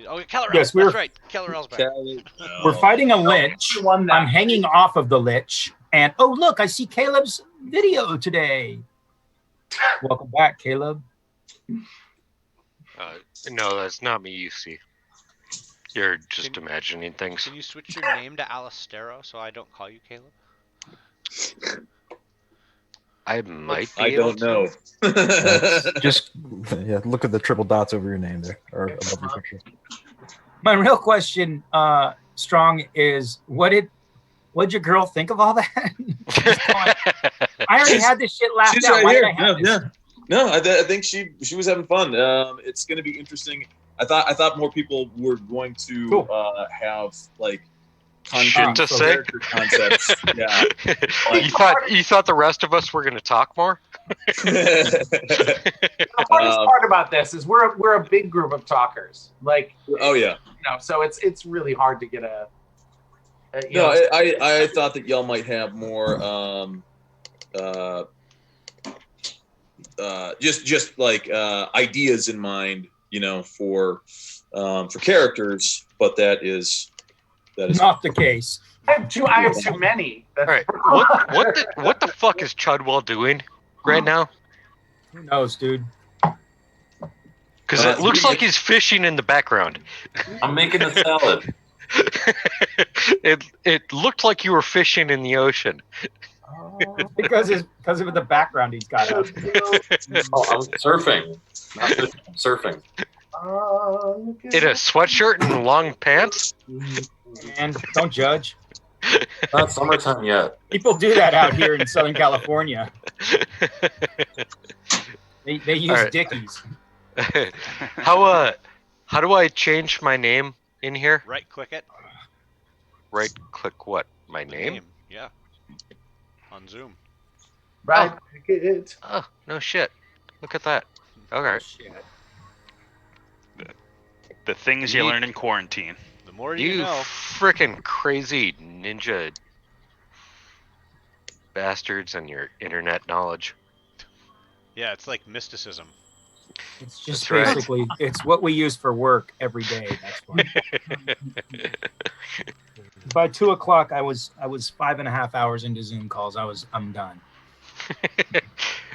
Oh, Keller Yes, That's right. Keller L's back. We're fighting a lich. I'm hanging off of the lich. And, oh, look, I see Caleb's video today. Welcome back, Caleb. No, that's not me, you see. You're just imagining things. Can you switch your name to Alistero so I don't call you Caleb? I might be I able don't know. Just look at the triple dots over your name there, or above your picture. My real question, Strong, is what'd your girl think of all that? I already had this shit laughed She's out. right Why here. did I have this? No, I think she was having fun. It's going to be interesting. I thought more people were going to have like shit to say. character concepts. Yeah. You thought the rest of us were going to talk more? The hardest part about this is we're a big group of talkers. Like, oh yeah. You know, so it's really hard to get a. I thought that y'all might have more just like ideas in mind, you know, for characters, but that is not the case. I have too many. All right, what the fuck is Chudwell doing right now? Who knows, dude? Because it looks like he's fishing in the background. I'm making a salad. It looked like you were fishing in the ocean. because of the background he's got up. I'm surfing. Not fishing, I'm surfing. In a sweatshirt and long pants? And don't judge. Not summertime yet. People do that out here in Southern California. They use Dickies. How do I change my name in here? Right click it. Right click what? My name? Yeah. On Zoom. Right click it. Oh, no shit. Look at that. Okay. Shit. The things you learn in quarantine. The more you know. Freaking crazy ninja bastards and your internet knowledge. Yeah, it's like mysticism. It's just That's basically it's what we use for work every day. That's why. By 2:00, I was 5.5 hours into Zoom calls. I'm done.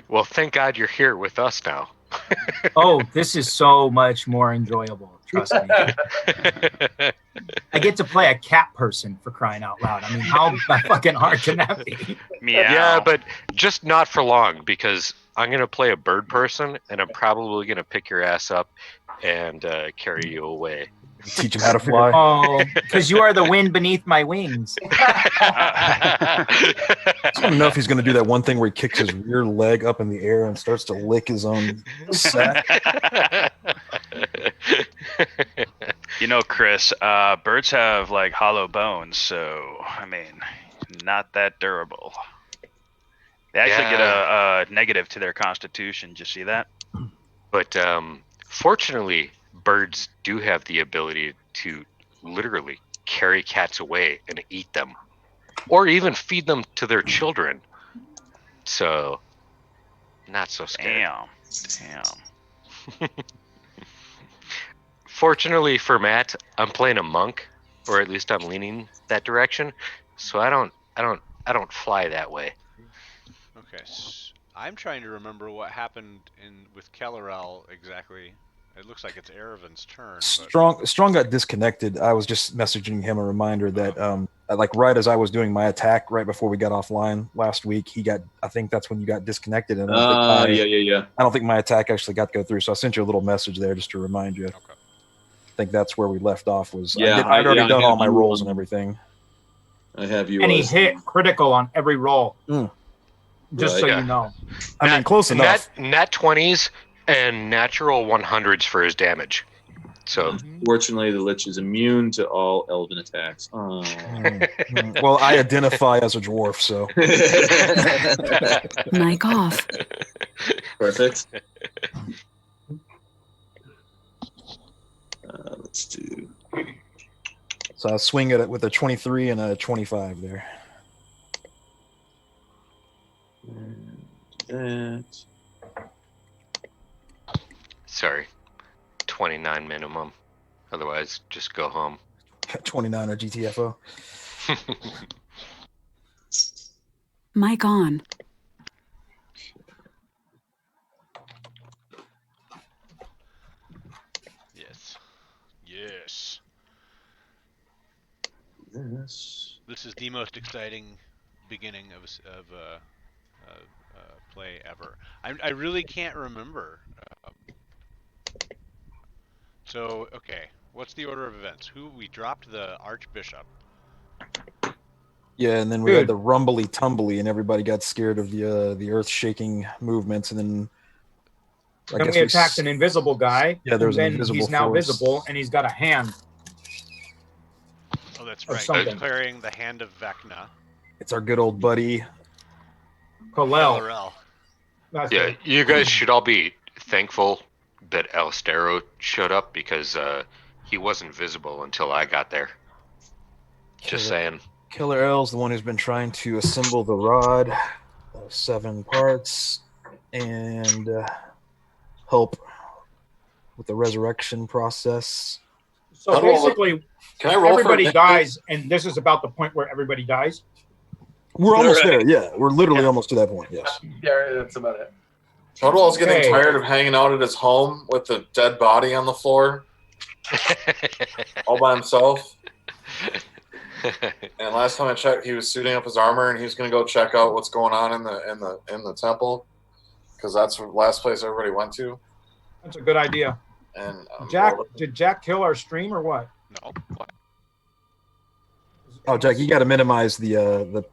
Well, thank God you're here with us now. Oh, this is so much more enjoyable. Trust me. I get to play a cat person, for crying out loud. I mean, how fucking hard can that be? Meow. Yeah, but just not for long, because I'm going to play a bird person, and I'm probably going to pick your ass up and carry you away. Teach him how to fly. Oh, because you are the wind beneath my wings. I just want to know if he's going to do that one thing where he kicks his rear leg up in the air and starts to lick his own sack. You know, Chris, birds have like hollow bones, so I mean, not that durable. They actually get a negative to their constitution. Did you see that? But fortunately, birds do have the ability to literally carry cats away and eat them, or even feed them to their children. So, not so scary. Damn. Fortunately for Matt, I'm playing a monk, or at least I'm leaning that direction. So I don't fly that way. Okay, I'm trying to remember what happened with Kellerel exactly. It looks like it's Erevan's turn. Strong got disconnected. I was just messaging him a reminder that like right as I was doing my attack right before we got offline last week, I think that's when you got disconnected. And I don't think my attack actually got to go through. So I sent you a little message there just to remind you. Okay. I think that's where we left off. I'd already done all my rolls and everything. I have you. And he hit critical on every roll. Just so you know. I mean, close enough. Nat 20s and natural 100s for his damage. So, fortunately, the Lich is immune to all elven attacks. Oh. Well, I identify as a dwarf, so. Mic off. Perfect. Let's do. So I'll swing at it with a 23 and a 25 there. That. Sorry, 29 minimum. Otherwise, just go home. 29 or GTFO. Mic on. Yes. Yes. Yes. This is the most exciting beginning of play ever. I really can't remember. So okay, what's the order of events? We dropped the Archbishop. Yeah, and then we had the rumbly tumbly, and everybody got scared of the earth shaking movements, and then then we attacked an invisible guy. Yeah, there's and an then invisible he's now force. visible, and he's got a hand. Oh, that's Or right. something. Declaring the hand of Vecna. It's our good old buddy Kalel. That's Yeah, it. you guys should all be thankful that Alstero showed up because he wasn't visible until I got there. Just saying. Killer L's the one who's been trying to assemble the rod, 7 parts, and help with the resurrection process. So basically, can I roll everybody for dies, and this is about the point where everybody dies. We're almost there. Yeah, we're literally almost to that point. Yes. Yeah, that's about it. Shadwell's getting Okay. tired of hanging out at his home with a dead body on the floor, all by himself. And last time I checked, he was suiting up his armor, and he's going to go check out what's going on in the temple, because that's the last place everybody went to. That's a good idea. And Jack, did Jack kill our stream or what? No. What? Oh, Jack, you got to minimize the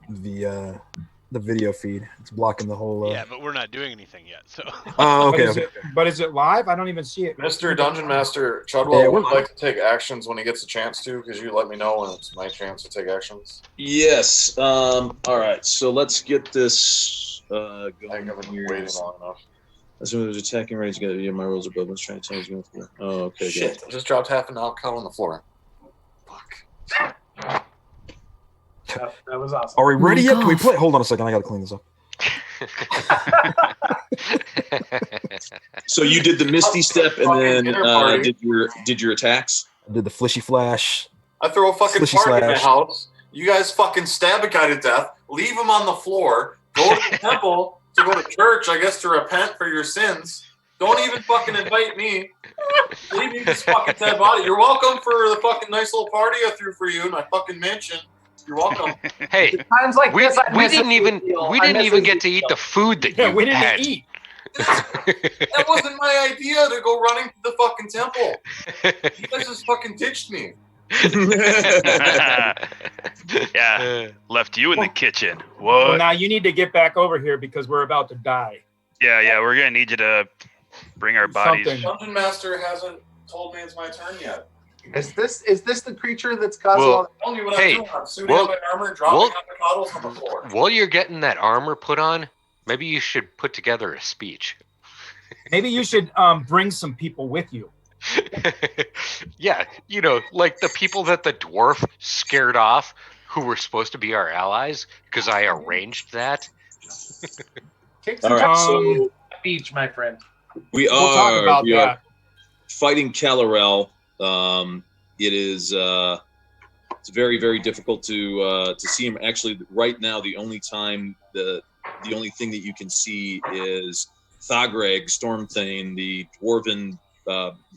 video feed. It's blocking the whole. Yeah, but we're not doing anything yet. So. Oh, okay. But is it live? I don't even see it. Mr. Dungeon Master, Chudwell would like to take actions when he gets a chance to, because you let me know when it's my chance to take actions. Yes. All right. So let's get this going. I haven't been waiting long enough. As soon as attacking range, yeah, my rolls are above. Let's try and tell you. Oh, okay. Shit! I just dropped half an alcohol on the floor. Fuck. That was awesome. Are we ready yet? Can we play? Hold on a second. I got to clean this up. So you did the Misty Step, and then did your attacks? I did the Flishy Flash. I throw a fucking Slishy party in my slash. house. You guys fucking stab a guy to death, leave him on the floor, go to the temple to go to church, I guess, to repent for your sins. Don't even fucking invite me. Leave me this fucking dead body. You're welcome for the fucking nice little party I threw for you in my fucking mansion. You're welcome. Hey, Times like we this, I miss didn't a even deal. we I didn't miss even a get to eat deal. the food that Yeah, you we didn't had. eat. That wasn't my idea to go running to the fucking temple. You guys just fucking ditched me. Yeah, left you in the kitchen. Well, What? now you need to get back over here because we're about to die. Yeah, we're gonna need you to bring our bodies. Something. Dungeon Master hasn't told me it's my turn yet. Is this the creature that's causing Well, all the... Tell me what Hey, I'm doing. I'm suiting up my armor, dropping avocados on the floor. While you're getting that armor put on, maybe you should put together a speech. Maybe you should bring some people with you. Yeah, you know, like the people that the dwarf scared off who were supposed to be our allies because I arranged that. Take All some right. time So beach, my friend. we We'll talk about are that. fighting Calorel. It is it's very, very difficult to see him. Actually, right now, the only thing that you can see is Thagreg Stormthane, the dwarven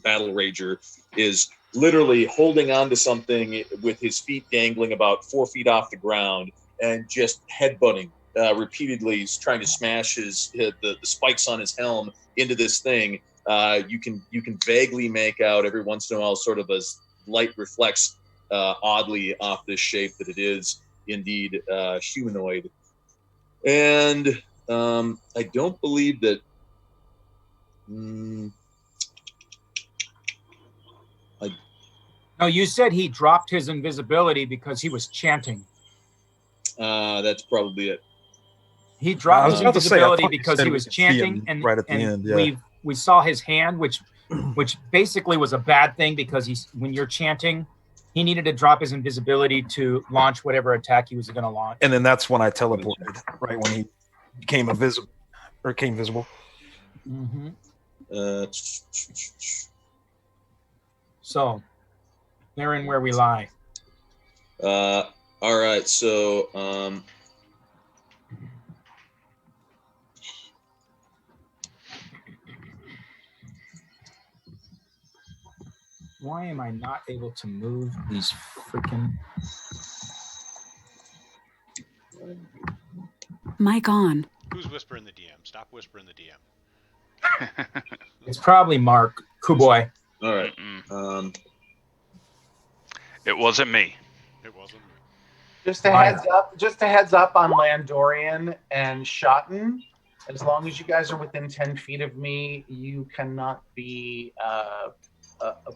battle rager, is literally holding on to something with his feet dangling about 4 feet off the ground and just headbutting repeatedly. He's trying to smash the spikes on his helm into this thing. You can vaguely make out every once in a while sort of a light reflects oddly off this shape that it is indeed humanoid. And I don't believe that. No, you said he dropped his invisibility because he was chanting. That's probably it. He I dropped was his about to say, I invisibility thought you because said he we was could see him chanting, and right at the end, yeah. we saw his hand, which basically was a bad thing because when you're chanting, he needed to drop his invisibility to launch whatever attack he was going to launch. And then that's when I teleported, right when he became invisible. Mm-hmm. Uh, So Therein where we lie. All right, so Why am I not able to move these freaking... Mic on. Who's whispering the DM? Stop whispering the DM. It's probably Mark Kuboy. all right. It wasn't me. It wasn't me. Just a heads up on Landorian and Shotten. As long as you guys are within 10 feet of me, you cannot be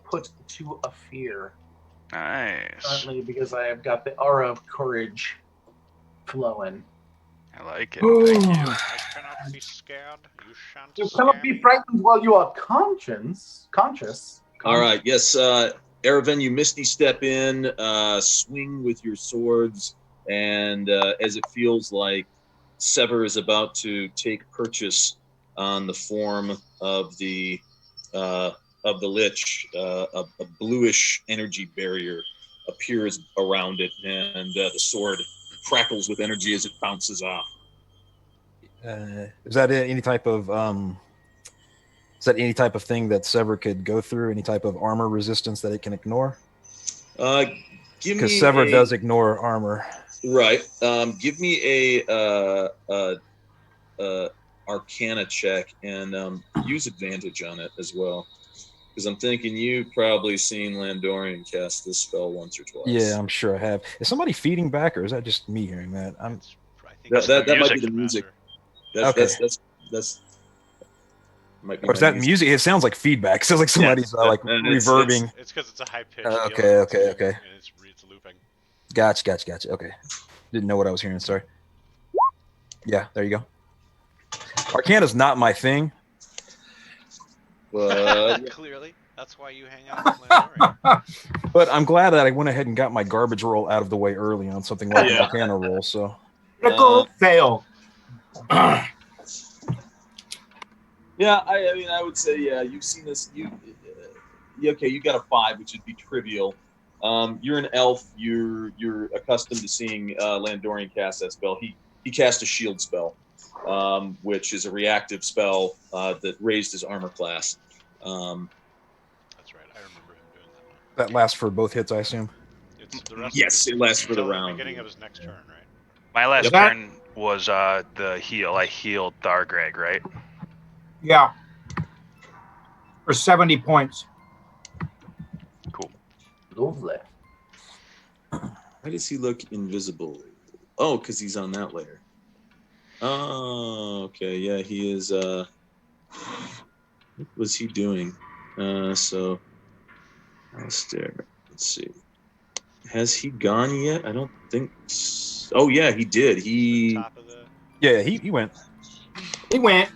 put to a fear. Nice. Currently, because I have got the aura of courage flowing. I like it. Ooh. Thank you. I cannot be scared. You shan't You scare cannot be me. frightened while you are conscious. All right. Yes, Araven, you misty step in, swing with your swords, and as it feels like Sever is about to take purchase on the form of the lich, a bluish energy barrier appears around it, and the sword crackles with energy as it bounces off. Is that any type of thing that Sever could go through? Any type of armor resistance that it can ignore? Because Sever does ignore armor. Right. Give me a Arcana check and use advantage on it as well, because I'm thinking you've probably seen Landorian cast this spell once or twice. Yeah, I'm sure I have. Is somebody feeding back, or is that just me hearing that? I think That might music. be the music. Okay. That's might be Or is my that music? It sounds like feedback. It sounds like somebody's like and it's- reverbing. It's because it's a high pitch. Okay. And it's looping. Gotcha. Okay. Didn't know what I was hearing. Sorry. Yeah, there you go. Arcana's not my thing. Clearly, that's why you hang out with Landorian. But I'm glad that I went ahead and got my garbage roll out of the way early on something like an Arcana roll. So Critical fail. Yeah, I mean, I would say, yeah, you've seen this. You got a 5, which would be trivial. You're an elf. You're accustomed to seeing Landorian cast that spell. He cast a shield spell, which is a reactive spell that raised his armor class. That's right. I remember him doing that one. that lasts for both hits, I assume. It's the rest Yes, of it lasts for the until round. beginning of his next turn, right? My last Yep. turn was the heal. I healed Thargreg, right? Yeah. For 70 points. Cool. Lovely. Why does he look invisible? Oh, because he's on that layer. Oh, okay. Yeah, he is. What was he doing? So, Alistair. Let's see. Has he gone yet? I don't think. Oh, yeah, he did. Top of the... Yeah, he went. He went.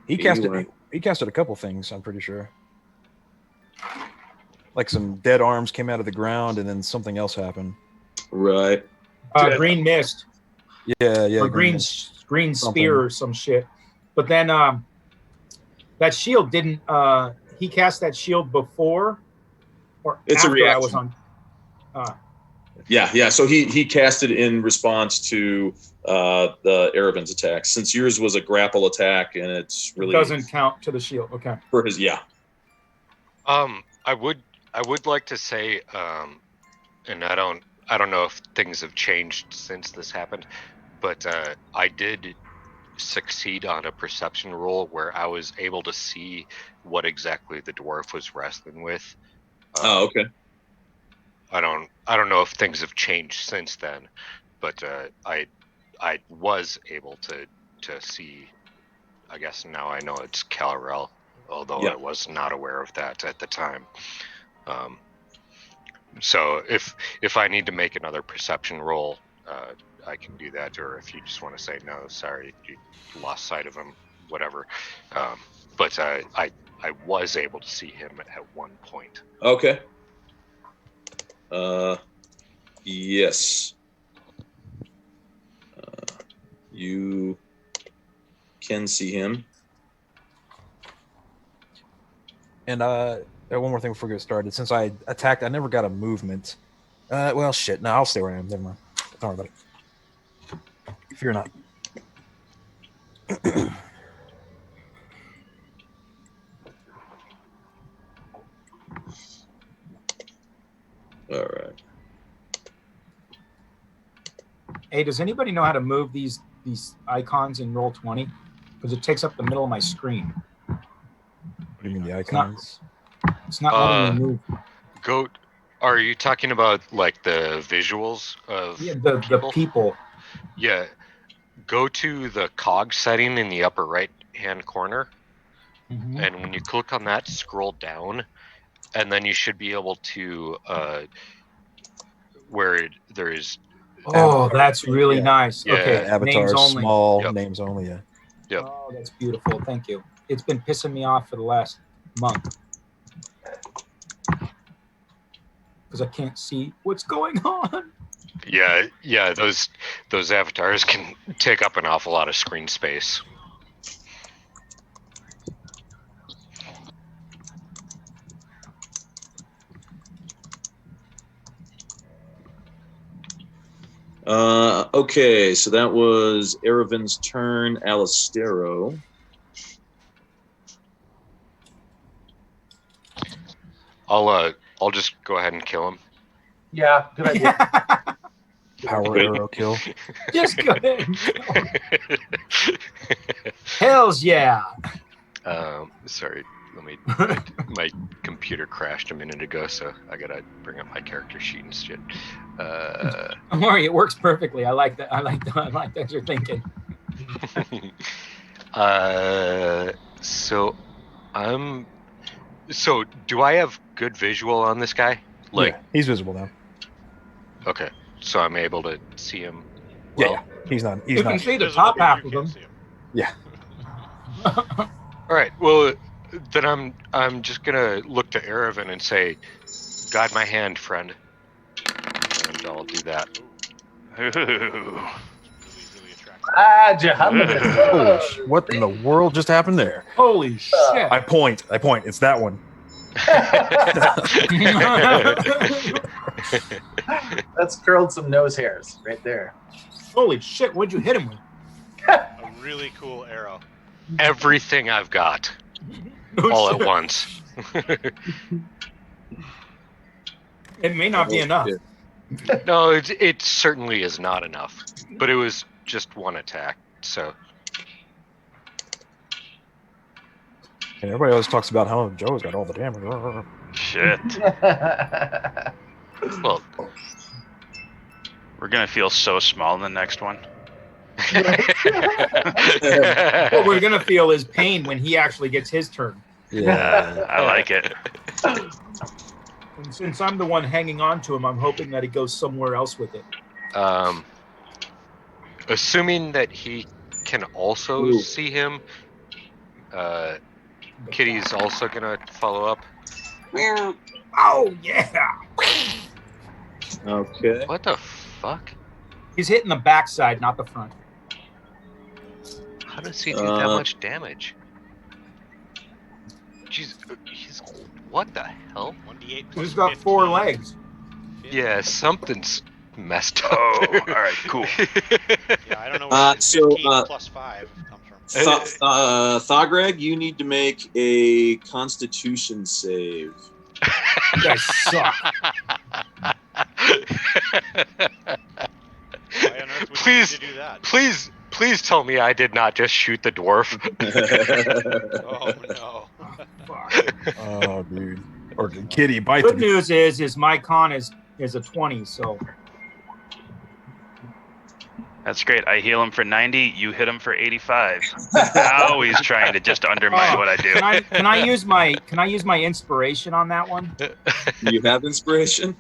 He casted a couple things. I'm pretty sure. Like some dead arms came out of the ground, and then something else happened. Right. Green mist. Yeah. Or green spear or some shit. But then that shield didn't. He cast that shield before or It's a after reaction. I was on. Yeah. So he cast it in response to the Araven's attack. Since yours was a grapple attack, and it's really Doesn't count to the shield. Okay. for his. Yeah. I would like to say, and I don't know if things have changed since this happened, but I did succeed on a perception roll where I was able to see what exactly the dwarf was wrestling with. Oh, okay. I don't know if things have changed since then, but I was able to see. I guess now I know it's Calrel, although Yeah. I was not aware of that at the time. So if I need to make another perception roll, I can do that, or if you just want to say no, sorry, you lost sight of him, whatever. But I was able to see him at one point. Okay. Yes. You can see him. And One more thing before we get started. Since I attacked, I never got a movement. Well, shit. No, I'll stay where I am. Never mind. Don't worry about it. Fear not. All right. Hey, does anybody know how to move these icons in Roll20? Because it takes up the middle of my screen. What do you mean the icons? It's not letting me move. Go. Are you talking about like the visuals of the people? Yeah. Go to the cog setting in the upper right hand corner, and when you click on that, scroll down, and then you should be able to where there's. Oh, that's really nice. Yeah. Okay, Avatars, names only. small, names only. Yeah. Yep. Oh, that's beautiful. Thank you. It's been pissing me off for the last month because I can't see what's going on. Yeah. Those avatars can take up an awful lot of screen space. Okay, so that was Eravin's turn. Alistero. I'll just go ahead and kill him. Yeah, good idea. Power arrow kill. Just go ahead and kill him. Hells yeah. Sorry, my computer crashed a minute ago, so I gotta bring up my character sheet and shit. Don't worry, it works perfectly. I like that. I like that you're thinking. So do I have good visual on this guy? Like, yeah, he's visible now. Okay, so I'm able to see him. Well. Yeah, he's not. You can see the top half of him. Yeah. All right. Well, then I'm just gonna look to Erevan and say, "Guide my hand, friend," and I'll do that. Jehovah. What in the world just happened there? Holy shit! I point. It's that one. That's curled some nose hairs right there. Holy shit! What'd you hit him with? A really cool arrow. Everything I've got, all at once. It may not be enough. No, it certainly is not enough. But it was just one attack, so. And everybody always talks about how Joe's got all the damage. Shit. Well, we're gonna feel so small in the next one. What we're gonna feel is pain when he actually gets his turn. Yeah, I like it. And since I'm the one hanging on to him, I'm hoping that he goes somewhere else with it. Assuming that he can also see him, Kitty's also gonna follow up. Oh yeah! Okay. What the fuck? He's hitting the backside, not the front. How does he do that much damage? Jeez, what the hell? 1d8. He's got 4 legs. Yeah, something's messed up. Oh, all right, cool. Yeah, I don't know where 15 plus 5 comes from. Thagreg, you need to make a Constitution save. You guys suck. Why on earth would you need to do that? Please tell me I did not just shoot the dwarf. Oh no. Fuck. Oh, dude. Or Kitty bite Good him. news is my con is a 20, so That's great. I heal him for 90. You hit him for 85. Now he's trying to just undermine what I do. Can I use my inspiration on that one? Do you have inspiration?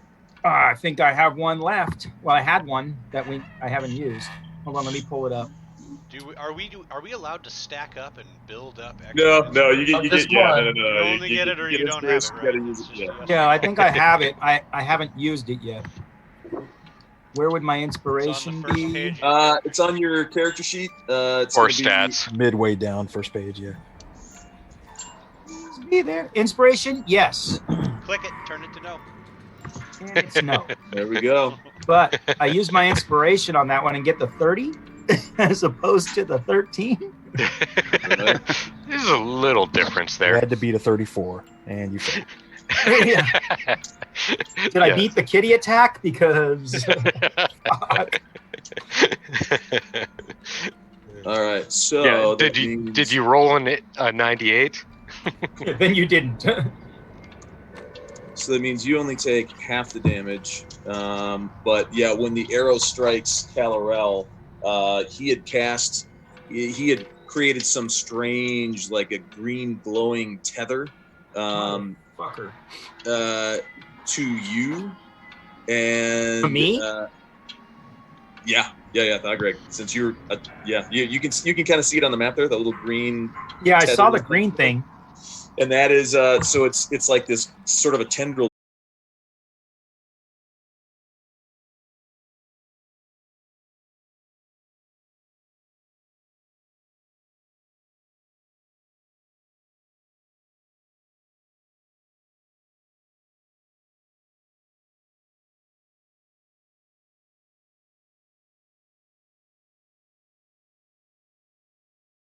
I think I have one left. Well, I had one that I haven't used. Hold on, let me pull it up. Are we allowed to stack up and build up? No, you get You only get it or you don't have it. Right? Yeah, I think I have it. I haven't used it yet. Where would my inspiration be? It's on your character sheet. It's Or gonna be stats. Midway down, first page, yeah. be there. Inspiration, yes. Click it. Turn it to no. And it's no. There we go. But I use my inspiration on that one and get the 30 as opposed to the 13. There's a little difference You there. had to beat a 34, and you failed. Yeah. Did I beat the kitty attack? Because fuck. All right. So Yeah. that Did you roll a 98? Then you didn't. So that means you only take half the damage. But yeah, when the arrow strikes Calorel, he had created some strange, like a green glowing tether Fucker. to you. And To me? Yeah, Greg. Since you're, you can kind of see it on the map there, the little green. Yeah, I saw the tether. green thing. And that is so it's like this sort of a tendril.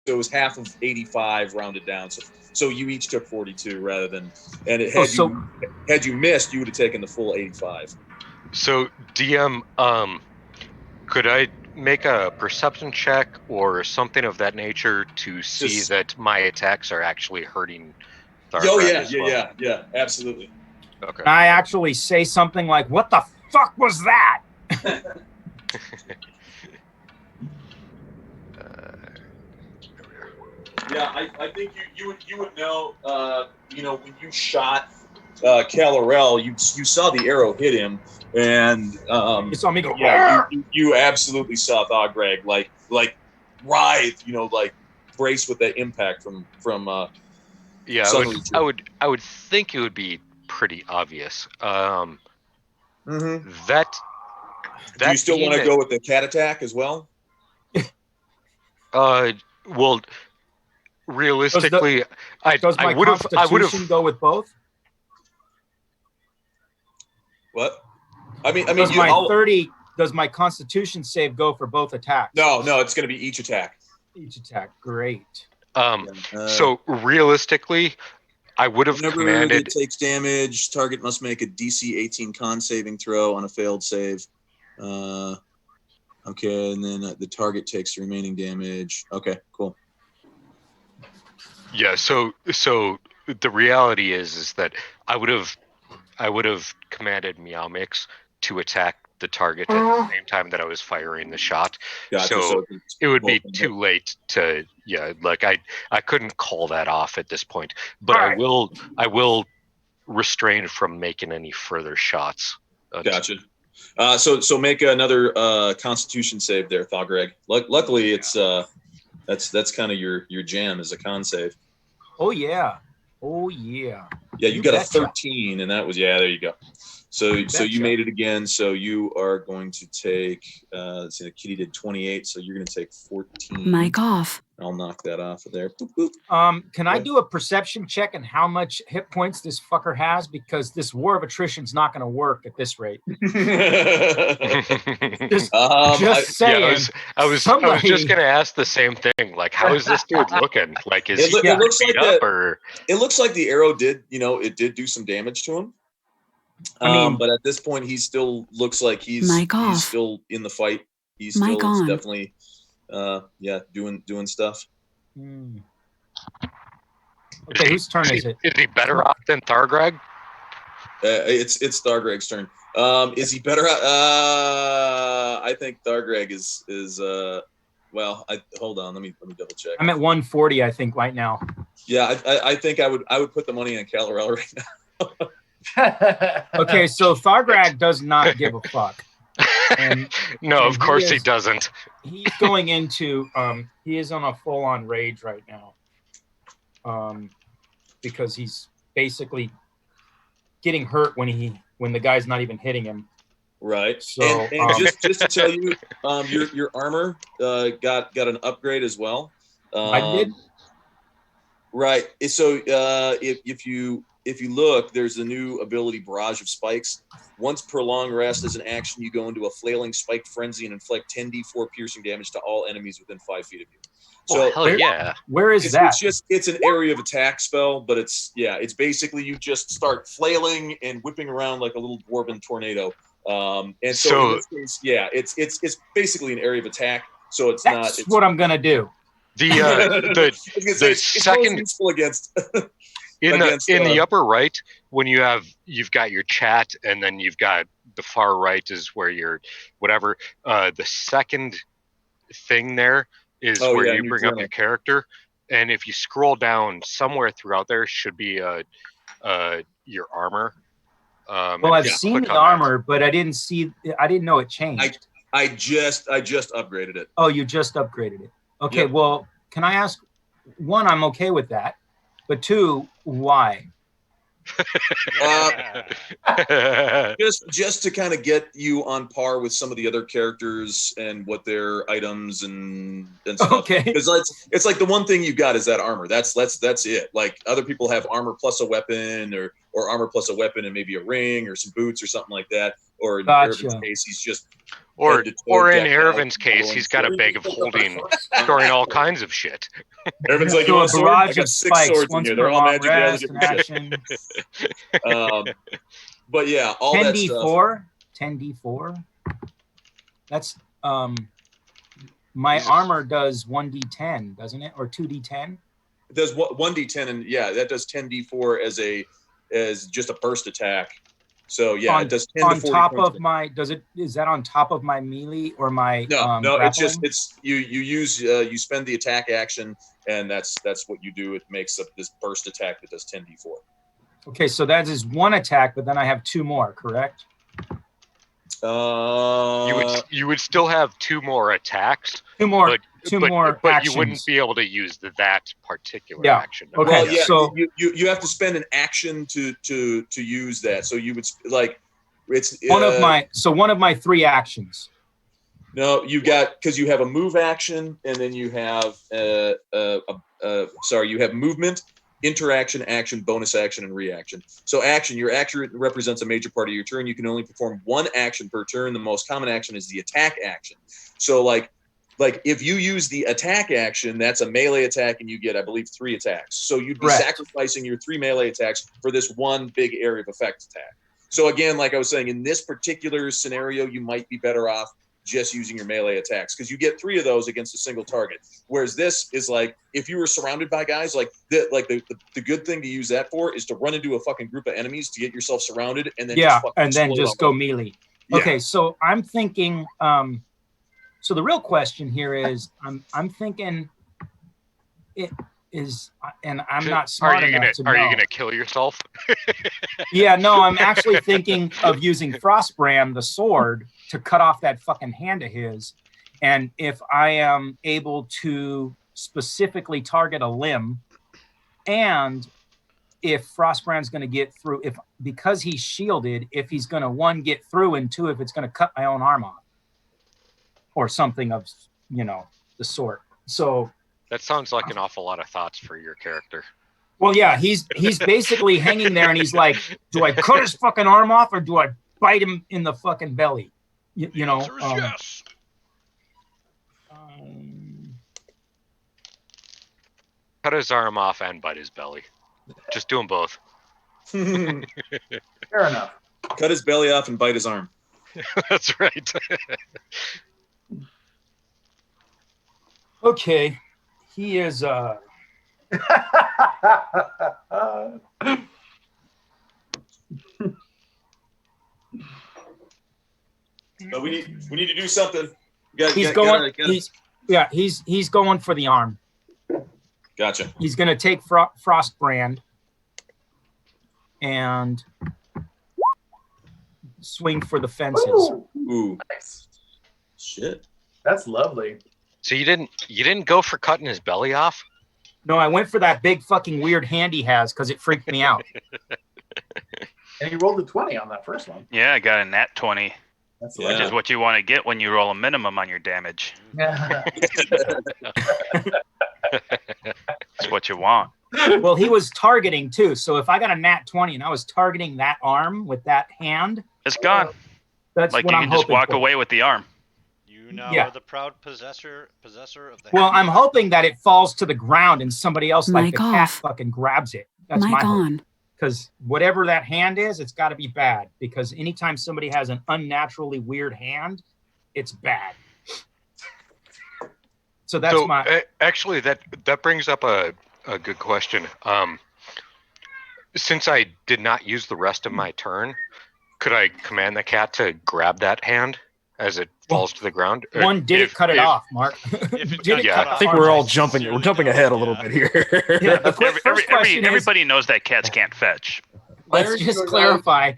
So it was half of 85 rounded down. So you each took 42 rather than, and it had you missed, you would have taken the full 85. So DM, could I make a perception check or something of that nature to see that my attacks are actually hurting Thargreg? Yeah, absolutely. Okay. Can I actually say something like, "What the fuck was that?" Yeah, I think you would know. When you shot Calorel, you saw the arrow hit him, and You saw me go. yeah, you absolutely saw Thargreg like writhe, like brace with that impact from yeah, Sunreacher. I would think it would be pretty obvious. Mm-hmm. That Do you still want to go with the cat attack as well? Well, realistically, does my Constitution go with both? What? I mean, does my 30? Does my Constitution save go for both attacks? No, it's going to be each attack. Each attack, great. So realistically, I would have whenever commanded. It takes damage. Target must make a DC 18 Con saving throw on a failed save. Okay, and then the target takes the remaining damage. Okay, cool. Yeah. So the reality is that I would have commanded Meow Mix to attack the target at the same time that I was firing the shot. Gotcha. So it would be too late to I couldn't call that off at this point. But I will restrain from making any further shots. Gotcha. So make another Constitution save there, Thargreg. Luckily, it's that's kind of your jam is a con save. Oh yeah. Yeah, you got a 13, and that was there you go. So you made it again. So you are going to take. Let's see, the kitty did 28, so you're going to take 14. Mic off. I'll knock that off of there. Boop, boop. Can I do a perception check on how much hit points this fucker has? Because this war of attrition's not going to work at this rate. just saying. Yeah, I was just going to ask the same thing. Like, how is this dude looking? Like, is he beat up or? It looks like the arrow did. It did do some damage to him. But at this point, he still looks like he's still in the fight. He's still definitely. Doing stuff. Okay, whose turn is it? Is he better off than Thargreg? It's Thargreg's turn. Is he better? I think Thargreg is. Hold on. Let me double check. I'm at 140, I think, right now. Yeah, I think I would put the money on Calorel right now. Okay, so Thargreg does not give a fuck. No, of course he doesn't. He's going into he is on a full-on rage right now. Because he's basically getting hurt when the guy's not even hitting him. Right. So and just to tell you, your armor got an upgrade as well. I did. Right. So if you look, there's a new ability, Barrage of Spikes. Once per long rest as an action, you go into a flailing spiked frenzy and inflict 10d4 piercing damage to all enemies within 5 feet of you. So hell yeah. Where is that? It's an area of attack spell, but it's basically you just start flailing and whipping around like a little dwarven tornado. And so in this case, it's basically an area of attack. So That's what I'm gonna do. The second useful against in the upper right, when you've got your chat, and then you've got the far right is where you're whatever. The second thing there is where you bring up your character, and if you scroll down somewhere throughout there should be your armor. Well, I've seen the armor, but I didn't know it changed. I just upgraded it. Oh, you just upgraded it. Okay, Yep. Well, can I ask, one, I'm okay with that, but two, why? Just to kind of get you on par with some of the other characters and what their items and stuff. Okay. Because it's like the one thing you got is that armor. That's it. Like other people have armor plus a weapon or armor plus a weapon and maybe a ring or some boots or something like that. Or in Ervin's case, he's just or in Ervin's case, he's got a bag of holding, storing all kinds of shit. Ervin's like, so you a barrage of 6 spikes, swords in once here. per They're all long magic rest, different action. But yeah, all that stuff. 10d4. That's my armor does 1d10, doesn't it, or 2d10? It does 1d10, and that does 10d4 as just a burst attack. So it does 10 on to 40 top points. of my. Is that on top of my melee or my? No, grappling? it's you use you spend the attack action, and that's what you do. It makes up this burst attack that does 10d4. Okay, so that is one attack, but then I have two more, correct? You would still have two more attacks. Two more but actions. you wouldn't be able to use that particular action. Okay. Well, so you have to spend an action to use that. So you would it's one of my three actions. No, you got, because you have a move action, and then you have you have movement, interaction, action, bonus action, and reaction. So your action represents a major part of your turn. You can only perform one action per turn. The most common action is the attack action. So like if you use the attack action, that's a melee attack, and you get, I believe, 3 attacks. So you'd be sacrificing your 3 melee attacks for this one big area of effect attack. So again, like I was saying, in this particular scenario, you might be better off just using your melee attacks, because you get 3 of those against a single target. Whereas this is like, if you were surrounded by guys, the good thing to use that for is to run into a fucking group of enemies to get yourself surrounded, and then just go melee. Yeah. Okay, so I'm thinking. So the real question here is, I'm thinking, it is, and I'm not smart enough to know. Are you gonna kill yourself? Yeah, no, I'm actually thinking of using Frostbrand, the sword, to cut off that fucking hand of his. And if I am able to specifically target a limb, and if Frostbrand's going to get through, because he's shielded, if he's going to, 1, get through, and 2, if it's going to cut my own arm off, or something of the sort. So that sounds like an awful lot of thoughts for your character. Well, yeah, he's basically hanging there, and he's like, do I cut his fucking arm off, or do I bite him in the fucking belly? Yes. Cut his arm off and bite his belly. Just do them both. Fair enough. Cut his belly off and bite his arm. That's right. Okay, he is. But we need to do something. He's going for the arm. Gotcha. He's going to take Frostbrand and swing for the fences. Ooh. Nice. Shit. That's lovely. So you didn't go for cutting his belly off? No, I went for that big fucking weird hand he has, because it freaked me out. And he rolled a 20 on that first one. Yeah, I got a nat 20. That's Which is what you want to get when you roll a minimum on your damage. Yeah. That's what you want. Well, he was targeting too. So if I got a nat 20 and I was targeting that arm with that hand, It's gone. that's Like what you I'm can just hoping walk for. away with the arm. You now Yeah. are the proud possessor of the Well, hand. I'm hoping that it falls to the ground and somebody else, like Mic the cat, off. fucking grabs it. That's Mic my hope. on. Because whatever that hand is, it's got to be bad. Because anytime somebody has an unnaturally weird hand, it's bad. So that's my. Actually, that brings up a good question. Since I did not use the rest of my turn, could I command the cat to grab that hand as it falls to the ground? One, did it cut it off, Mark? If it Did got it cut cut off, I think the we're arm? all jumping. We're jumping ahead a little bit here. Yeah, the first question is, Everybody knows that cats can't fetch. let's Larry, just you're clarify.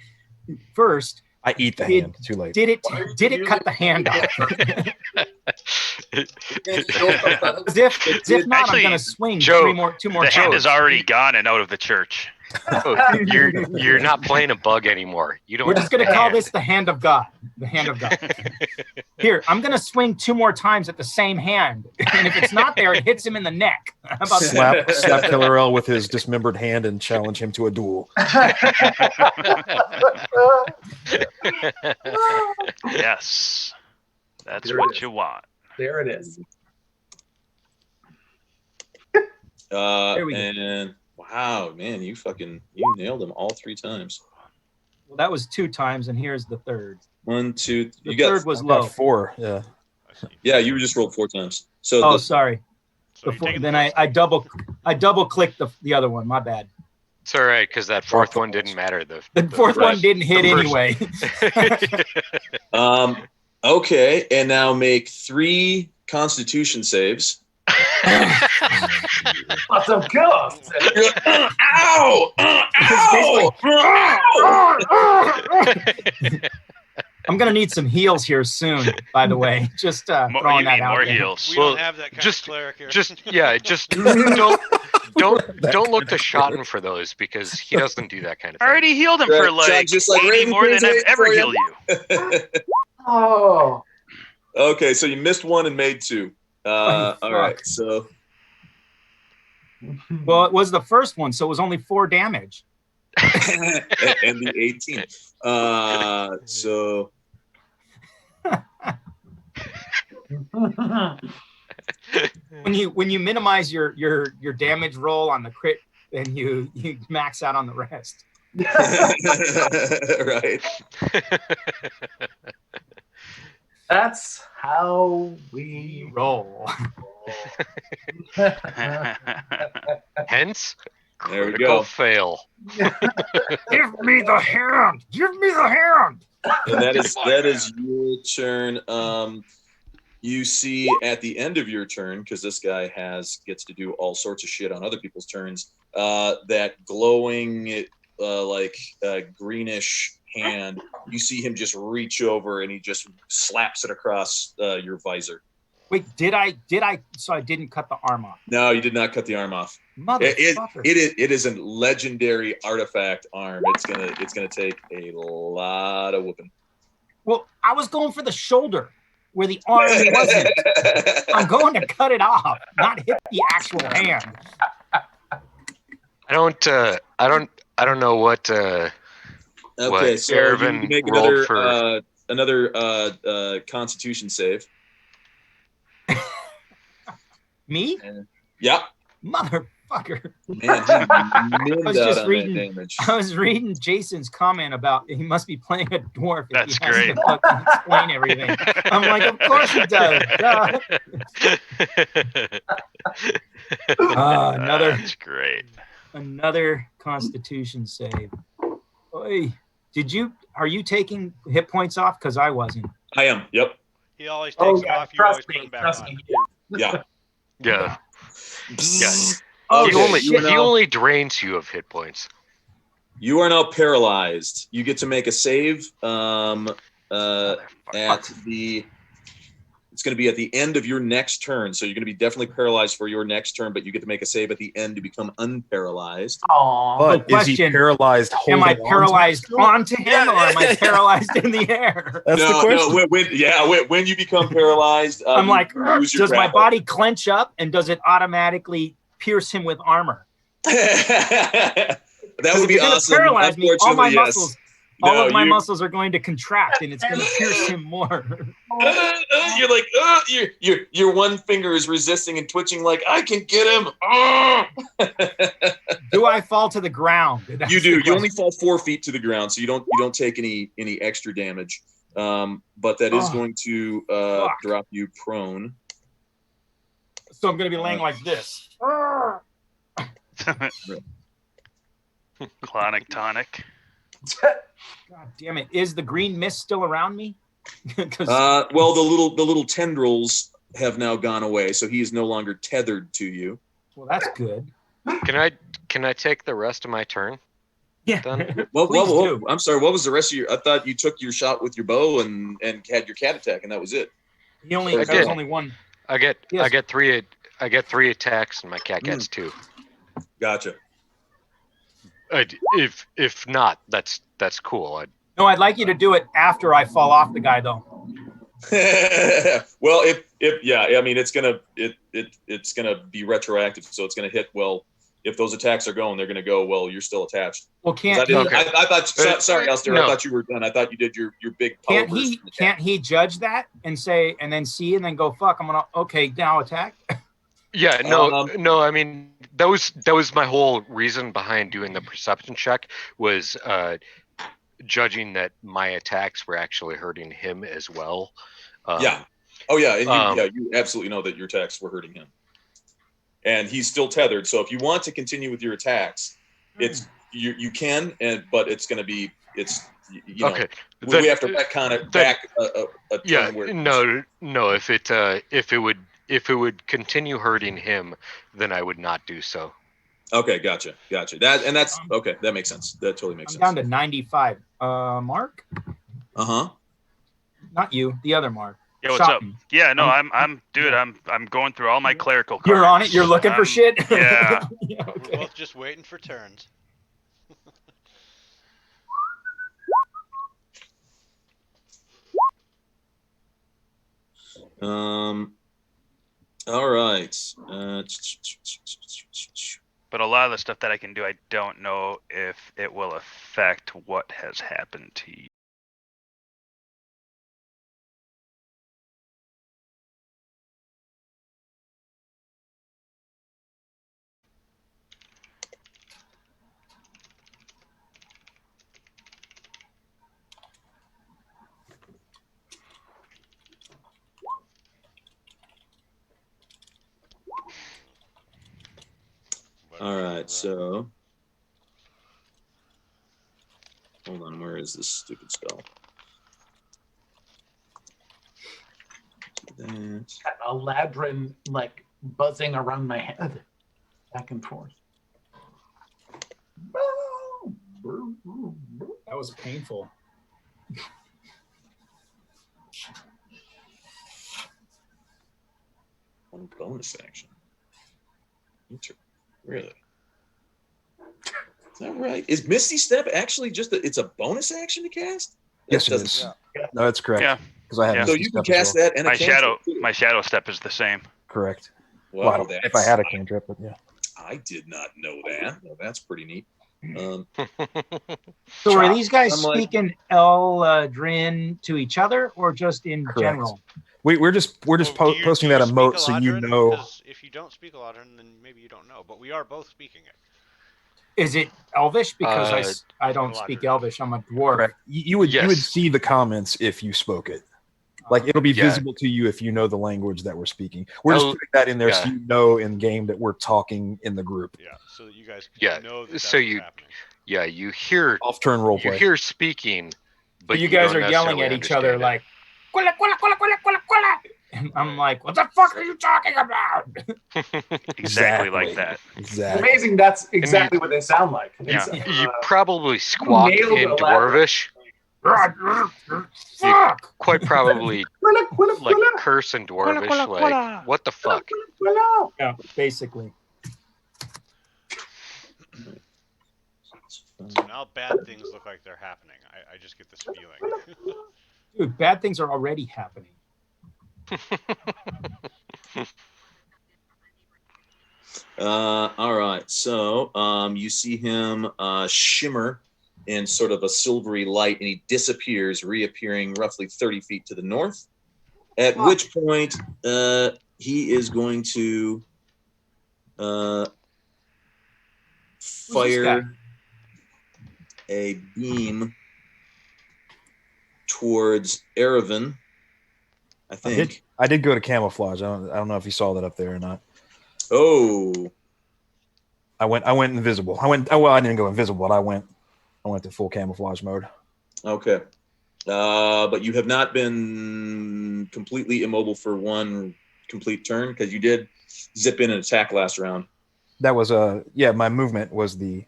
First, I eat the hand. Too late. did it you cut the hand off? As if not, Actually, I'm going to swing Joe, two more The hand times. is already gone and out of the church. Oh, you're not playing a bug anymore. You don't. We're just going to call hand. this the hand of God. The hand of God. Here, I'm going to swing 2 more times at the same hand. And if it's not there, it hits him in the neck. How about that? slap Killer L with his dismembered hand and challenge him to a duel. Yes. That's There it what is. you want. There it is. There we go. And wow, man, you nailed them all 3 times. Well, that was 2 times, and here's the third. 1, 2. The You got third was I got low. 4. Yeah. Yeah, you just rolled 4 times. So Oh, sorry. So you're taking Then the I double clicked the other one. My bad. It's all right because that fourth one didn't matter. The fourth one didn't hit first- anyway. okay, and now make 3 Constitution saves. Awesome kill us. Ow! I'm gonna need some heals here soon. By the way, just throwing You that need out more there. heals. We Well, don't have that kind just- of cleric here. Just don't look to Shotton for those because he doesn't do that kind of I thing. already healed him Right, for John, like just like 80 Raven more than Queen's I've waiting ever for you. healed you. Oh. Okay, so you missed 1 and made 2. All right, so Well, it was the first one, so it was only 4 damage. and the 18. So When you minimize your damage roll on the crit, then you max out on the rest. right. That's how we Roll. Hence, There we critical go. fail. Give me the hand. Give me the hand. And that is your turn. You see at the end of your turn, because this guy gets to do all sorts of shit on other people's turns, that glowing greenish hand, you see him just reach over and he just slaps it across your visor. Wait, did I? So I didn't cut the arm off. No, you did not cut the arm off. Motherfucker. It is a legendary artifact arm. It's gonna take a lot of whooping. Well, I was going for the shoulder where the arm wasn't. I'm going to cut it off, not hit the actual hand. I don't know what. Okay, What so Ervin you make rolled another Constitution save. Me? Yep. Motherfucker. Man, he was minned out just on reading- that damage. I was reading Jason's comment about he must be playing a dwarf. If That's he has great. To fucking explain everything. I'm like, of course he does. Duh. That's great. Another Constitution save. Oy. Are you taking hit points off? Because I wasn't. I am. Yep. He always takes Oh them yeah, off. You always trust put me, them back trust on. me. Yeah. Yeah. Oh, he only shit. he only drains you of hit points. You are now paralyzed. You get to make a save. It's going to be at the end of your next turn. So you're going to be definitely paralyzed for your next turn, but you get to make a save at the end to become unparalyzed. Aww. But is he question. paralyzed? Am I holding on to paralyzed it? onto him or am I paralyzed in the air? That's the question. When you become paralyzed, I'm like, you lose your does my grapple. body clench up and does it automatically pierce him with armor. That would be You're gonna awesome. paralyze me. All my Unfortunately, muscles, yes. all of my you- muscles are going to contract, and it's going to pierce him more. You're like, your one finger is resisting and twitching like, I can get him. Do I fall to the ground? That's You the do. You question. only fall 4 feet to the ground, so you don't take any extra damage. But that is going to drop you prone. So I'm going to be laying like this. Clonic tonic. God damn it! Is the green mist still around me? Well, the little tendrils have now gone away, so he is no longer tethered to you. Well, that's good. Can I take the rest of my turn? Yeah. Then? Well, I'm sorry. What was the rest of your? I thought you took your shot with your bow and had your cat attack, and that was it. He only I there was did. only one. I get Yes. 3 attacks, and my cat gets 2. Gotcha. If not, that's cool. No, I'd like you to do it after I fall off the guy, though. Well, if I mean it's gonna be retroactive, so it's gonna hit. Well, if those attacks are going, they're gonna go. Well, you're still attached. Well, can't I thought. Sorry, Alistair. No. I thought you were done. I thought you did your big. Can't he judge that and say and then see and then go fuck? I'm gonna okay now attack. Yeah, no. I mean, that was my whole reason behind doing the perception check was judging that my attacks were actually hurting him as well. Yeah. Oh yeah, and you absolutely know that your attacks were hurting him, and he's still tethered. So if you want to continue with your attacks, it's you can, but it's going to be you know. Okay. We have to kind of back a turn where no. If it would continue hurting him, then I would not do so. Okay, gotcha. That's okay. That makes sense. That totally makes sense. Down to 95. Mark? Not you, the other Mark. Yeah, what's up? Yeah, no, I'm going through all my clerical cards. You're on it. You're looking for shit. Yeah. Yeah, okay. We're both just waiting for turns. All right. But a lot of the stuff that I can do, I don't know if it will affect what has happened to you. All right, so hold on. Where is this stupid spell? A ladrin like buzzing around my head, back and forth. That was painful. One bonus action. Really? Is that right? Is Misty Step actually just it's a bonus action to cast? Yes, it is. No, that's correct. Yeah. Because I have. So Misty you can Step as cast well. that and a My shadow step is the same. Correct. Wow, Well, if I had a cantrip, but yeah. I did not know that. Well, that's pretty neat. So are these guys I'm like- speaking Eldrin to each other or just in Correct. general? We're just posting that emote so you know. Because if you don't speak Eladrin, then maybe you don't know. But we are both speaking it. Is it Elvish? Because I don't speak Elvish. I'm a dwarf. Correct. You would see the comments if you spoke it. Like it'll be visible to you if you know the language that we're speaking. We're just putting that in there so you know in game that we're talking in the group. Yeah, so that you guys know that so that's you happening. you hear off-turn roleplay. You hear speaking, but you guys don't are yelling at necessarily each other understand like, "Quilla, quilla, quilla, quilla, quilla, quilla." And I'm like, what the fuck are you talking about? Exactly like that. It's amazing. That's exactly what they sound like. Yeah. It's, You probably squawk in nailed it, Dwarvish. You quite probably like curse in Dwarvish, like what the fuck? Yeah, basically. So now bad things look like they're happening. I just get this feeling. Dude, bad things are already happening. All right. So you see him shimmer in sort of a silvery light, and he disappears, reappearing roughly 30 feet to the north. At which point, he is going to fire a beam towards Erevan, I think. I did go to camouflage. I don't know if you saw that up there or not. Oh. I went invisible. I didn't go invisible, but I went to full camouflage mode. Okay. But you have not been completely immobile for one complete turn, because you did zip in and attack last round. That was my movement was the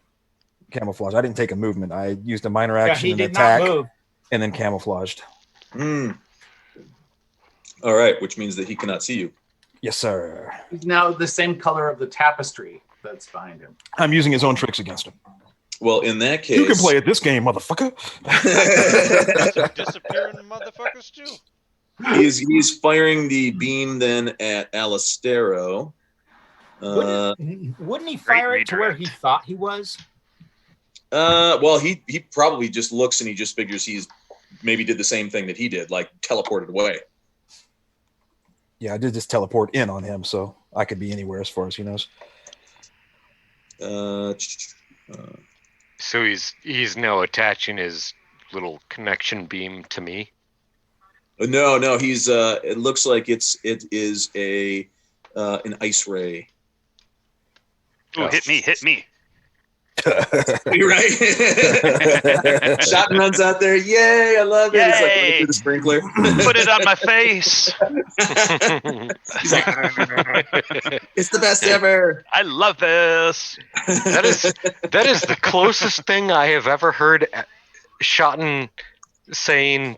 camouflage. I didn't take a movement. I used a minor action and attack, and then camouflaged. All right, which means that he cannot see you. Yes, sir. He's now the same color of the tapestry that's behind him. I'm using his own tricks against him. Well, in that case, you can play at this game, motherfucker. Disappearing motherfuckers too. He's firing the beam then at Alistero. Wouldn't he fire it to where he thought he was? Well, he probably just looks and he just figures he's maybe did the same thing that he did, like teleported away. Yeah, I did just teleport in on him, so I could be anywhere as far as he knows. So he's now attaching his little connection beam to me. No, he's it looks like it is a an ice ray. Oh, hit me. You're right. Shot runs out there. Yay, I love it. Yay. It's like running through the sprinkler. Put it on my face. He's like, it's the best ever. I love this. That is the closest thing I have ever heard Shotten saying,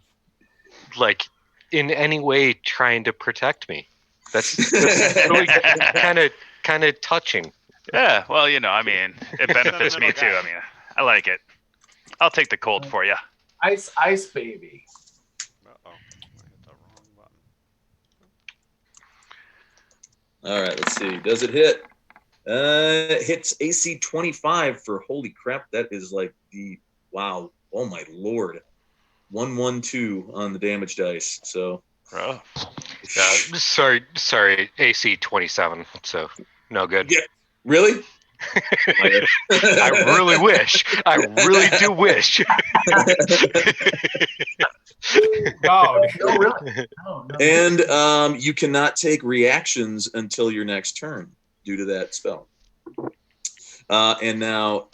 like, in any way trying to protect me. That's really kind of touching. Yeah, well, I mean, it benefits me too. I mean, I like it. I'll take the cold for you. Ice baby. Uh-oh. I hit the wrong button. All right, let's see. Does it hit? Hits AC 25 for, holy crap, that is like wow. Oh my lord. 112 on the damage dice. So sorry, AC 27. So no good. Yeah. Really? I really wish. I really do wish. No, really. No. And you cannot take reactions until your next turn due to that spell. And now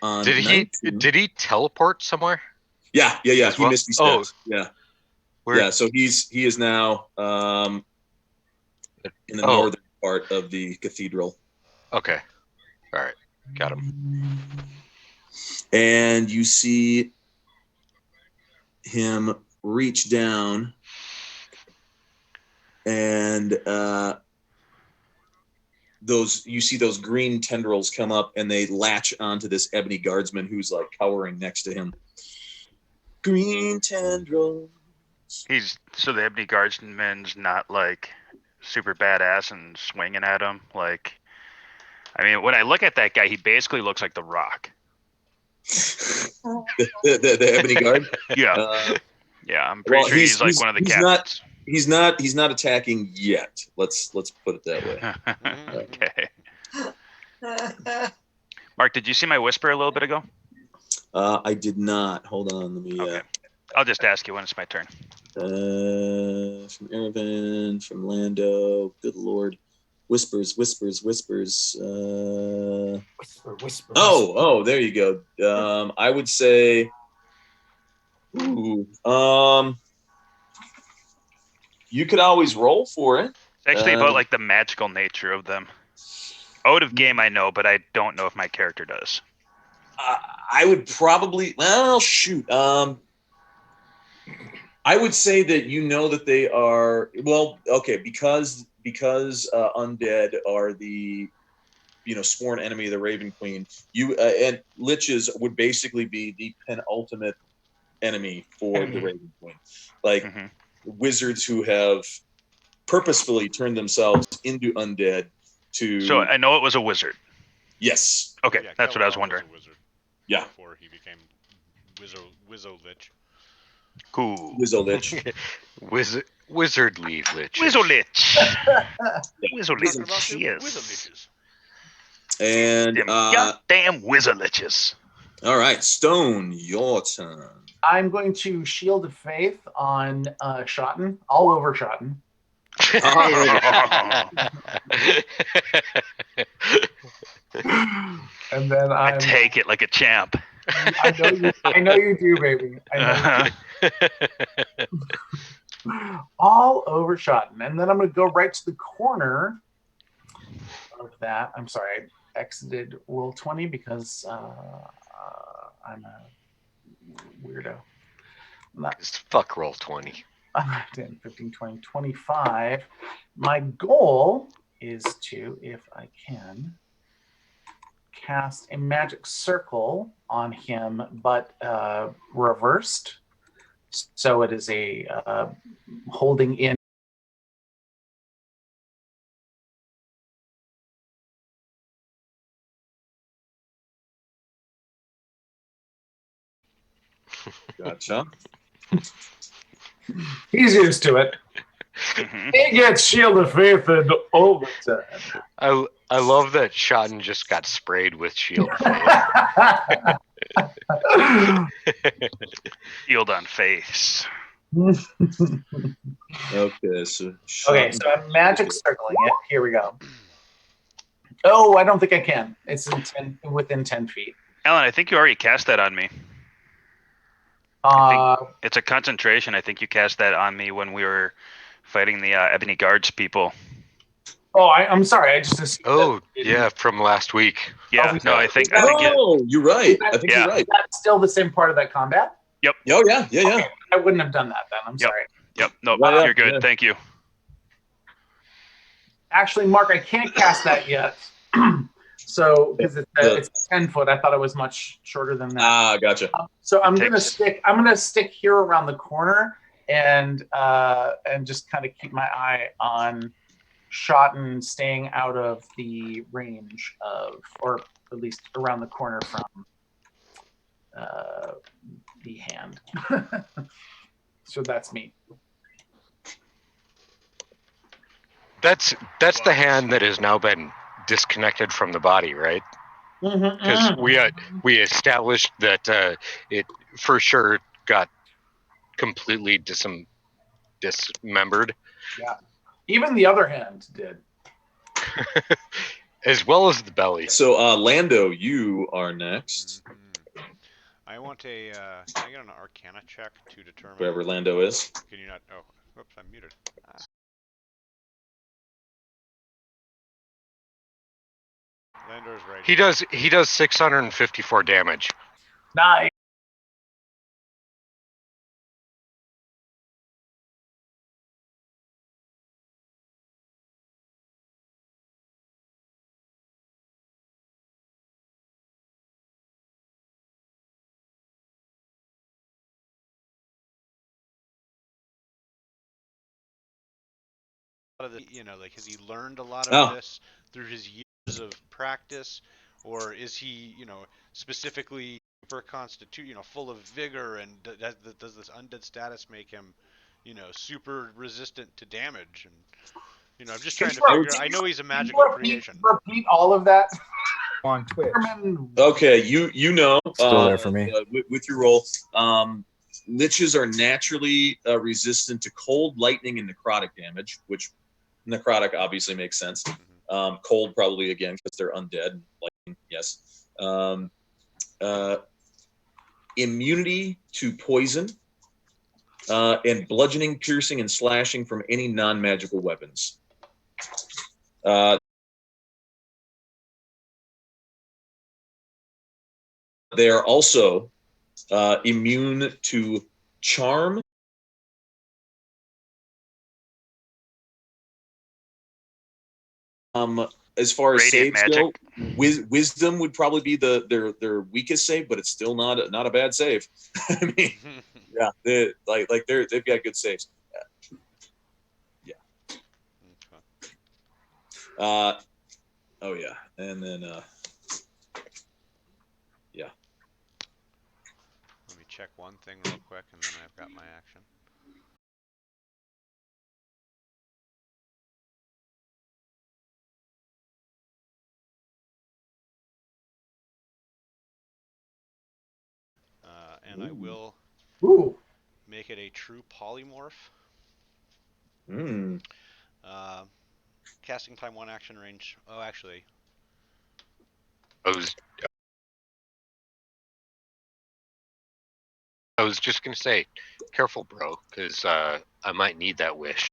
on did he teleport somewhere? Yeah. He misty steps. Yeah. Where? Yeah, so he is now in the northern part of the cathedral. Okay. All right. Got him. And you see him reach down and you see those green tendrils come up and they latch onto this ebony guardsman who's like cowering next to him. Green tendrils. So the ebony guardsman's not like super badass and swinging at him. Like, I mean, when I look at that guy, he basically looks like The Rock. the ebony guard. Yeah, yeah. I'm pretty sure he's like one of the captains. He's not attacking yet. Let's put it that way. Okay. Mark, did you see my whisper a little bit ago? I did not. Hold on. Let me. Okay. I'll just ask you when it's my turn. From Erevan, from Lando. Good lord. Whispers. Whisper. Oh, there you go. I would say. You could always roll for it. It's actually about like the magical nature of them. Out of game, I know, but I don't know if my character does. I would probably. Well, shoot. I would say that that they are because undead are the sworn enemy of the Raven Queen. And liches would basically be the penultimate enemy for the Raven Queen, like wizards who have purposefully turned themselves into undead to. So I know it was a wizard. Yes. Okay, Yeah, that's what I was Kellerell wondering. a wizard Yeah. before he became Wizzo-Lich. Cool. Wizzo-Lich. Wizardly Lich. Wizzo-Lich. Talking about Wizzo-Lich. them Yes. Wizzo-Liches. And Them goddamn Wizzo-Liches. all right, Stone, your turn. I'm going to Shield of Faith on Shotten, all over Shotten. And then I take it like a champ. I know you do, baby. I know you do. All over Shotten. And then I'm going to go right to the corner of that. I'm sorry, I exited roll 20 because I'm a weirdo. Fuck roll 20. 10, 15, 20, 25. My goal is to, if I can, cast a magic circle on him, but reversed. So it is a holding in. Gotcha. He's used to it. He gets Shield of Faith and overtime. I love that Shotten just got sprayed with shield. Shield on face. Okay, so I'm magic circling it. Here we go. Oh, I don't think I can. It's within 10 feet. Alan, I think you already cast that on me. It's a concentration. I think you cast that on me when we were fighting the Ebony Guards people. Oh, I'm sorry. I just assumed. Oh, yeah, from last week. Yeah, no, I think. Oh, you're right. I think you're right. Is that still the same part of that combat? Yep. Oh, yeah. Okay, I wouldn't have done that then. I'm sorry. Yep. No, Yeah, you're good. yeah. Thank you. Actually, Mark, I can't cast that yet. So because it's 10 foot, I thought it was much shorter than that. Ah, gotcha. So I'm gonna stick here around the corner and just kind of keep my eye on Shotten staying out of the range of, or at least around the corner from the hand. So that's me. That's the hand that has now been disconnected from the body, right? Because we established that it for sure got completely dismembered. Yeah, even the other hand did. As well as the belly. So, Lando, you are next. I want a. Can I get an Arcana check to determine Wherever Lando is. Can you not? Oh, whoops! I'm muted. Lando's right. He does 654 damage. Nice. Of the, like, has he learned a lot of this through his years of practice, or is he, specifically super constitution, full of vigor, and does this undead status make him, super resistant to damage? And I'm just trying to figure. I know he's a magical creation. Repeat all of that on Twitch. Okay, you know. Still there for me. With your roll, liches are naturally resistant to cold, lightning, and necrotic damage, which necrotic obviously makes sense. Cold probably again because they're undead. Lightning, yes. Immunity to poison, and bludgeoning, piercing, and slashing from any non-magical weapons. They are also immune to charm, as far as Radiant saves go, magic. wisdom would probably be their weakest save, but it's still not a bad save. I mean, yeah, they've got good saves. Yeah. Oh yeah, and then yeah. Let me check one thing real quick, and then I've got my action. And I will make it a true polymorph. Casting time 1 action range. Oh, actually. I was just gonna say, careful, bro, because I might need that wish.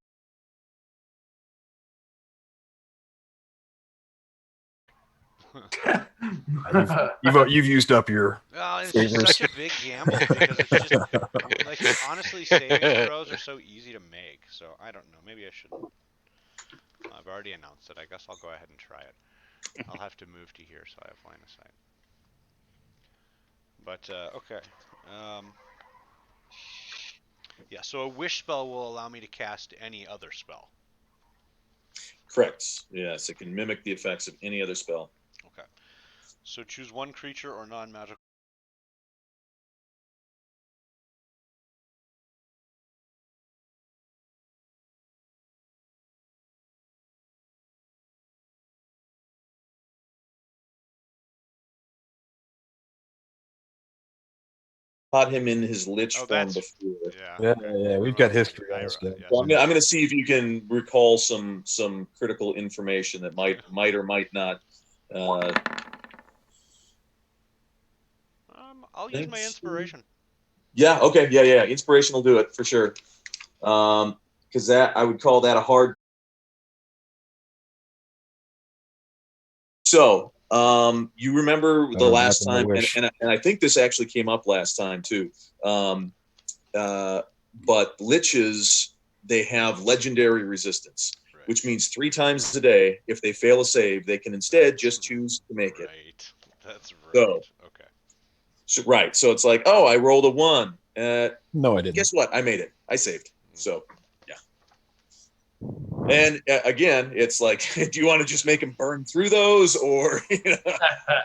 You've used up your. Oh, it's just such a big gamble because it's just like honestly, saving throws are so easy to make. So I don't know. Maybe I shouldn't. I've already announced it. I guess I'll go ahead and try it. I'll have to move to here so I have line of sight. But okay. Yeah. So a wish spell will allow me to cast any other spell. Correct. Yes, it can mimic the effects of any other spell. Okay. So choose one creature or non-magical. Caught him in his lich form before. Yeah. We've got history on this guy. So I'm going to see if you can recall some critical information that might or might not. I'll use my inspiration. Yeah. Okay. Yeah. Inspiration will do it for sure. Because that I would call that a hard. So you remember the last time, and I think this actually came up last time too. But liches, they have legendary resistance, which means 3 times a day, if they fail a save, they can instead just choose to make it. Right. That's right. So, okay. So, right. So it's like, oh, I rolled a 1. No, I didn't. Guess what? I made it. I saved. So, yeah. And again, it's like, do you want to just make them burn through those, or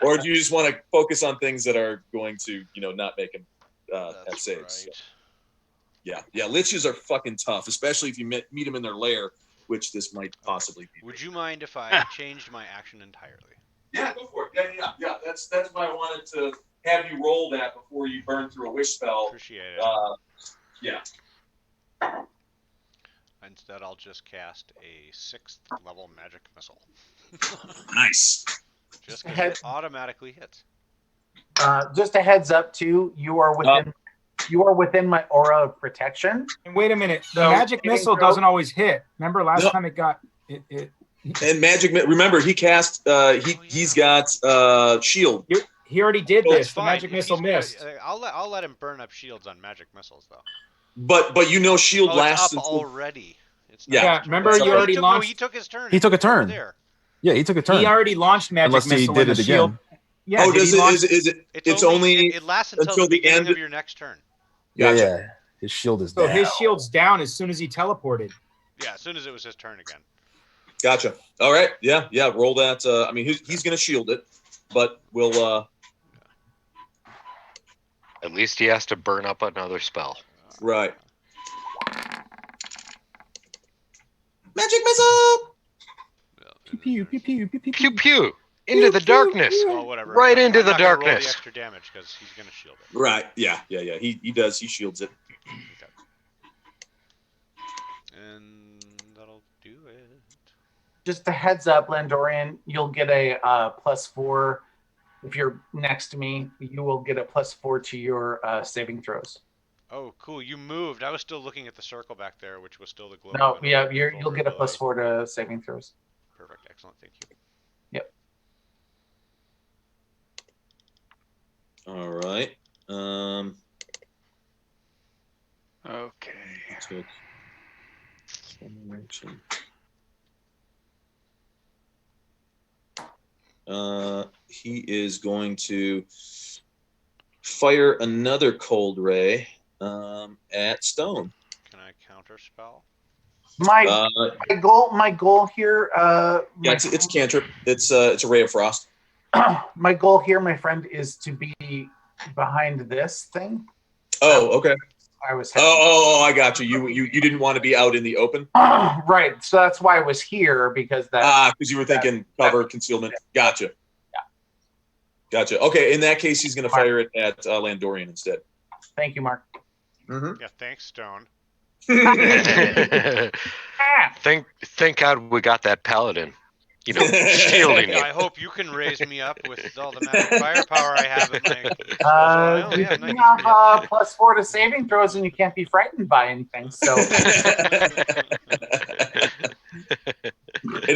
or do you just want to focus on things that are going to, not make them have saves? Right. So, yeah. Liches are fucking tough, especially if you meet them in their lair, which this might possibly be. Would you mind if I changed my action entirely? Yeah, go for it. Yeah. That's why I wanted to have you roll that before you burn through a wish spell. Appreciate it. Yeah. Instead, I'll just cast a 6th level magic missile. Nice. Just because it automatically hits. Just a heads up too, you are within my aura of protection. And wait a minute, the magic missile doesn't always hit. Remember last time it got it. And magic, remember he cast he's got shield. He already did this. The magic missile missed. I'll let him burn up shields on magic missiles though. But shield lasts up already. Yeah, remember you already launched. He took his turn. He took a turn. Yeah, he took a turn. He already launched magic Unless missile. he did it shield. again. Yeah. Oh, is it? It's only it lasts until the beginning of your next turn. Gotcha. Yeah. His shield is down. So his shield's down as soon as he teleported. Yeah, as soon as it was his turn again. Gotcha. All right. Yeah. Roll that. I mean, he's going to shield it, but we'll. At least he has to burn up another spell. Right. Magic missile. Pew pew pew pew pew Pew pew into the darkness. Well, whatever. Right into the I'm not gonna roll darkness. the extra damage because he's going to shield it. Right. Yeah. He does. He shields it. Okay. And that'll do it. Just a heads up, Landorian, you'll get a +4. If you're next to me, you will get a +4 to your saving throws. Oh, cool! You moved. I was still looking at the circle back there, which was still the glow. No, yeah, you'll get a +4 to saving throws. Perfect, excellent, thank you. Yep. All right. Okay. He is going to fire another cold ray at Stone. Can I counter spell? My goal here. Yeah, it's a cantrip. It's a ray of frost. My goal here, my friend, is to be behind this thing. Oh, okay. I was. I got you. You didn't want to be out in the open. Right. So that's why I was here, because that. Because you were thinking cover, concealment. Gotcha. Yeah. Gotcha. Okay. In that case, he's going to fire it at Landorian instead. Thank you, Mark. Mm-hmm. Yeah. Thanks, Stone. Thank God we got that paladin. You know, shielding you. I hope you can raise me up with all the magic firepower I have at my disposal. You have +4 to saving throws, and you can't be frightened by anything. So. And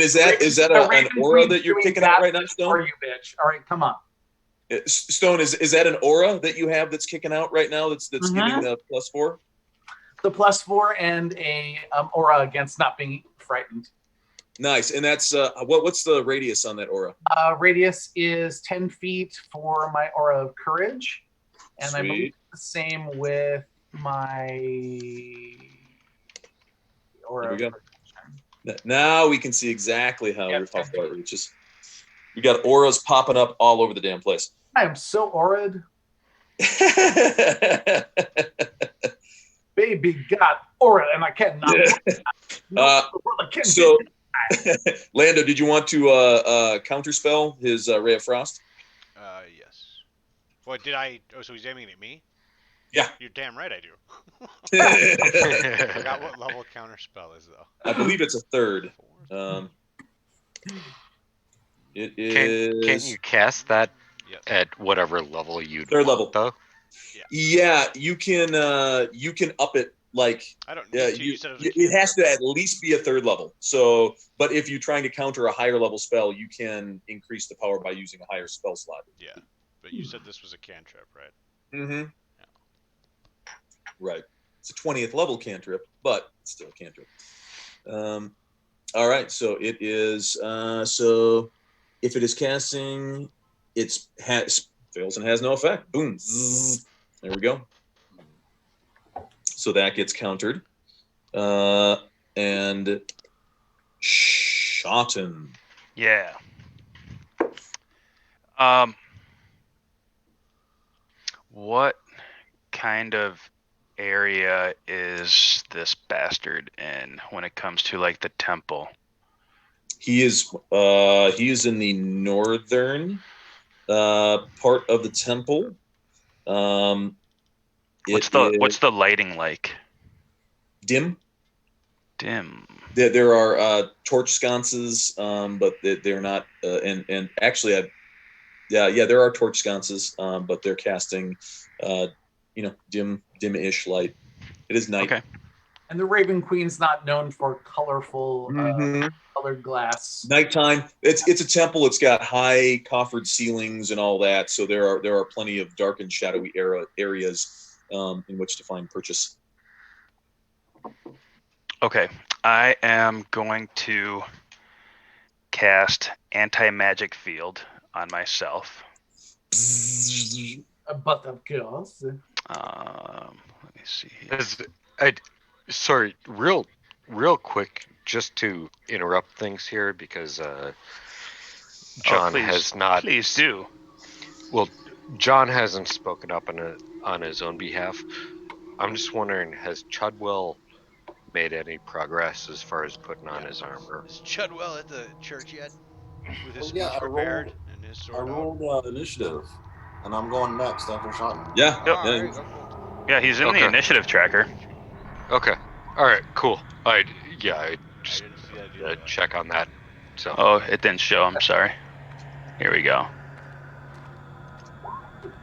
is that an aura that you're kicking out right now, Stone? Or you bitch. All right, come on. Stone, is that an aura that you have that's kicking out right now? That's giving the +4. The +4 and a aura against not being frightened. Nice. And that's what's the radius on that aura? Radius is 10 feet for my aura of courage, and Sweet. I believe the same with my aura. There we go. Now we can see exactly how far it reaches. We got auras popping up all over the damn place. I am so auraed. Baby got aura, and I cannot. So, Lando, did you want to counterspell his ray of frost? Yes. What did I? Oh, so he's aiming at me? Yeah. You're damn right I do. I forgot what level counterspell is though. I believe it's a third. It is. Can't you cast that at whatever level you? Third level. Though. Yeah, you can up it like. I don't need to. You said it has to at least be a third level. So, but if you're trying to counter a higher level spell, you can increase the power by using a higher spell slot. Yeah, but you said this was a cantrip, right? Mm-hmm. Yeah. Right. It's a 20th level cantrip, but it's still a cantrip. All right. So it is. So if it is casting, fails and has no effect. Boom. Zzz. There we go. So that gets countered. And Shotten. Yeah. What kind of area is this bastard in when it comes to like the temple? He is in the northern part of the temple. What's the lighting like? Dim. There are torch sconces, but they're not. And actually, there are torch sconces, but they're casting, dim-ish light. It is night. Okay. And the Raven Queen's not known for colorful, colored glass. Nighttime. It's a temple. It's got high coffered ceilings and all that. So there are plenty of dark and shadowy areas in which to find purchase. Okay, I am going to cast Anti-Magic Field on myself. But of course. Let me see here. Sorry, real quick, just to interrupt things here because John has not. Please do. Well, John hasn't spoken up on his own behalf. I'm just wondering, has Chudwell made any progress as far as putting on his armor? Is Chudwell at the church yet? With his speech prepared and his sword I rolled initiative, and I'm going next after Shotten. Yeah. Yeah, he's in the initiative tracker. Okay. All right. Cool. I just check on that. So. Oh, it didn't show. I'm sorry. Here we go.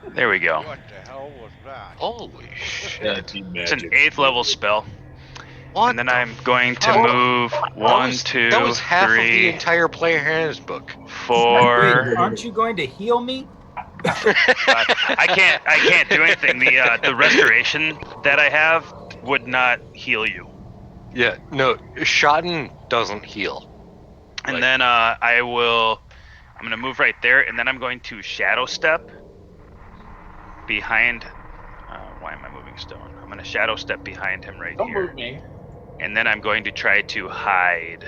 There we go. What the hell was that? Holy shit! It's an 8th level spell. What and then I'm going to move 1, 2, that was half 3, of the entire player handbook. 4. Wait, aren't you going to heal me? I can't do anything. The restoration that I have would not heal you. Yeah, no, Shotten doesn't heal. And then I'm gonna move right there, and then I'm going to shadow step behind. Why am I moving Stone? I'm gonna shadow step behind him right Don't here. move me. and then I'm going to try to hide.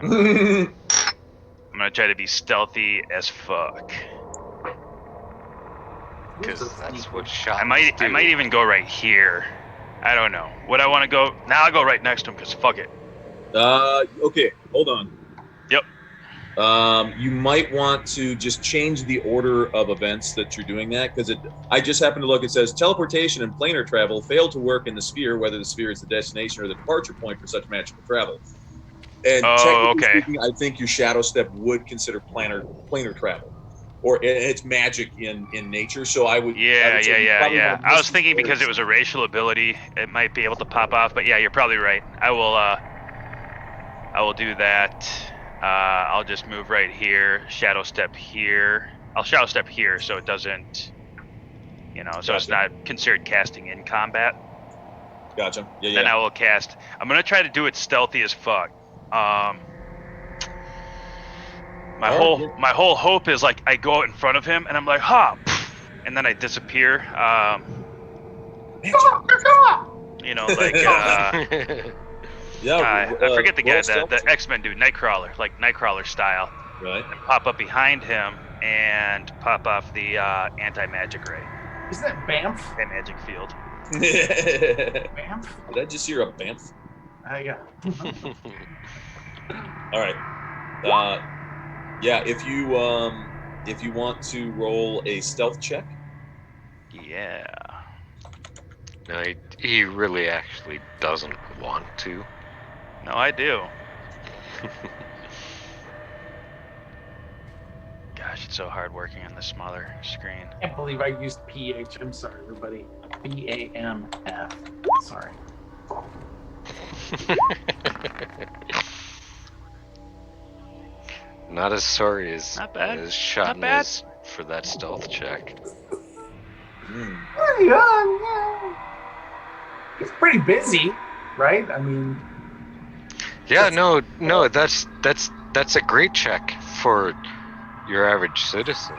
I'm going to try to be stealthy as fuck. Because that's what shots I might even go right here. I don't know. Would I want to go? Now I'll go right next to him because fuck it. Okay, hold on. Yep. You might want to just change the order of events that you're doing that, because I just happened to look. It says teleportation and planar travel fail to work in the sphere, whether the sphere is the destination or the departure point for such magical travel. And technically speaking, I think your shadow step would consider planar travel, or it's magic in nature. So I would. Yeah. I was thinking because it was a racial ability, it might be able to pop off. But yeah, you're probably right. I will do that. I'll just move right here. Shadow step here. I'll shadow step here so it doesn't, so it's not considered casting in combat. Gotcha. Yeah. Then I will cast. I'm gonna try to do it stealthy as fuck. My whole hope is like I go out in front of him and I'm like and then I disappear. Like I forget the guy, the X-Men dude, Nightcrawler, like Nightcrawler style. Right. And pop up behind him and pop off the anti-magic ray. Isn't it BAMF? Anti-magic field. BAMF? Did I just hear a BAMF? Yeah. All right. Yeah. If you want to roll a stealth check. Yeah. No, he really actually doesn't want to. No, I do. Gosh, it's so hard working on the smaller screen. I can't believe I used PH. I'm sorry, everybody. BAMF. Sorry. Not as sorry as Shotton Not bad. is for that stealth check. It's pretty busy, right? I mean. Yeah, no, that's a great check for your average citizen.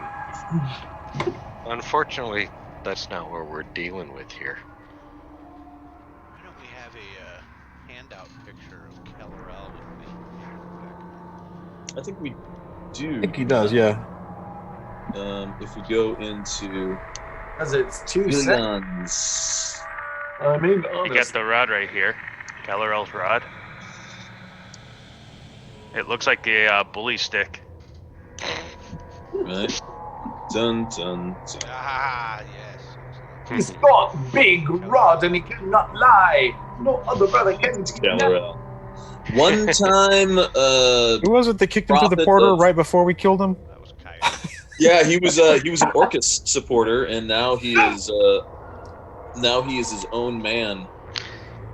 Unfortunately, that's not what we're dealing with here. Why don't we have a handout picture of Carrack with the I think we do. I think he does, yeah. If we go into. Because it's 2 seconds. I mean, You got the rod right here. Carrack's rod. It looks like a bully stick. Right. Dun, dun, dun. Ah, yes. He's got big rod and he cannot lie. No other brother can. Carrack. One time, Who was it that kicked him through the portal right before we killed him? That was Coyote. Yeah, he was an Orcus supporter, and now he is his own man.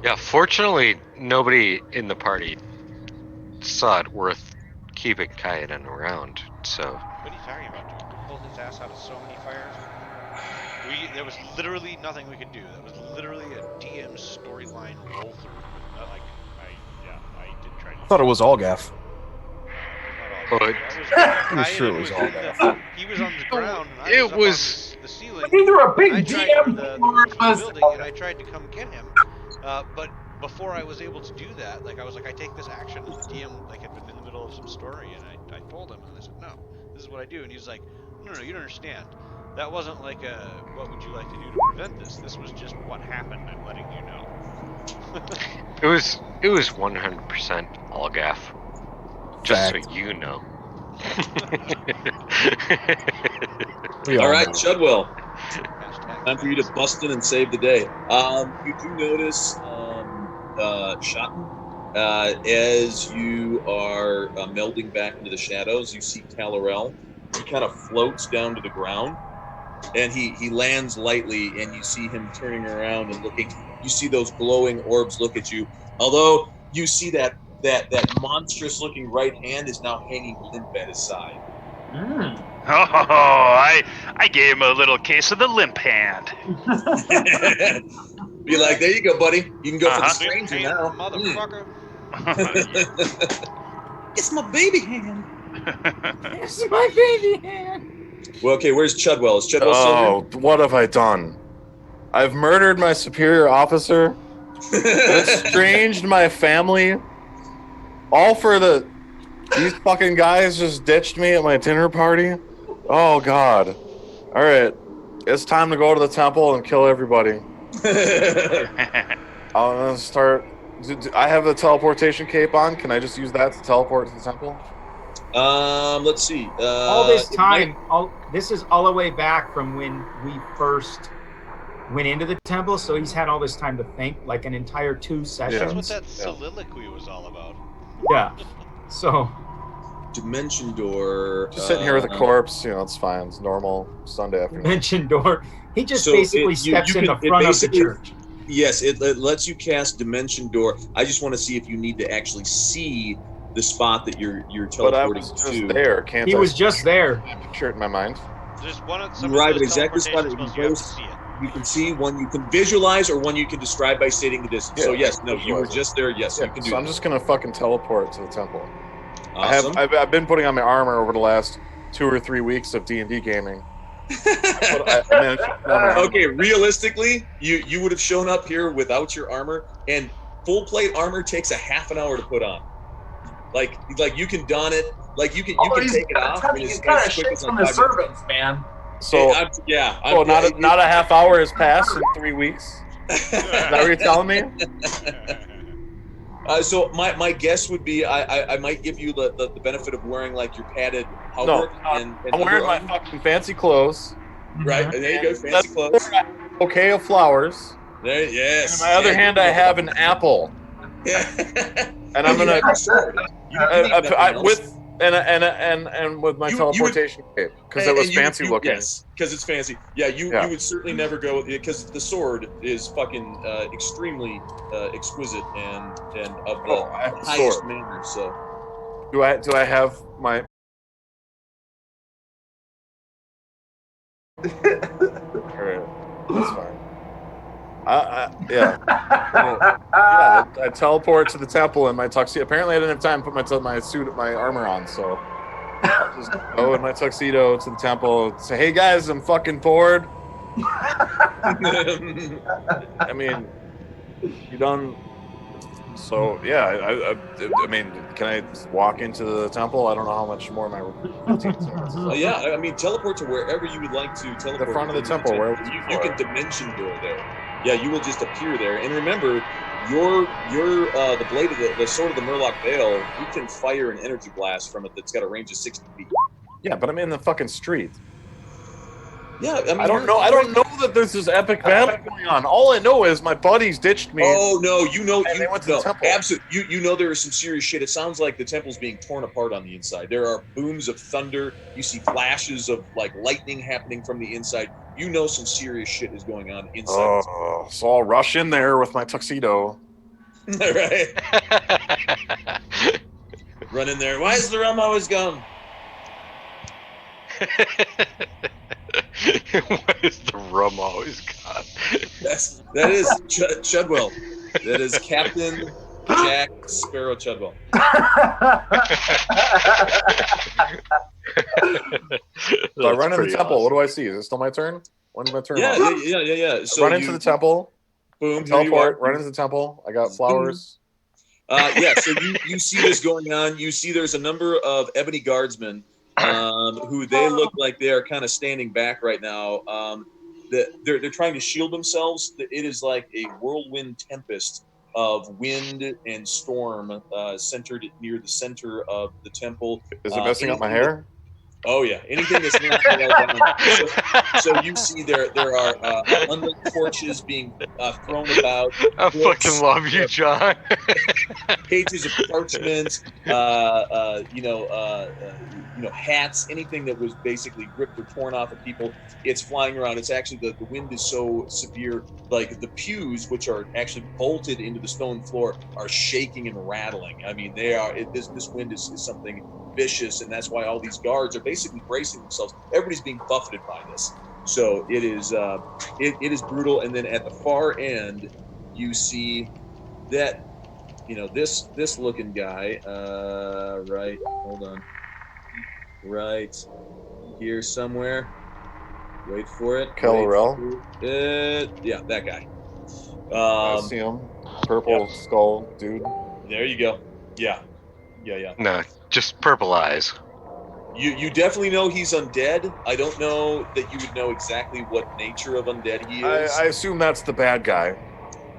Yeah, fortunately, nobody in the party saw it worth keeping Kaiden around. So. What are you talking about, dude? We pulled his ass out of so many fires. There was literally nothing we could do. That was literally a DM storyline roll through. I did try to. I thought it was Algaff. But I'm sure it was Algaff. He was on the ground. And I was up on the ceiling. Either a big I tried DM for the building, and I tried to come get him. But before I was able to do that, I was like, I take this action. And the DM had been in the middle of some story, and I told him, and I said, no, this is what I do. And he's like, no, you don't understand. That wasn't like a, what would you like to do to prevent this? This was just what happened. I'm letting you know. It was 100% Algaff. Just so you know. All right, Chudwell. Time for you to bust in and save the day. You do notice, Shotton, as you are melding back into the shadows, you see Carrack. He kind of floats down to the ground, and he lands lightly, and you see him turning around and looking. You see those glowing orbs look at you. Although you see that monstrous-looking right hand is now hanging limp at his side. Oh, I gave him a little case of the limp hand. Be like, there you go, buddy. You can go for the stranger now. Motherfucker. It's my baby hand. It's my baby hand. Well, okay, where's Chudwell? Is Chudwell still here? What have I done? I've murdered my superior officer Estranged my family. All for these fucking guys just ditched me at my dinner party. Oh God! All right, it's time to go to the temple and kill everybody. I'm gonna start. I have the teleportation cape on. Can I just use that to teleport to the temple? Let's see. All this time, this is all the way back from when we first went into the temple, so he's had all this time to think, like an entire 2 sessions. That's what that soliloquy was all about. Yeah. So. Dimension door. Just sitting here with a corpse, it's fine. It's normal Sunday afternoon. Dimension door. He just basically steps in the front of the church. Yes, it lets you cast Dimension Door. I just want to see if you need to actually see the spot that you're teleporting but I was just to. there. Can't he was just there. Picture it in my mind. There's one of right, but exactly spot it. You can see one you can visualize or one you can describe by stating the distance. So yes, no, you were just there. Yes, you can do. So I'm just gonna fucking teleport to the temple. Awesome. I've been putting on my armor over the last 2 or 3 weeks of D&D gaming. Okay, realistically, you would have shown up here without your armor, and full plate armor takes a half an hour to put on. Like you can don it, like you can take it off. He's got to shake from the servants, man. So not a half hour has passed in 3 weeks. Is that what you're telling me? So my guess would be I might give you the benefit of wearing like your padded hauberk. I'm wearing my fucking fancy clothes. Right, there you go, fancy clothes. Bouquet of flowers. There, yes. And in my other hand, I have an apple. Yeah. And I'm gonna with my teleportation cape because it was fancy looking. Yes, because it's fancy. Yeah, you would certainly never go because the sword is fucking extremely exquisite and of the highest manner. So, do I have my? All right, that's fine. I teleport to the temple in my tuxedo. Apparently, I didn't have time to put my armor on, so I'll just go in my tuxedo to the temple. Say, hey guys, I'm fucking bored. I mean, you done? So yeah, I mean, can I walk into the temple? I don't know how much more my routine is. Yeah, I mean, teleport to wherever you would like to teleport. The front of the temple, where you can dimension door there. Yeah, you will just appear there. And remember, your the blade of the sword of the Murloc Veil, you can fire an energy blast from it that's got a range of 60 feet. Yeah, but I'm in the fucking street. Yeah, I mean, I don't know that there's this epic battle going on. All I know is my buddies ditched me. Oh no, they went to the temple. Absolutely, you know there is some serious shit. It sounds like the temple's being torn apart on the inside. There are booms of thunder. You see flashes of like lightning happening from the inside. You know some serious shit is going on inside. Oh, so I'll rush in there with my tuxedo. Right. Run in there. Why is the rum always gone? Why is the rum always gone? That is Chudwell. That is Captain Jack Sparrow Chudwell. So I run in the temple. Awesome. What do I see? Is it still my turn? When's my turn? Yeah. So run into the temple. Boom. Teleport. Run into the temple. I got flowers. So you see this going on. You see there's a number of ebony guardsmen who they look like they are kind of standing back right now. They're trying to shield themselves. It is like a whirlwind tempest of wind and storm centered near the center of the temple. Is it messing up my hair? Oh yeah, anything that's not down. So you see there are unlit torches being thrown about. I fucking love you, John. Pages of parchment, hats, anything that was basically ripped or torn off of people. It's flying around. It's actually the wind is so severe, like the pews, which are actually bolted into the stone floor, are shaking and rattling. I mean, they are. This wind is something vicious, and that's why all these guards are basically bracing themselves. Everybody's being buffeted by this, so it is it is brutal. And then at the far end, you see that this looking guy. Right, hold on. Right here somewhere. Wait for it. Calorel. Yeah, that guy. I see him. purple skull dude. There you go. Yeah. No, just purple eyes. You definitely know he's undead. I don't know that you would know exactly what nature of undead he is. I assume that's the bad guy.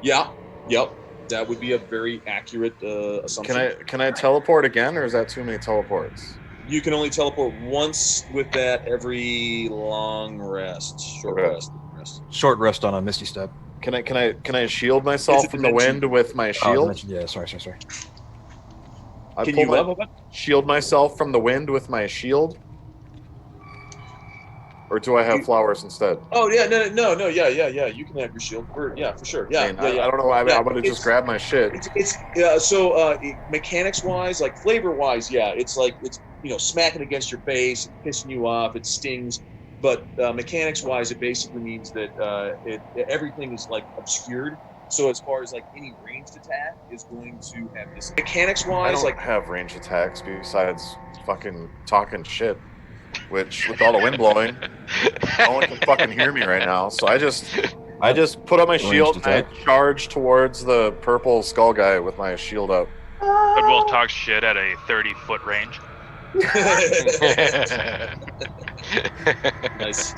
Yeah. Yep. That would be a very accurate assumption. Can I teleport again, or is that too many teleports? You can only teleport once with that every long rest, short rest. Short rest on a Misty Step. Can I shield myself from the wind with my shield? Yeah, sorry. Can you shield myself from the wind with my shield? Or do I have flowers instead? Oh yeah, no, yeah. You can have your shield. For sure. Yeah. I don't know. I would have just grabbed my shit. So mechanics wise, like flavor wise, it's smacking against your face, pissing you off, it stings. But mechanics wise, it basically means that everything is like obscured. So as far as like any ranged attack is going to have this. Mechanics wise, I don't have ranged attacks besides fucking talking shit. Which, with all the wind blowing, no one can fucking hear me right now. So I just put on my shield and I charge towards the purple skull guy with my shield up. Goodwill talks shit at a 30-foot range. Nice.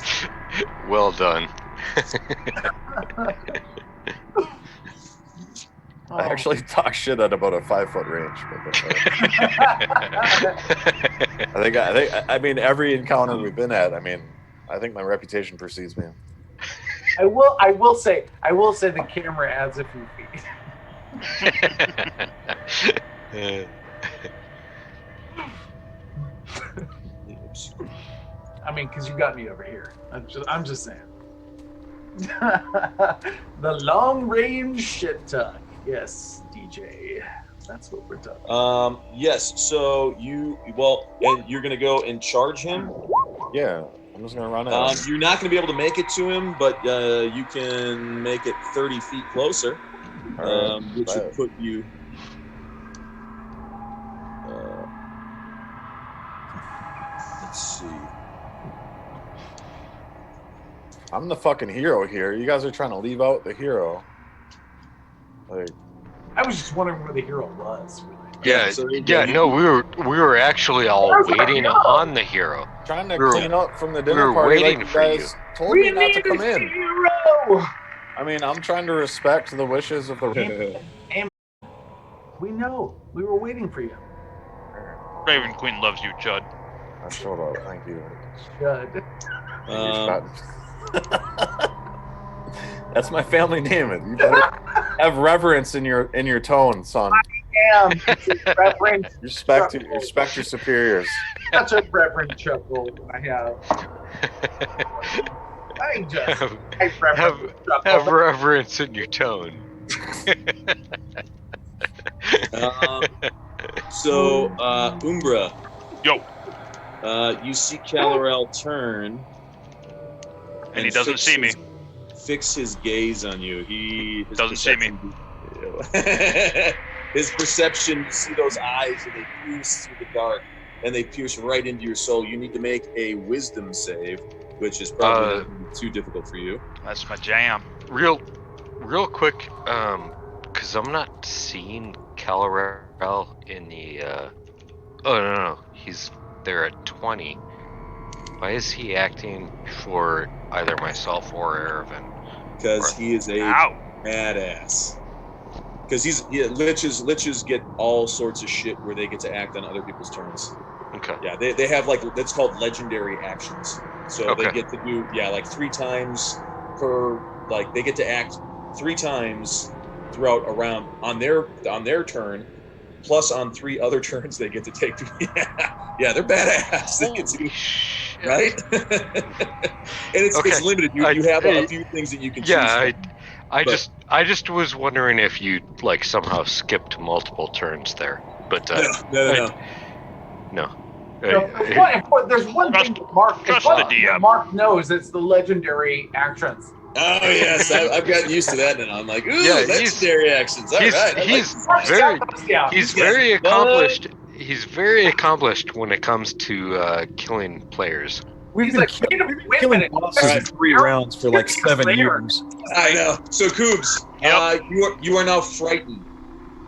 Well done. I actually talk shit at about a 5-foot range. But I mean, every encounter we've been at, I think my reputation precedes me. I will say the camera adds a few feet. I mean, because you got me over here. I'm just saying. The long range shit talk. Yes, DJ. That's what we're talking. Yes. So and you're gonna go and charge him. Yeah, I'm just gonna run out. You're not gonna be able to make it to him, but you can make it 30 feet closer, which would put you. Let's see. I'm the fucking hero here. You guys are trying to leave out the hero. I was just wondering where the hero was. Really. No, we were actually all waiting on the hero. Trying to clean up from the dinner party. We were waiting for you. Told me not to come in. Hero! I mean, I'm trying to respect the wishes of the. We know. We were waiting for you. Raven Queen loves you, Judd. I showed up. Thank you. Judd. That's my family name. You better have reverence in your tone, son. I am. Reverend. Respect your superiors. Such a reverend chuckle I have. Have reverence in your tone. Umbra. Yo. You see Calorel turn. And he doesn't see me. Fix his gaze on you. He doesn't see me. His perception, you see those eyes, and they pierce through the dark, and they pierce right into your soul. You need to make a wisdom save, which is probably not going to be too difficult for you. That's my jam. Real quick, because I'm not seeing Calorel in the. Oh no, he's there at 20. Why is he acting for either myself or Aravan? Because he is a badass. Because liches get all sorts of shit where they get to act on other people's turns. Okay. Yeah, they have that's called legendary actions. So they get to do 3 times per they get to act 3 times throughout a round on their turn. Plus, on 3 other turns, they get to take. Yeah, they're badass. They get to, right? And it's limited. You have a few things that you can choose. Yeah, I just was wondering if you somehow skipped multiple turns there, but no. There's one thing that Mark knows. It's the legendary actions. Oh yes, I've gotten used to that now. I'm like, ooh, legendary actions. All right. He's very accomplished. He's very accomplished when it comes to killing players. We've been killing bosses in 3 rounds for like 7 years. I know. So, Coobs, you are now frightened.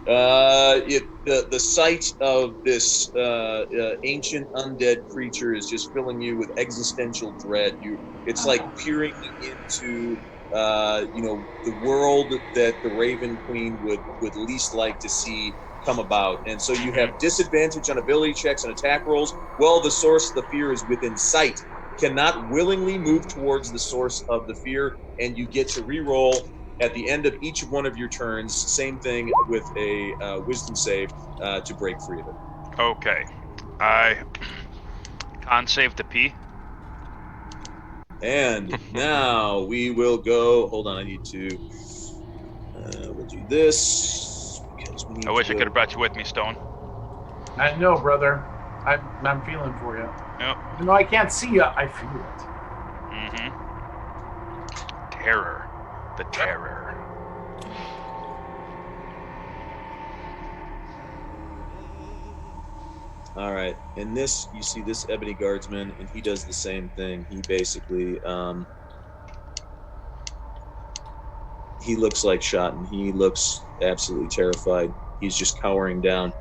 The sight of this ancient undead creature is just filling you with existential dread. It's like peering into the world that the Raven Queen would least like to see come about. And so you have disadvantage on ability checks and attack rolls. Well, the source of the fear is within sight. Cannot willingly move towards the source of the fear, and you get to re-roll at the end of each one of your turns. Same thing with a wisdom save to break free of it. Okay. I con save the P. And now we will go. Hold on, I need to. We'll do this because we need. I wish I go. could have brought you with me, Stone. I know, brother. I'm feeling for you. Yep. Even though I can't see you, I feel it. Terror. The terror. All right, and this, you see this Ebony Guardsman, and he does the same thing. He basically, he looks like shot, and he looks absolutely terrified. He's just cowering down.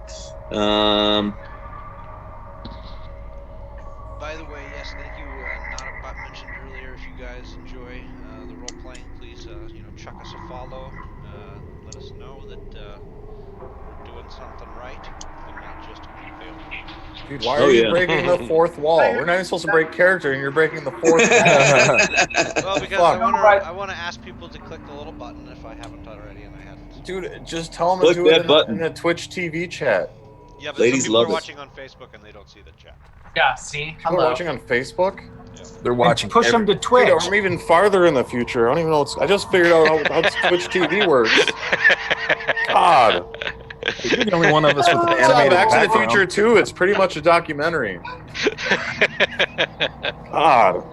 By the way, yes, thank you. Not mentioned earlier. If you guys enjoy the role playing, please, chuck us a follow. Let us know that we're doing something right and not just failing. Dude, why are you breaking the fourth wall? We're not even supposed to break character, and you're breaking the fourth wall. Well, because I want to ask people to click the little button if I haven't already, and I hadn't. Dude, just tell them to do it in a Twitch TV chat. Yeah, but some people are watching on Facebook and they don't see the chat. Yeah, see? People are watching on Facebook? Yeah. They're watching. Push them to Twitch. Dude, I'm even farther in the future. I don't even know I just figured out how Twitch TV works. God. You're the only one of us with an animated Back to the background. Future 2, it's pretty much a documentary. God.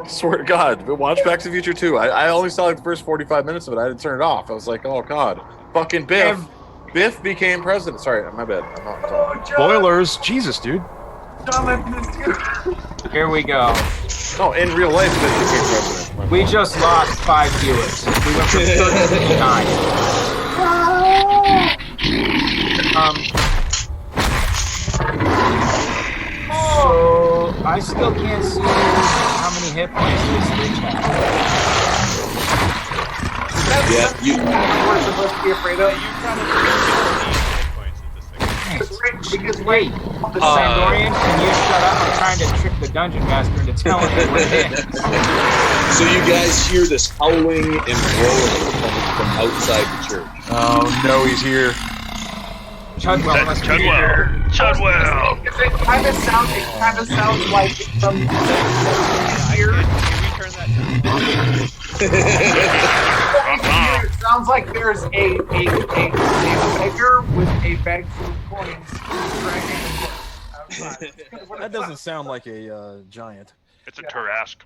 Swear to God, but watch Back to the Future 2. I only saw like the first 45 minutes of it. I had to turn it off. I was like, oh God. Fucking Biff. Biff became president. Sorry, my bad. I'm not talking. Spoilers. Jesus, dude. Here we go. No, in real life, Biff became president. We just lost 5 viewers. We went from 13 to 9. So I still can't see how many hit points this bitch has. Yeah, we're supposed to be afraid of. Because wait, the Sandorian, can you shut up? I'm trying to trick the dungeon master into telling me what it is. So you guys hear this howling and roaring from outside the church. Oh no, he's here. Chudwell must be Chudwell. Chudwell. It kind of sounds like from here. It sounds like there's a beggar with a bag full of coins dragging outside. That doesn't sound like a giant. It's a Tarrasque.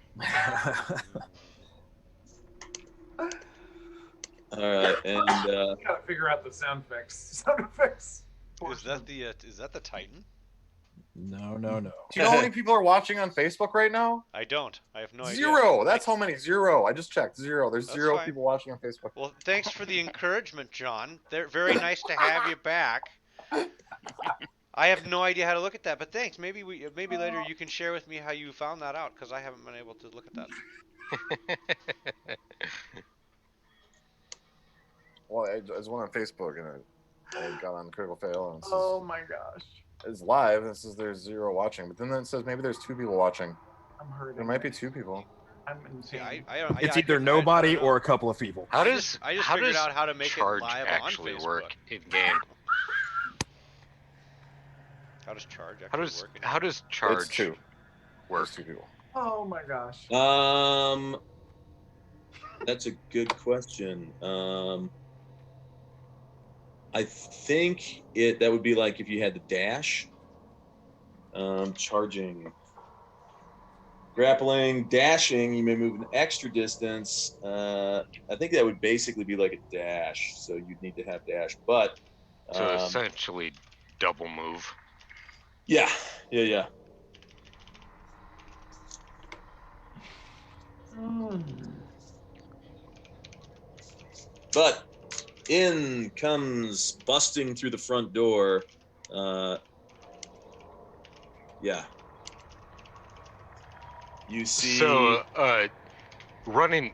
All right, and we gotta figure out the sound effects. Is that the Titan? No. Do you know how many people are watching on Facebook right now? I don't. I have no idea. 0. That's how many. 0. I just checked. 0. There's That's 0 fine. people watching on Facebook. Well, thanks for the encouragement, John. They're very nice to have you back. I have no idea how to look at that, but thanks. Maybe later you can share with me how you found that out, because I haven't been able to look at that. Well, I was one on Facebook, and I got on Critical Fail, and Oh my gosh. it's live, and it says there's 0 watching. But then it says maybe there's 2 people watching. I'm hurting. There might be 2 people. I'm insane. It's either nobody or a couple of people. I just figured out how to make it charge live actually on Facebook. work in game? How does charge actually work? How does charge It's 2. work? There's 2 people. Oh my gosh. that's a good question. I think that would be like if you had the dash, charging, grappling, dashing. You may move an extra distance. I think that would basically be like a dash. So you'd need to have dash, but So essentially, double move. yeah. But in comes busting through the front door. Yeah. You see. So, running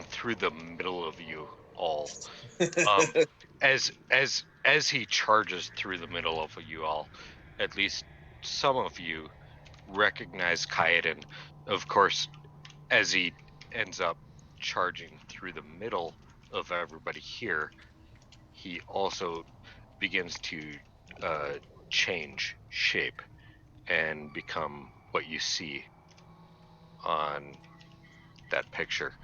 through the middle of you all, as he charges through the middle of you all, at least some of you recognize Kaiden. Of course, as he ends up charging through the middle of everybody here, he also begins to change shape and become what you see on that picture.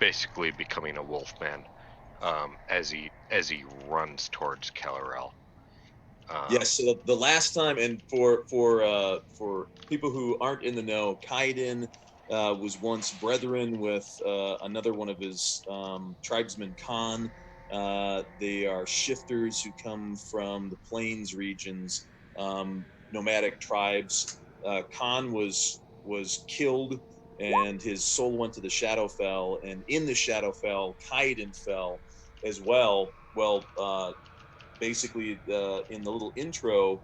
Basically becoming a wolfman as he runs towards Calorel. Yes. So the last time, and for people who aren't in the know, Kaiden was once brethren with another one of his tribesmen, Khan. They are shifters who come from the plains regions, nomadic tribes. Khan was killed, and his soul went to the Shadowfell, and in the Shadowfell, Kaiden fell as well. Well, basically, in the little intro,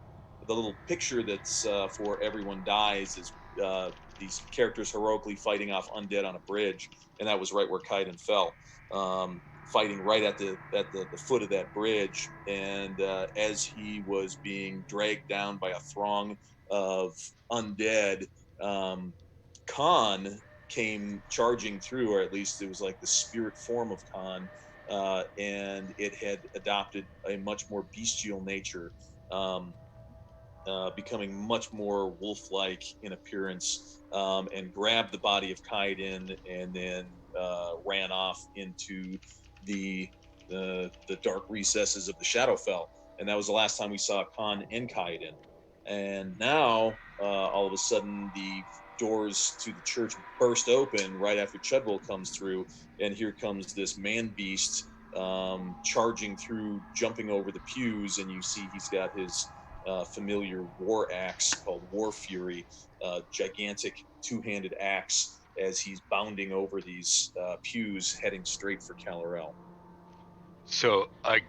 the little picture that's for Everyone Dies is these characters heroically fighting off undead on a bridge, and that was right where Kaiden fell, fighting right at the foot of that bridge. And as he was being dragged down by a throng of undead, Khan came charging through, or at least it was like the spirit form of Khan, and it had adopted a much more bestial nature, becoming much more wolf-like in appearance, and grabbed the body of Kaiden and then ran off into the dark recesses of the Shadowfell. And that was the last time we saw Khan and Kaiden. And now, all of a sudden, the doors to the church burst open right after Chudwell comes through, and here comes this man beast charging through, jumping over the pews, and you see he's got his familiar war axe called War Fury, gigantic two-handed axe, as he's bounding over these pews, heading straight for Calorel. So I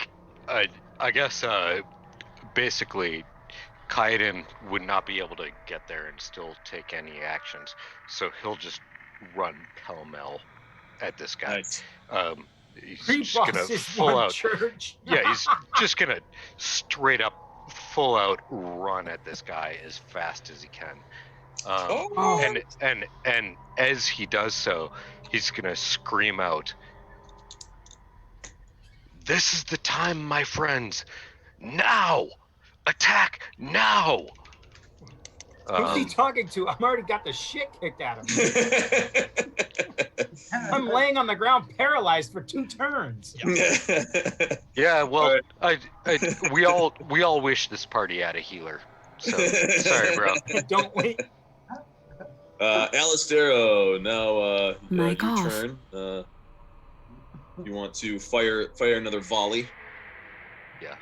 guess basically Kaiden would not be able to get there and still take any actions, so he'll just run pell-mell at this guy. Nice. He's Three just gonna bosses, full one out. church. Yeah, he's just gonna straight up full out run at this guy as fast as he can. And as he does so, he's gonna scream out, "This is the time, my friends! Now! Attack now!" Who's he talking to? I've already got the shit kicked out of me. I'm laying on the ground paralyzed for 2 turns. Yeah, well, we all wish this party had a healer. So sorry, bro. Don't wait. Alistero, now Mic your off. turn. You want to fire another volley? Yeah.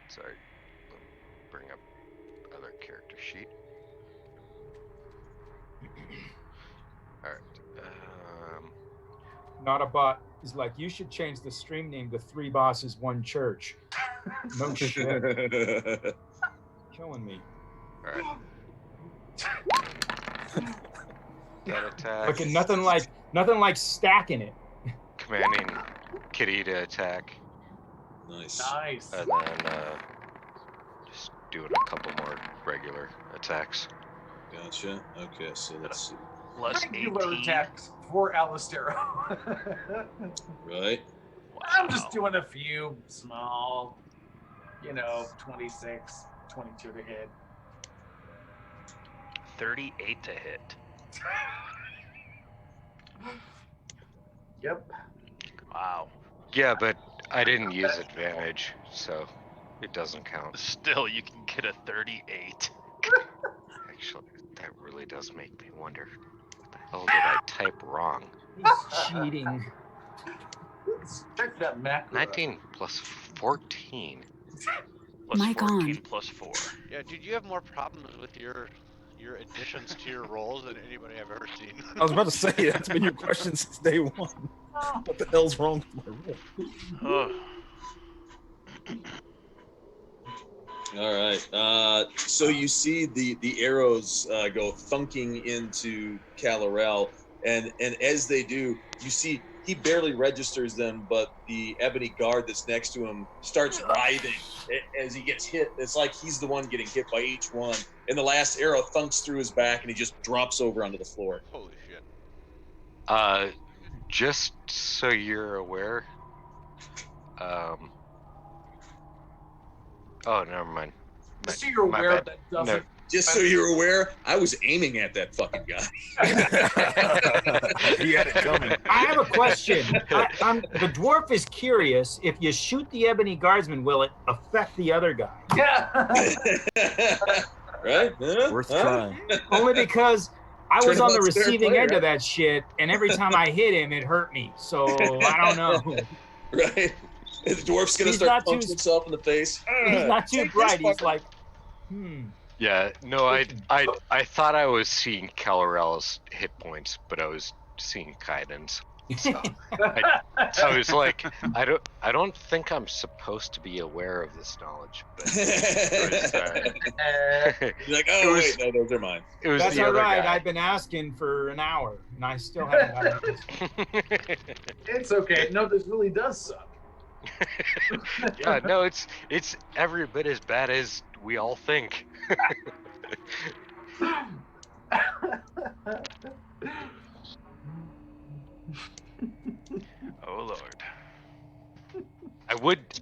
Sorry. Let me bring up other character sheet. All right. Not a bot. He's like, you should change the stream name to 3 Bosses, 1 Church. No shit. Killing me. All right. That attack. Fucking nothing like stacking it. Commanding Kitty to attack. Nice. And then just doing a couple more regular attacks. Gotcha. Okay, so let's see. Plus Regular 18. attacks for Alistero. Right. I'm just doing a few small, 26, 22 to hit. 38 to hit. Yep. Wow. Yeah, but I didn't use advantage, so it doesn't count. Still, you can get a 38. Actually, that really does make me wonder, what the hell did I type wrong? He's cheating. Let's check that macro. 19 plus 14. Plus Mic 14 on. plus 4. Yeah, dude, you have more problems with your your additions to your rolls than anybody I've ever seen. I was about to say that's been your question since day one. What the hell's wrong with my roll? Oh. All right. So you see the arrows go thunking into Calorel, and as they do, you see he barely registers them, but the ebony guard that's next to him starts writhing as he gets hit. It's like he's the one getting hit by each one, and the last arrow thunks through his back, and he just drops over onto the floor. Holy shit. Just so you're aware. Oh, never mind. Just so you're aware bad. that doesn't. Just so you're aware, I was aiming at that fucking guy. He had it coming. I have a question. The dwarf is curious. If you shoot the ebony guardsman, will it affect the other guy? Yeah. Right? Worth trying. Only because I Turn was him on the on spare receiving player, end right? of that shit, and every time I hit him, it hurt me. So I don't know. Right? The dwarf's gonna He's start not too- punching himself in the face. He's not too Take this bright. He's fucker. like, Yeah, no, I thought I was seeing Calorel's hit points, but I was seeing Kaiden's. So I was like, I don't think I'm supposed to be aware of this knowledge. But You're like, oh wait, no, those are mine. It was that's the all other right. guy. I've been asking for an hour, and I still haven't gotten it. It's okay. No, this really does suck. Yeah, no, it's every bit as bad as we all think. Oh Lord.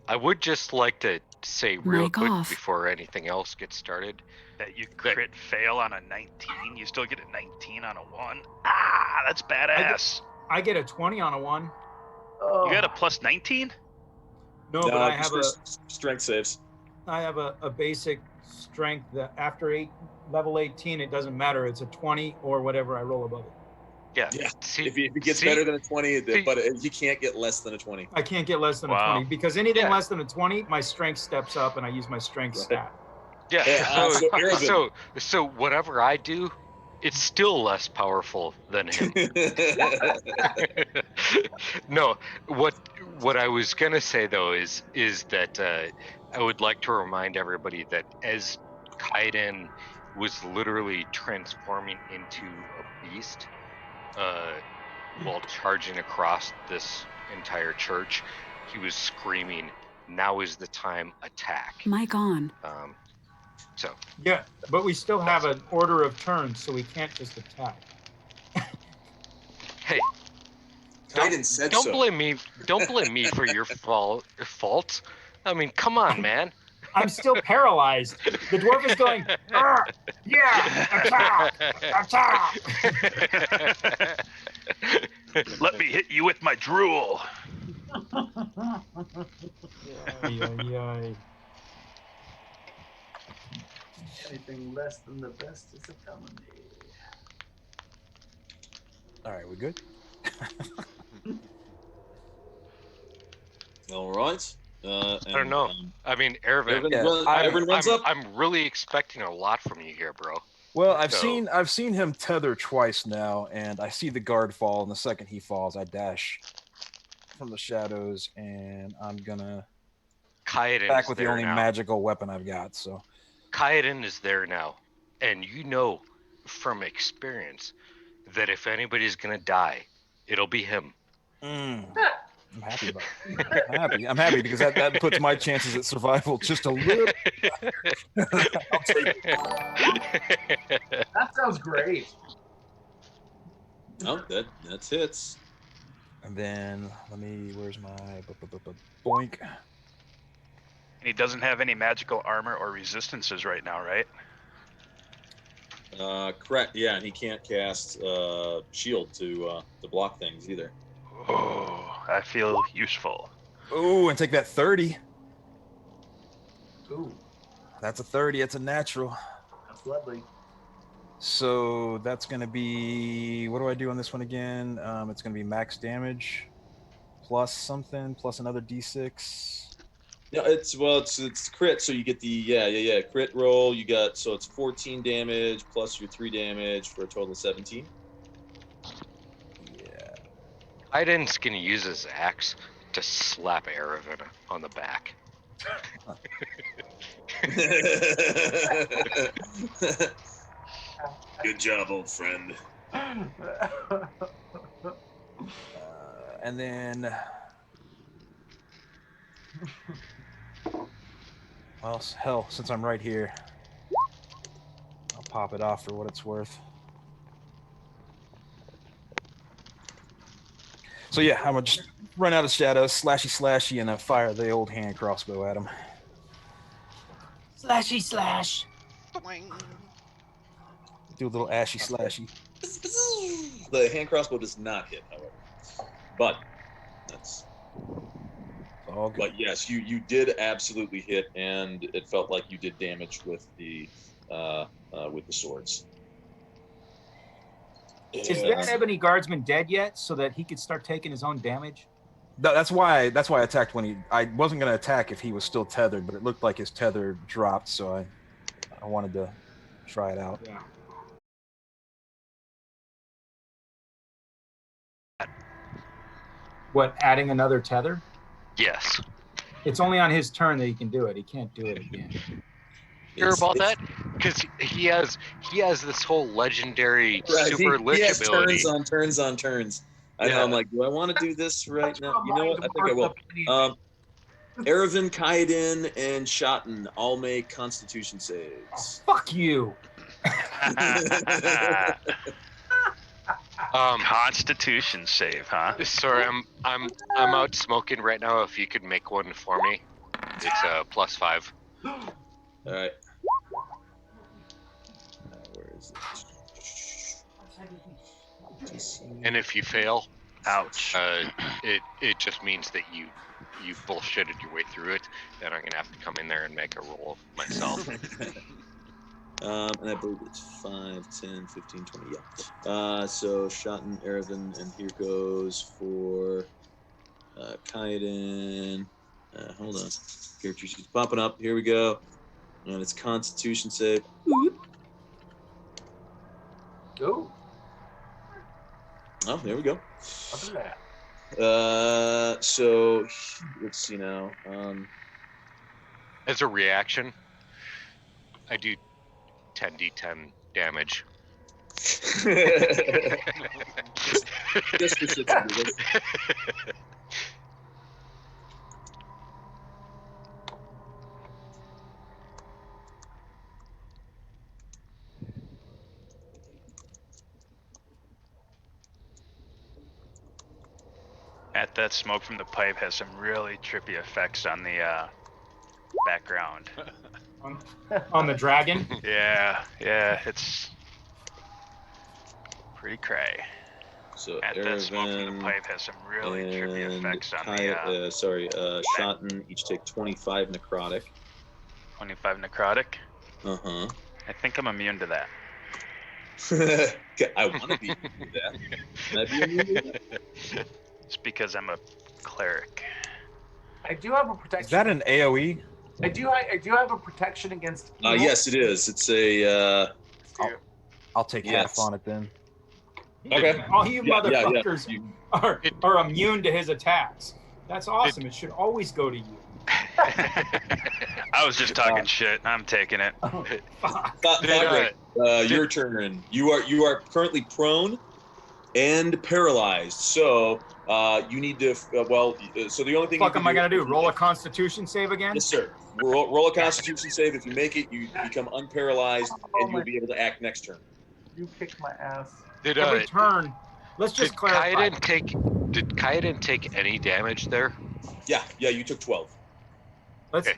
I would just like to say real Mic quick off. before anything else gets started. That you crit fail on a 19, you still get a 19 on a 1. Ah, that's badass. I get a 20 on a 1. Oh. You got a plus 19? No, but I have strength saves. I have a basic strength that after level 18, it doesn't matter. It's a 20 or whatever I roll above it. Yeah. Yeah. See, If it gets better than a 20, but you can't get less than a 20. I can't get less than Wow. a 20 because anything Yeah. less than a 20, my strength steps up and I use my strength stat. yeah. Yeah, So whatever I do, it's still less powerful than him. No, what I was gonna say though is that I would like to remind everybody that as Kaiden was literally transforming into a beast while charging across this entire church, he was screaming, "Now is the time, attack!" Mic on. So Yeah, but we still have an order of turns, so we can't just attack. hey, Kaiden said don't so. blame me. Don't blame me for your faults. I mean, come on, man. I'm still paralyzed. The dwarf is going, "Arr, yeah, attack, attack." Let me hit you with my drool. Yay. Anything less than the best is a felony. All right, we good? All right. I don't know. I mean, Ervin, Ervin runs up. I'm really expecting a lot from you here, bro. Well, I've So- seen him tether twice now, and I see the guard fall. And the second he falls, I dash from the shadows, and I'm gonna Kaiden back is with the there only now. magical weapon I've got. So Kaiden is there now, and you know from experience that if anybody's gonna die, it'll be him. I'm happy about it. I'm happy because that puts my chances at survival just a little. I'll take it. That sounds great. Oh, that's hits. And then where's my boink? And he doesn't have any magical armor or resistances right now, right? Correct. Yeah, and he can't cast shield to block things either. Oh, I feel useful. Ooh, and take that 30. Ooh, That's a 30. It's a natural. that's lovely. So that's going to be, what do I do on this one again? It's going to be max damage plus something plus another d6. Yeah, it's crit, so you get the crit roll. You got so it's 14 damage plus your 3 damage for a total of 17. Yeah. Aiden's gonna use his axe to slap Aravan on the back. Good job, old friend. And then, well, hell, since I'm right here, I'll pop it off for what it's worth. So yeah, I'm gonna just run out of shadows, slashy, and fire the old hand crossbow at him. Slashy slash. Do a little ashy slashy. The hand crossbow does not hit, however. But that's all good. But yes, you did absolutely hit, and it felt like you did damage with the swords. Is that Ebony Guardsman dead yet, so that he could start taking his own damage? That's why I attacked when I wasn't gonna attack if he was still tethered, but it looked like his tether dropped, so I wanted to try it out. Yeah. What, adding another tether? Yes. It's only on his turn that he can do it. He can't do it again. Hear about that? Because he has this whole legendary super lich he has ability. turns on turns. I know. I'm like, do I want to do this right now? You know what? I think I will. Aravan, Kaiden, and Shotten all make Constitution saves. Oh, fuck you. Constitution save, huh? Sorry, I'm out smoking right now. If you could make one for me, it's a +5. All right. Where is it? And if you fail, ouch. It just means that you bullshitted your way through it, and I'm gonna have to come in there and make a roll myself. And I believe it's 5, 10, 15, 20. Yeah. So Shotten, Aravan, and here goes for Kaiden. Hold on. Character she's popping up. Here we go. And it's Constitution save. Go. Oh, there we go. Look at that. So let's see now. As a reaction, I do 10d10 damage. Just for shits and giggles. That smoke from the pipe has some really trippy effects on the background. On the dragon? Yeah, it's pretty cray. So that smoke from the pipe has some really trippy effects on the Shotten each take 25 necrotic. 25 necrotic? Uh-huh. I think I'm immune to that. I want to be immune to that. Can I be immune to that? It's because I'm a cleric. I do have a protection. Is that an AoE? I do have a protection against evil. Yes, it is. It's a. I'll take half on it then. Okay. All you motherfuckers are immune to his attacks. That's awesome. It should always go to you. I was just talking shit. I'm taking it. Your turn. You are currently prone and paralyzed. So you need to. So the only thing. What am I gonna do? Roll a Constitution save again? Yes, sir. Roll a Constitution save. If you make it, you become unparalyzed, and you'll be able to act next turn. You kicked my ass. Every turn. Let's just clarify. Did Kaiden take any damage there? Yeah. You took 12.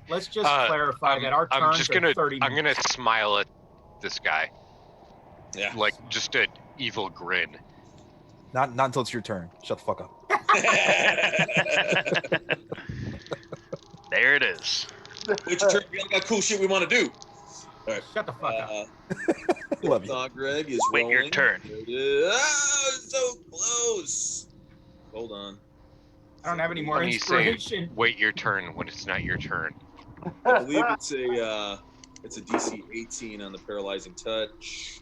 Let's just clarify that our turns are 30 minutes. I'm gonna smile at this guy. Yeah. Like just an evil grin. Not until it's your turn. Shut the fuck up. There it is. It's your turn. We got cool shit we want to do. All right. Shut the fuck up. Love you. Greg is Wait, rolling. your turn. There it is. Oh, so close. Hold on. I don't have any more When you say inspiration. wait your turn when it's not your turn. I believe it's a DC 18 on the paralyzing touch.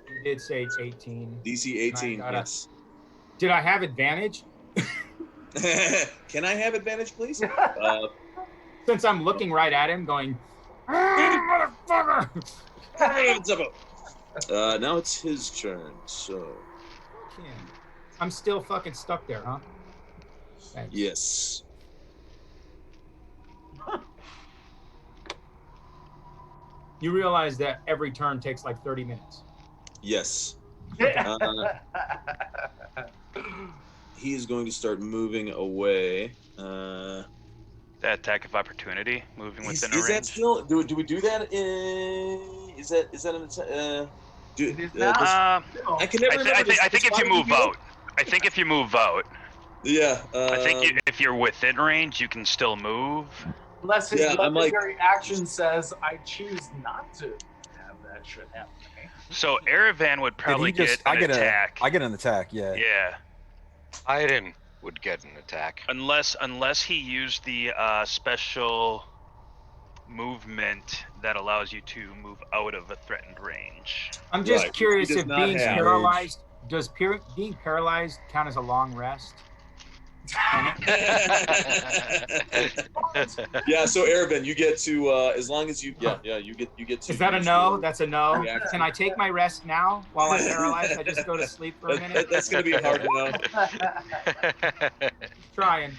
You did say 18. DC 18, gotta- yes. Did I have advantage? Can I have advantage, please? Since I'm looking right at him, going, motherfucker! Now it's his turn, so. I'm still fucking stuck there, huh? Thanks. Yes. You realize that every turn takes like 30 minutes. Yes. He is going to start moving away. That attack of opportunity, moving within a Is range. that still? Do we do that? Is that an I can never remember. I think if you move out. I think if you move out. Yeah. I think if you're within range, you can still move. Unless his legendary action says, I choose not to have that shit happen to me. So Erevan would probably get an attack. I get an attack, yeah. Yeah. Aiden would get an attack. Unless he used the special movement that allows you to move out of a threatened range. I'm just curious if being paralyzed, does being paralyzed count as a long rest? Yeah, so Erevan, you get to as long as you you get to. Is that a no? That's a no. Can I take my rest now while I'm paralyzed? I just go to sleep for a minute. That's gonna be hard to know. Trying,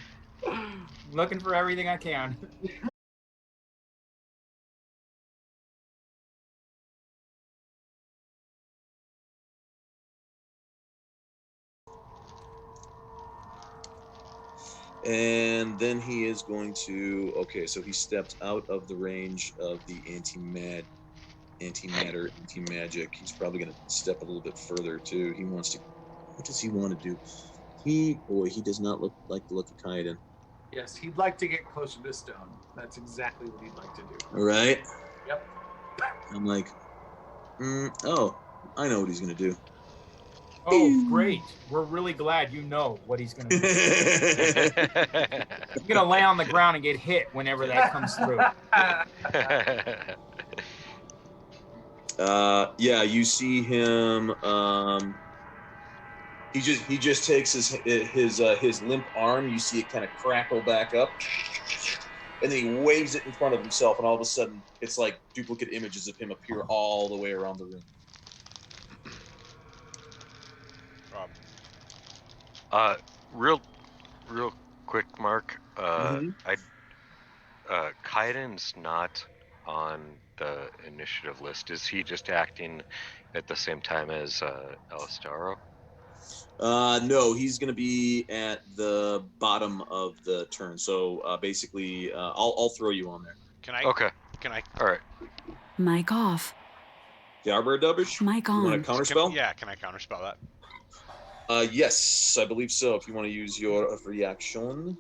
looking for everything I can. And then he is going to. Okay, so he stepped out of the range of the antimatter, anti-magic. He's probably going to step a little bit further too. He wants to. What does he want to do? He does not look like the look of Kaiden. Yes, he'd like to get closer to stone. That's exactly what he'd like to do. All right. Yep. I'm like, oh, I know what he's going to do. Oh, great. We're really glad you know what he's going to do. He's going to lay on the ground and get hit whenever that comes through. Yeah, you see him. He just takes his limp arm. You see it kind of crackle back up, and then he waves it in front of himself, and all of a sudden, it's like duplicate images of him appear all the way around the room. Real quick, Mark. Kaiden's not on the initiative list. Is he just acting at the same time as Alistaro? No, he's going to be at the bottom of the turn. So basically, I'll throw you on there. Can I? Okay. Can I? All right. Mic off. The Arbor Dubbish? Mic on. You want to counterspell? Can I counterspell that? Yes, I believe so. If you want to use your reaction.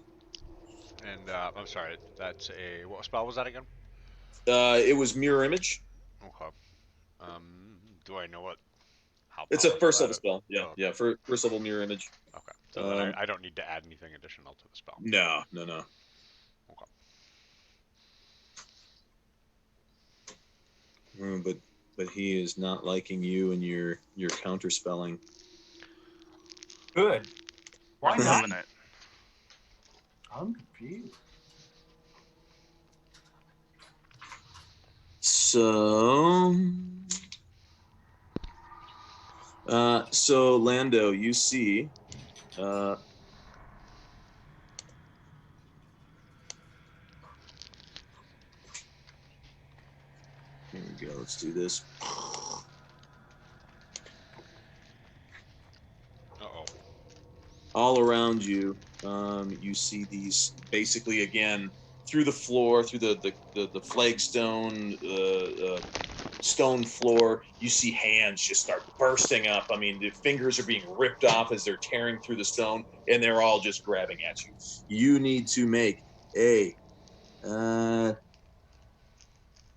And I'm sorry, that's what spell was that again? It was Mirror Image. Okay. Do I know what? It's a first level spell. Yeah, yeah. First level Mirror Image. Okay. So then I don't need to add anything additional to the spell. No. Okay. But he is not liking you and your counterspelling. Good. Why not? I'm confused. So Lando, you see, here we go. Let's do this. All around you, you see these basically again through the floor, through the flagstone, stone floor. You see hands just start bursting up. I mean, the fingers are being ripped off as they're tearing through the stone, and they're all just grabbing at you. You need to make a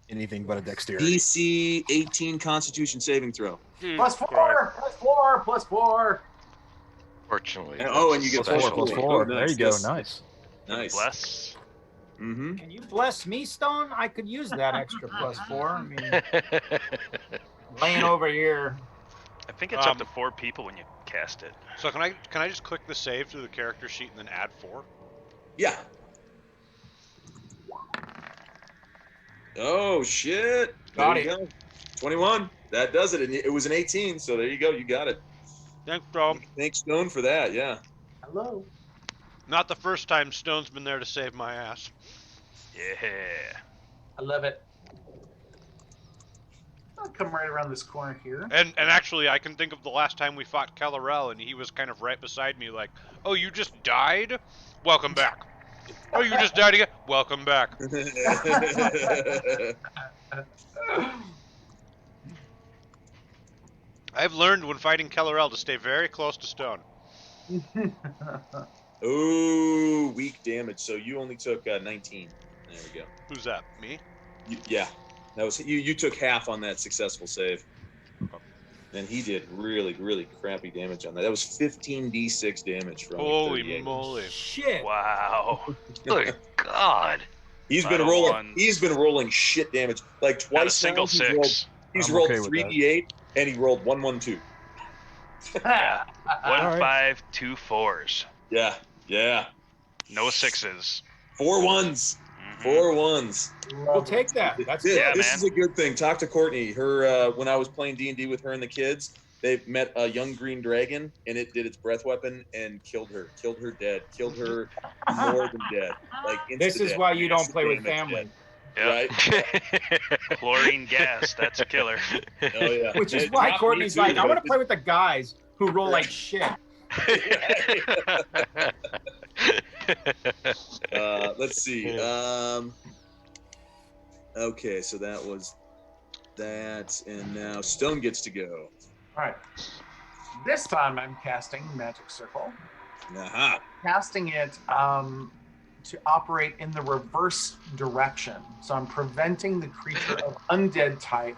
anything but a dexterity. DC 18 Constitution saving throw. +4. Fortunately. And you get +4. Oh, nice. There you go. Yes. Nice. Nice. Bless. Mm-hmm. Can you bless me, Stone? I could use that extra +4. I mean, laying over here. I think it's up to 4 people when you cast it. So can I just click the save through the character sheet and then add 4? Yeah. Oh shit! Got there you go. 21. That does it. And it was an 18. So there you go. You got it. Thanks, Stone. Thanks, Stone, for that. Yeah. Hello. Not the first time Stone's been there to save my ass. Yeah. I love it. I'll come right around this corner here. And actually, I can think of the last time we fought Calorel, and he was kind of right beside me, like, "Oh, you just died? Welcome back. Oh, you just died again? Welcome back." I've learned when fighting Calorel to stay very close to Stone. Ooh, weak damage. So you only took 19. There we go. Who's that? Me? Yeah, that was you. You took half on that successful save, and he did really, really crappy damage on that. That was 15d6 damage from. Holy moly! Shit! Wow. Good God. He's been rolling. He's been rolling shit damage like twice. Not a single now. 6. He's I'm rolled okay with 3d8 and he rolled 1, 1, 2. 1, right. 5, 2 4s. Yeah, yeah. No 6s. 4 1s. Mhm. 4 1s. We'll take that. That's This, Yeah, this man. is a good thing. Talk to Courtney. Her when I was playing D&D with her and the kids, they met a young green dragon, and it did its breath weapon and killed her. Killed her dead. Killed her more than dead. Like This is insta-dead. why you don't Massive play with damage family. dead. Yep. Right? Chlorine gas. That's a killer. Oh yeah. Which is It why dropped me Courtney's too, like, I but want to play with the guys who roll like shit. Let's see. Okay, so that was that, and now Stone gets to go. All right. This time I'm casting Magic Circle. Aha. Casting it to operate in the reverse direction. So I'm preventing the creature of undead type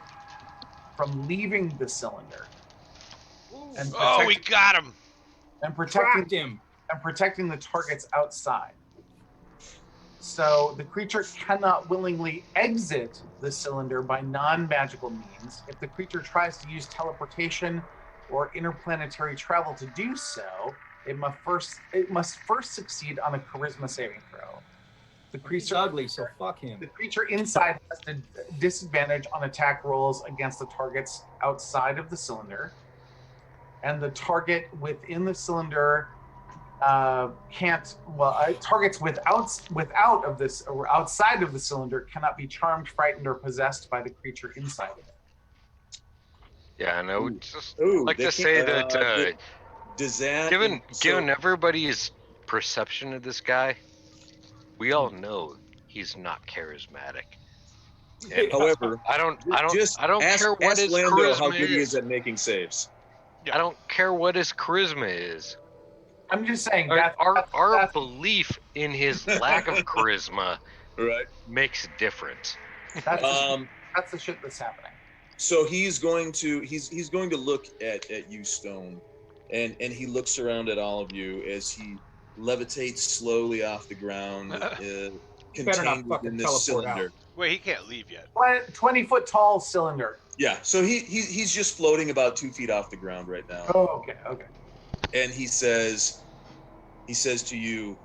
from leaving the cylinder. And Oh, we got him! and Trapped protecting him. and protecting the targets outside. So the creature cannot willingly exit the cylinder by non-magical means. If the creature tries to use teleportation or interplanetary travel to do so, it must first succeed on a charisma saving throw. The He's creature ugly, so fuck him. The creature inside has a disadvantage on attack rolls against the targets outside of the cylinder, and the target within the cylinder targets without of this or outside of the cylinder cannot be charmed, frightened, or possessed by the creature inside of it. Yeah, and I would just Ooh, like they to say can't- that Does that given everybody's perception of this guy, we all know he's not charismatic. And However, I don't just care what ask his Lando charisma how good he is. is at making saves. I don't care what his charisma is. I'm just saying Our belief in his lack of charisma Right. makes a difference. that's the shit that's happening. So he's going to look at you, Stone, and he looks around at all of you as he levitates slowly off the ground, better not contained fucking within this teleport cylinder. out. Wait, he can't leave yet. 20-foot tall cylinder. Yeah. So he's just floating about 2 feet off the ground right now, Oh, okay. and he says to you,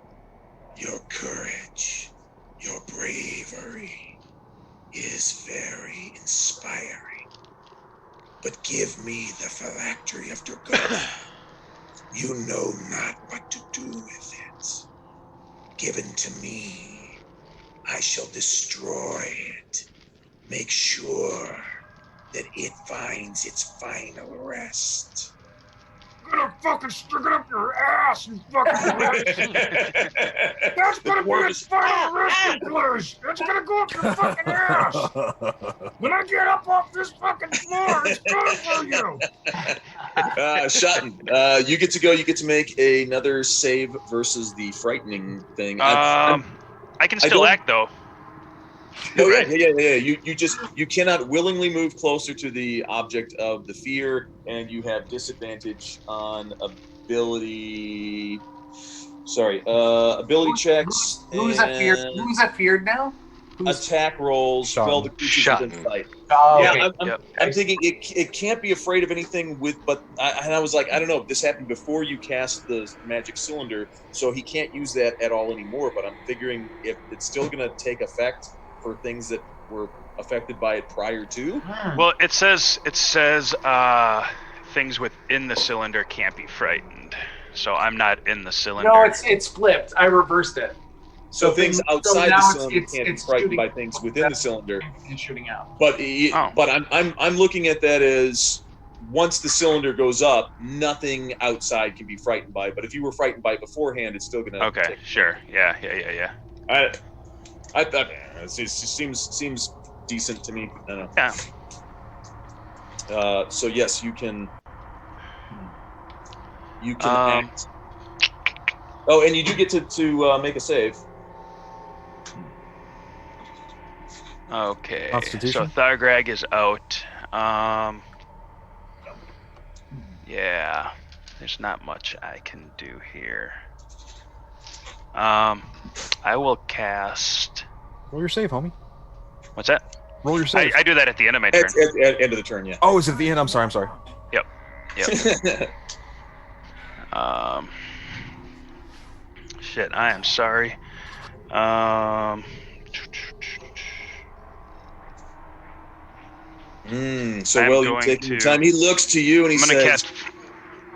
"Your courage, your bravery is very inspiring. But give me the phylactery of Durgona. You know not what to do with it. Given to me, I shall destroy it. Make sure that it finds its final rest." I'm gonna fucking stick it up your ass, you fucking bitch. That's gonna be its final resting place. It's gonna go up your fucking ass. When I get up off this fucking floor, it's good for you. Shotton, you get to go. You get to make another save versus the frightening thing. I can still act though. No, Right. yeah. You cannot willingly move closer to the object of the fear, and you have disadvantage on ability. Sorry, ability checks Who's and afeared now? attack rolls while the creature's within Shotton. sight. Oh, Yeah, okay. I'm thinking it can't be afraid of anything I was like, I don't know, this happened before you cast the magic cylinder, so he can't use that at all anymore, but I'm figuring if it's still going to take effect for things that were affected by it prior to. Well, it says things within the cylinder can't be frightened. So I'm not in the cylinder. No, it's flipped. I reversed it. So things outside the now cylinder can't be frightened by things within the cylinder. It's shooting out. But I'm looking at that as once the cylinder goes up, nothing outside can be frightened by. But if you were frightened by it beforehand, it's still gonna. Okay, sure. Yeah. I thought it seems decent to me. I don't know. Yeah. So yes, you can. You can act. Oh, and you do get to make a save. Okay. Constitution? So Thargrag is out. Yeah. There's not much I can do here. I will cast. Roll your save, homie. What's that? Roll your save. I do that at the end of my turn. At end of the turn, yeah. Oh, is it at the end? I'm sorry. Yep. Shit, I am sorry. So you take your time. He looks to you and he says,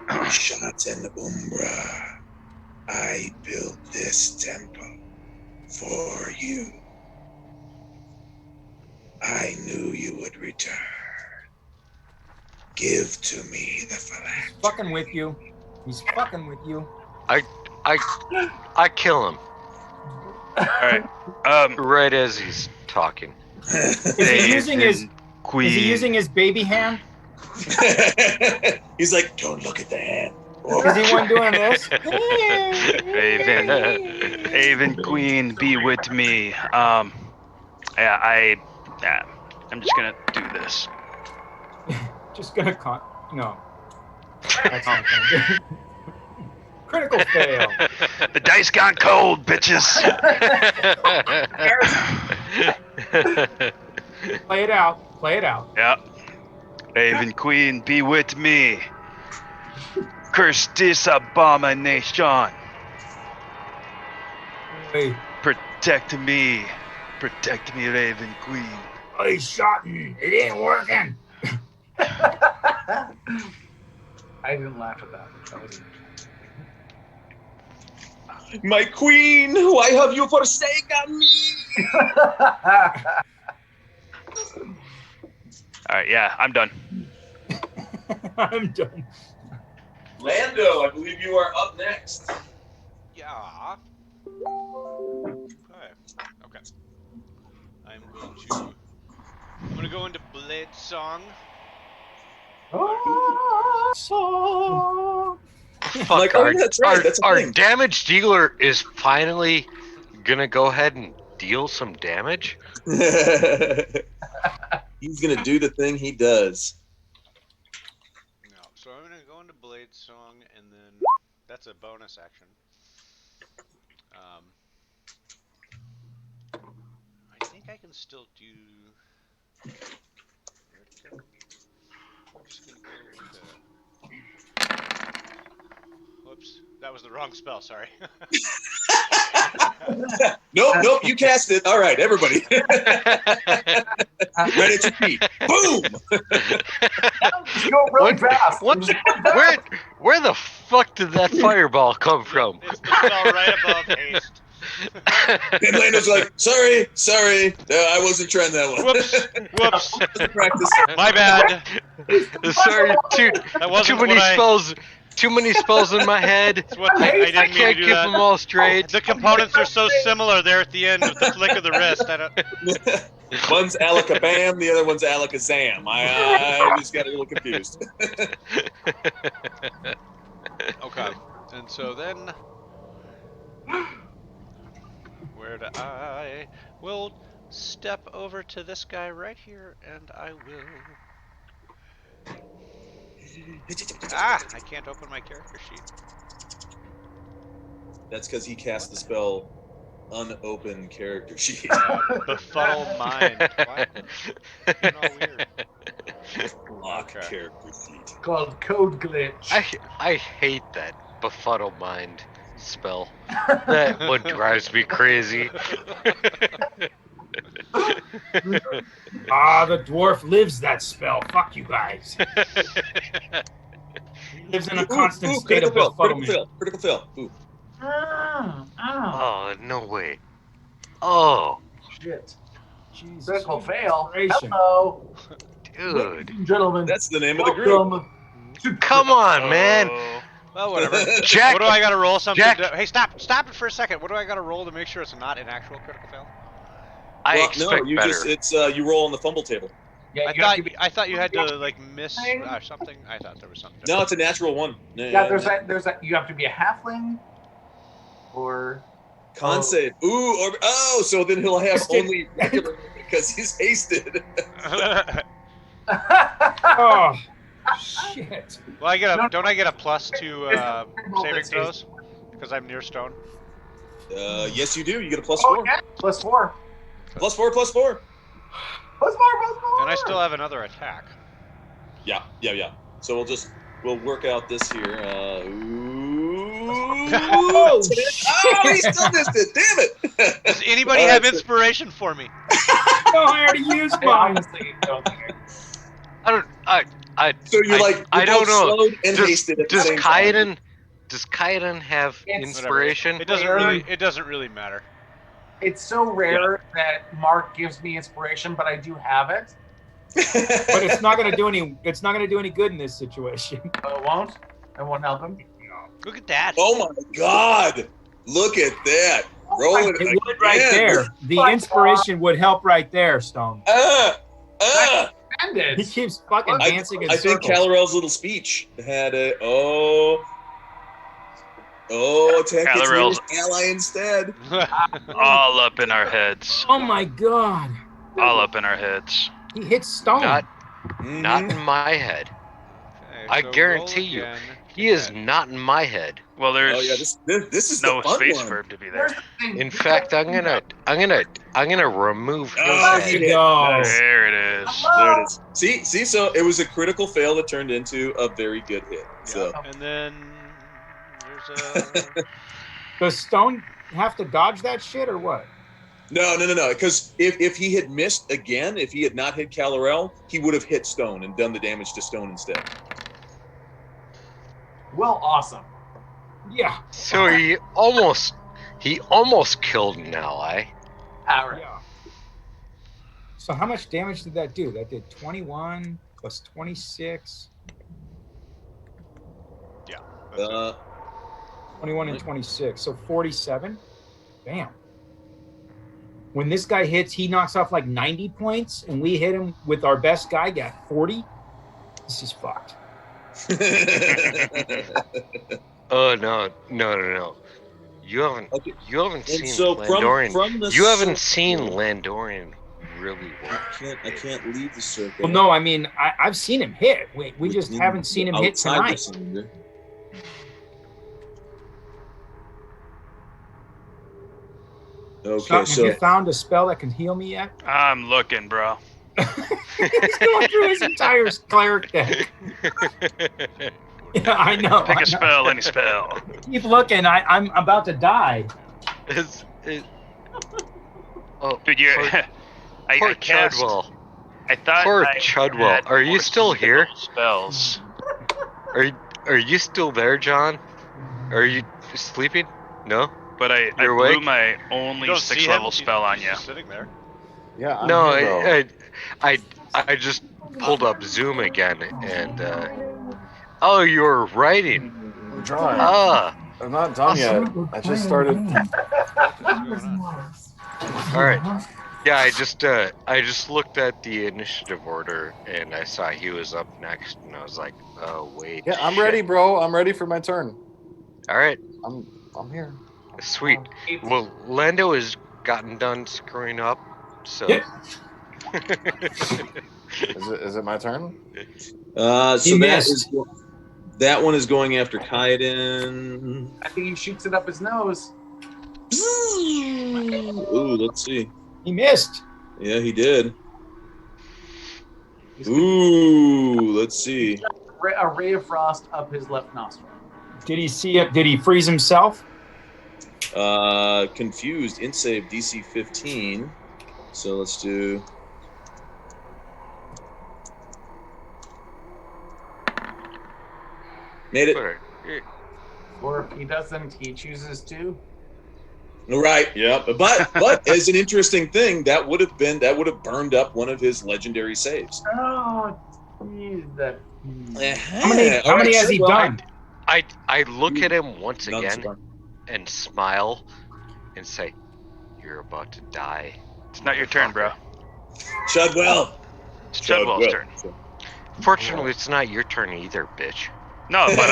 Shatan Umbra, I built this temple for you. I knew you would return. Give to me the phylactery. He's fucking with you. He's fucking with you. I kill him. All right. Right as he's talking. Is he using his baby hand? He's like, don't look at the hand. Is he one doing this? Aven Queen, be with me. I'm just gonna do this. Just gonna no. That's not gonna do. Critical fail. The dice gone cold, bitches. Play it out. Yeah. Aven Queen, be with me. Curse this abomination. Hey. Protect me, Raven Queen. Hey, Shotton, it ain't working. I didn't laugh at that. My queen, why have you forsaken me? All right, yeah, I'm done. I'm done. Lando, I believe you are up next. Yeah. Okay. I'm gonna go into Blade Song. Fuck, our damage dealer is finally gonna go ahead and deal some damage. He's gonna do the thing he does. No, so I'm gonna go into Blade Song, and then that's a bonus action. I think I can still do. I'm just gonna go with Whoops, that was the wrong spell. Sorry. Nope, you cast it. All right, everybody. Right at your feet. Boom! Go really fast. Where the fuck did that fireball come from? It fell right above haste. And Lando's like, sorry, I wasn't trying that one. Whoops. Practice. My bad. Sorry, too many spells in my head. I can't keep them all straight. The components are so similar there at the end with the flick of the wrist. One's Alakabam, the other one's Alakazam. I just got a little confused. Okay, and so then, I will step over to this guy right here, and I will Ah, I can't open my character sheet. That's because he cast the spell unopened character sheet. Befuddle mind. What? You're all weird. Lock Okay. character sheet. Called code glitch. I hate that befuddle mind spell. That one drives me crazy. The dwarf lives that spell. Fuck you guys. He lives in a constant state of befuddlement. Critical fail. Ooh. Oh, no way. Oh, Shit. Jesus. Critical fail. Inspiration. Hello. dude. Ladies and gentlemen. That's the name of the group. Welcome to Come on, man. Well, whatever. Jack, What do I gotta roll something? Jack. Hey, stop it for a second. What do I gotta roll to make sure it's not an actual critical fail? I expect you better. you roll on the fumble table. Yeah, I thought you had to like miss something. I thought there was something. No, it's a natural one. Yeah, there's that. You have to be a halfling, or con save. Ooh, so then he'll have only regular because he's hasted. Oh, shit. Well, don't I get a plus to saving throws because I'm near stone? Yes, you do. You get a +4. Yeah, +4. +4. +4. And I still have another attack. Yeah. So we'll work out this here. Oh, he still missed it. Damn it! Does anybody have inspiration for me? No, I already used mine. Honestly, don't think So you're I don't know. Slowed and hasted at the same time. Does Kaiden have It's- inspiration? It doesn't really matter. It's so rare that Mark gives me inspiration, but I do have it. But it's not gonna do any. It's not gonna do any good in this situation. It won't. It won't help him. Look at that. Oh my God! Look at that. Roll it It would right there. The inspiration would help right there, Stone. He keeps fucking dancing in I think circles. Calorel's little speech had a attack its nearest ally instead. All up in our heads. Oh my God! All up in our heads. He hits Stone. Not in my head. Okay, I so guarantee roll you, again. he is not in my head. Well, there's this is no the fun space one. for him to be there. In fact, I'm gonna remove his Oh, head. he did. go. Nice. There it is. There it is. See, so it was a critical fail that turned into a very good hit. So And then there's a. Does Stone have to dodge that shit or what? no. Because if he had missed again, if he had not hit Calorel, he would have hit Stone and done the damage to Stone instead. Well, awesome. Yeah. So he almost killed an ally. Power. Yeah. So how much damage did that do? That did 21 plus 26. Yeah. 21 and 26. So 47. Bam. When this guy hits, he knocks off like 90 points, and we hit him with our best guy, got 40. This is fucked. Oh no. You haven't seen so Landorian. from the You haven't circle- seen Landorian really work. I can't leave the circle. Well, no, I mean, I've seen him hit. We just haven't seen him hit Outside the tonight. cylinder. Okay, Have so you found a spell that can heal me yet? I'm looking, bro. He's going through his entire cleric deck. Yeah, I know. Pick I a know. spell, any spell. Keep looking. I'm about to die. Oh, Dude, you. poor I cast. Chudwell. I thought. Poor I Chudwell. had Are you more still here? Spells. Are you still there, John? Are you sleeping? No. But I You're blew awake? my You only don't see 6th him? level He's- spell on he's you. just sitting there. Yeah. I'm No, here, though. I just pulled up Zoom again and oh, you were writing. I'm drawing. Ah, I'm not done yet. I just started. all right. Yeah, I just looked at the initiative order and I saw he was up next and I was like, oh wait. Yeah, I'm shit. ready, bro. I'm ready for my turn. All right, I'm here. sweet. Well, Lando has gotten done screwing up, so. Yeah. Is it my turn? So that one is going after Kaiden. I think he shoots it up his nose. Ooh, let's see. He missed. Yeah, he did. Ooh, let's see. A ray of frost up his left nostril. Did he see it? Did he freeze himself? Confused. Int save DC 15. So let's do. Made it. Or if he doesn't, he chooses to. Right. Yeah. But as an interesting thing, that would have burned up one of his legendary saves. Oh, geez, that. How many has he done? I look at him once again and smile and say, "You're about to die." It's not your turn, bro. Chudwell. It's Chudwell's turn. Fortunately, it's not your turn either, bitch. No, but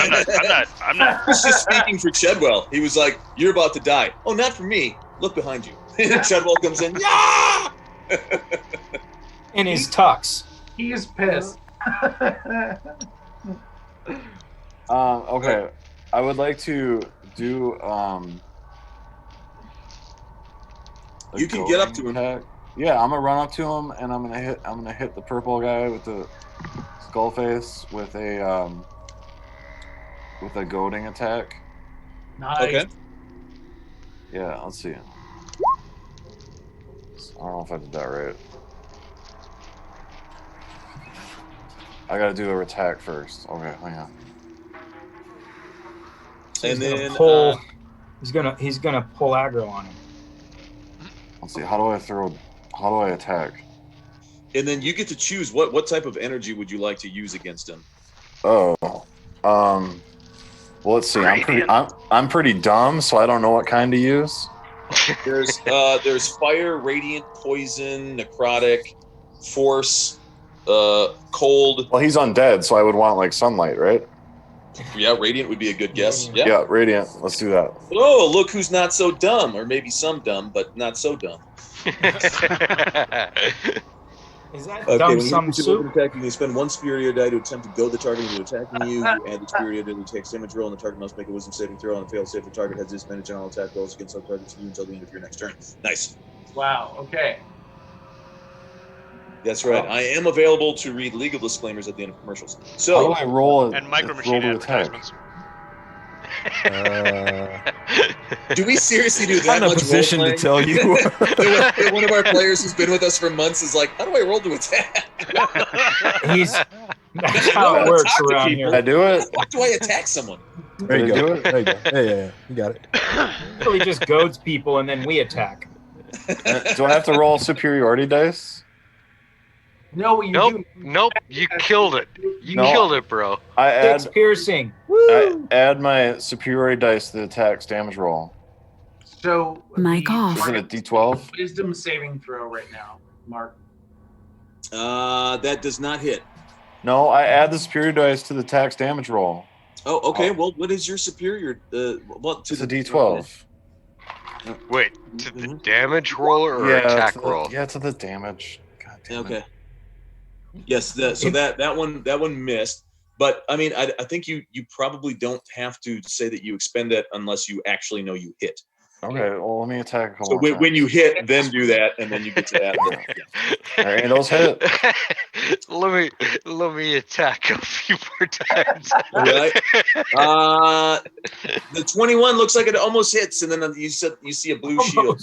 I'm not. He's just speaking for Chudwell. He was like, "You're about to die." Oh, not for me. Look behind you. Chudwell comes in. Yeah! In his tux. He is pissed. Okay. I would like to do you can get up to him. Yeah, I'm gonna run up to him and I'm gonna hit the purple guy with the skull face with a goading attack. Nice. Okay. Yeah, let's see. I don't know if I did that right. I gotta do an attack first. Okay, hang on. So And then he's gonna pull aggro on him. Let's see. How do I attack? And then you get to choose what type of energy would you like to use against him. Oh, well, let's see. I'm pretty dumb, so I don't know what kind to use. There's fire, radiant, poison, necrotic, force, cold. Well, he's undead, so I would want like sunlight, right? Yeah, radiant would be a good guess. Yeah, radiant. Let's do that. Oh, look who's not so dumb, or maybe some dumb, but not so dumb. Is that Okay, dumb when some you soup? attacking, you spend one superior die to attempt to goad the target into attacking you. You add the superior die to takes damage roll, and the target must make a wisdom saving throw. On a failed save, the target has disadvantage on all attack rolls against all targets to you until the end of your next turn. Nice. Wow. Okay. That's right. I am available to read legal disclaimers at the end of commercials. So how do I roll and Micro Machine advertisements. Do we seriously do that? I'm in a position to tell you. One of our players who's been with us for months is like, "How do I roll to attack?" That's how it works around here. I do it. How do I attack someone? There you go. There you go. Yeah, you got it. So he just goads people and then we attack. Do I have to roll superiority dice? No, you do. Nope. You killed it. You killed it, bro. I add Six piercing. I add my superiority dice to the attack's damage roll. So Mic off. Is it a D12? Wisdom saving throw right now, Mark. That does not hit. No, I add the superiority dice to the attack's damage roll. Oh, okay. Well, what is your superior? It's a D12. Wait, to the damage roll or attack roll? Yeah, to the damage. God damn Okay. it. Yes. So that one missed. But I mean, I think you probably don't have to say that you expend that unless you actually know you hit. Okay, well, let me attack a couple So more times. when you hit, then do that, and then you get to that. All right, those hit. let me attack a few more times. All right. The 21 looks like it almost hits, and then you see a blue shield.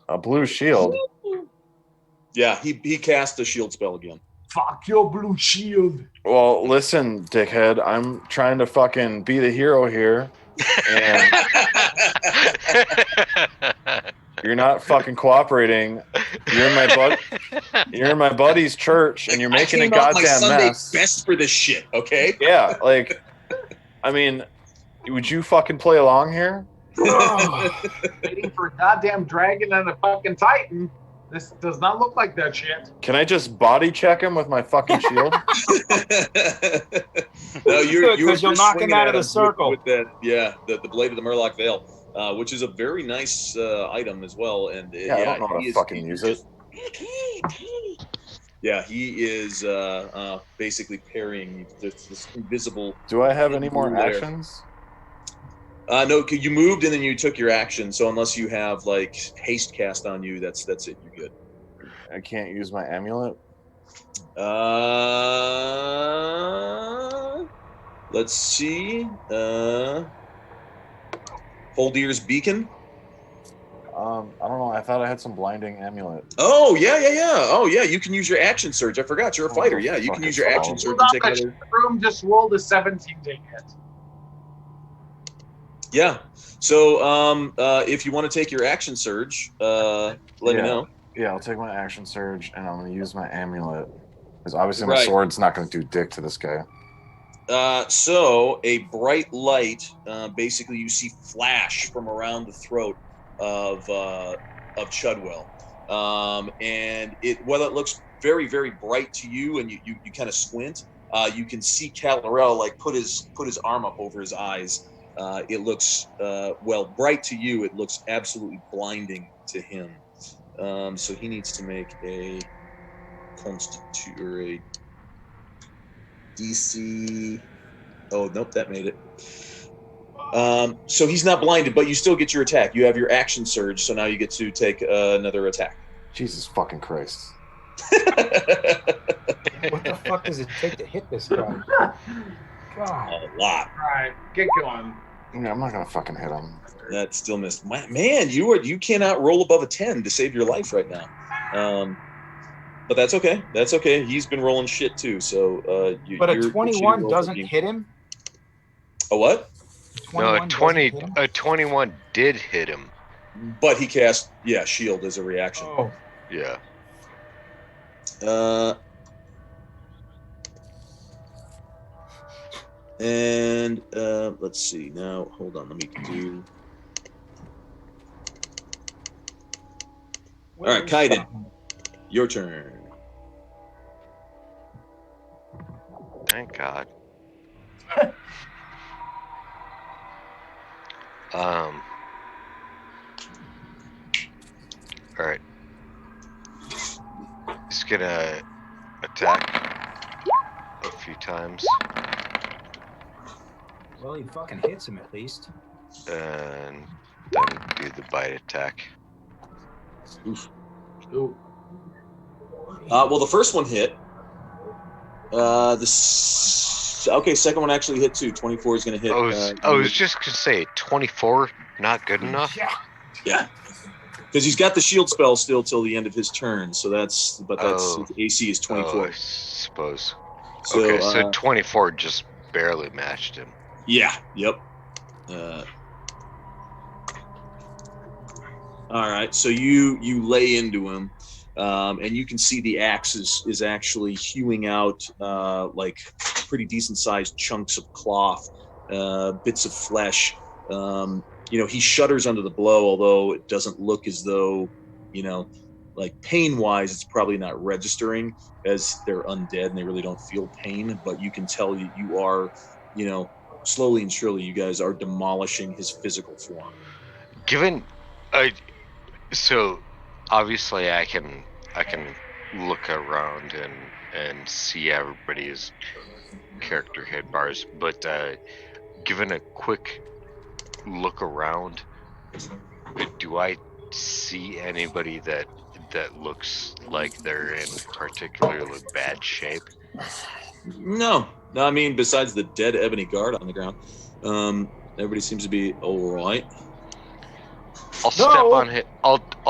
A blue shield. Yeah, he cast a shield spell again. Fuck your blue shield. Well, listen, dickhead, I'm trying to fucking be the hero here, and you're not fucking cooperating. You're in my buddy's church, and you're making a goddamn mess. Best for this shit, okay? Yeah, like, I mean, would you fucking play along here? Waiting for a goddamn dragon and a fucking titan. This does not look like that shit. Can I just body check him with my fucking shield? No, you'll knock him out of the circle with that. Yeah, the blade of the Murloc Veil, which is a very nice item as well. And I don't know how to fucking use it. Yeah, he is basically parrying you. There's this invisible. Do I have any more blue layer. actions? No, you moved and then you took your action. So unless you have like haste cast on you, that's it. You're good. I can't use my amulet. Let's see. Holdir's Beacon. I don't know. I thought I had some blinding amulet. Oh yeah. Oh yeah. You can use your action surge. I forgot you're a fighter. Yeah, you can use your action surge and take another. Room just rolled a 17 to hit. Yeah. So if you want to take your action surge, let me know. Yeah, I'll take my action surge and I'm going to use my amulet. Because obviously my Right. sword's not going to do dick to this guy. So a bright light, basically you see flash from around the throat of Chudwell, and while it looks very very bright to you, and you kind of squint, you can see Calorel like put his arm up over his eyes. It looks bright to you. It looks absolutely blinding to him. So he needs to make a constitution. DC. Oh, nope, that made it. So he's not blinded, but you still get your attack. You have your action surge, so now you get to take another attack. Jesus fucking Christ. What the fuck does it take to hit this guy? God. A lot. All right, get going. Yeah, I'm not going to fucking hit him. That still missed. Man, you cannot roll above a 10 to save your life right now. But that's okay. That's okay. He's been rolling shit too. So but a 21 doesn't hit him. A what? No, a 21 did hit him. But he cast shield as a reaction. Oh. Yeah. And let's see. Now, hold on. Let me do. All right, Kaiden, your turn. Thank God. All right. He's gonna attack a few times. Well, he fucking hits him at least. And then do the bite attack. Oof. Ooh. Well, the first one hit. Second one actually hit too. 24 is going to hit. I was just going to say 24, not good enough. Yeah. Because he's got the shield spell still till the end of his turn, so his AC is 24. I suppose. So, okay, so 24 just barely matched him. Yeah. Yep. All right. So you lay into him, and you can see the axe is actually hewing out like pretty decent sized chunks of cloth, bits of flesh. He shudders under the blow, although it doesn't look as though, like pain wise, it's probably not registering, as they're undead and they really don't feel pain. But you can tell you are, slowly and surely, you guys are demolishing his physical form. So obviously I can look around and see everybody's character hit bars, but given a quick look around, do I see anybody that looks like they're in particularly bad shape? No, I mean, besides the dead ebony guard on the ground, everybody seems to be all right. I'll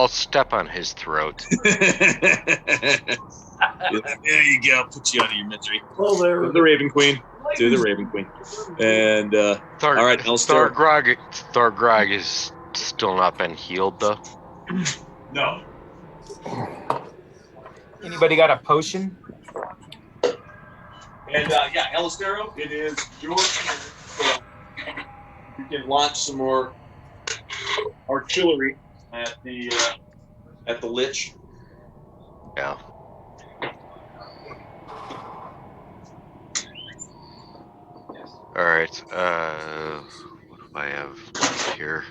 step on his throat. There you go. Put you out of your misery. Oh, there. The Raven Queen. Do the Raven Queen. And all right, Thorgrog is still not been healed though. No. Anybody got a potion? And Alistero, it is your turn. So you can launch some more artillery at the Lich. Yeah. All right. What do I have here?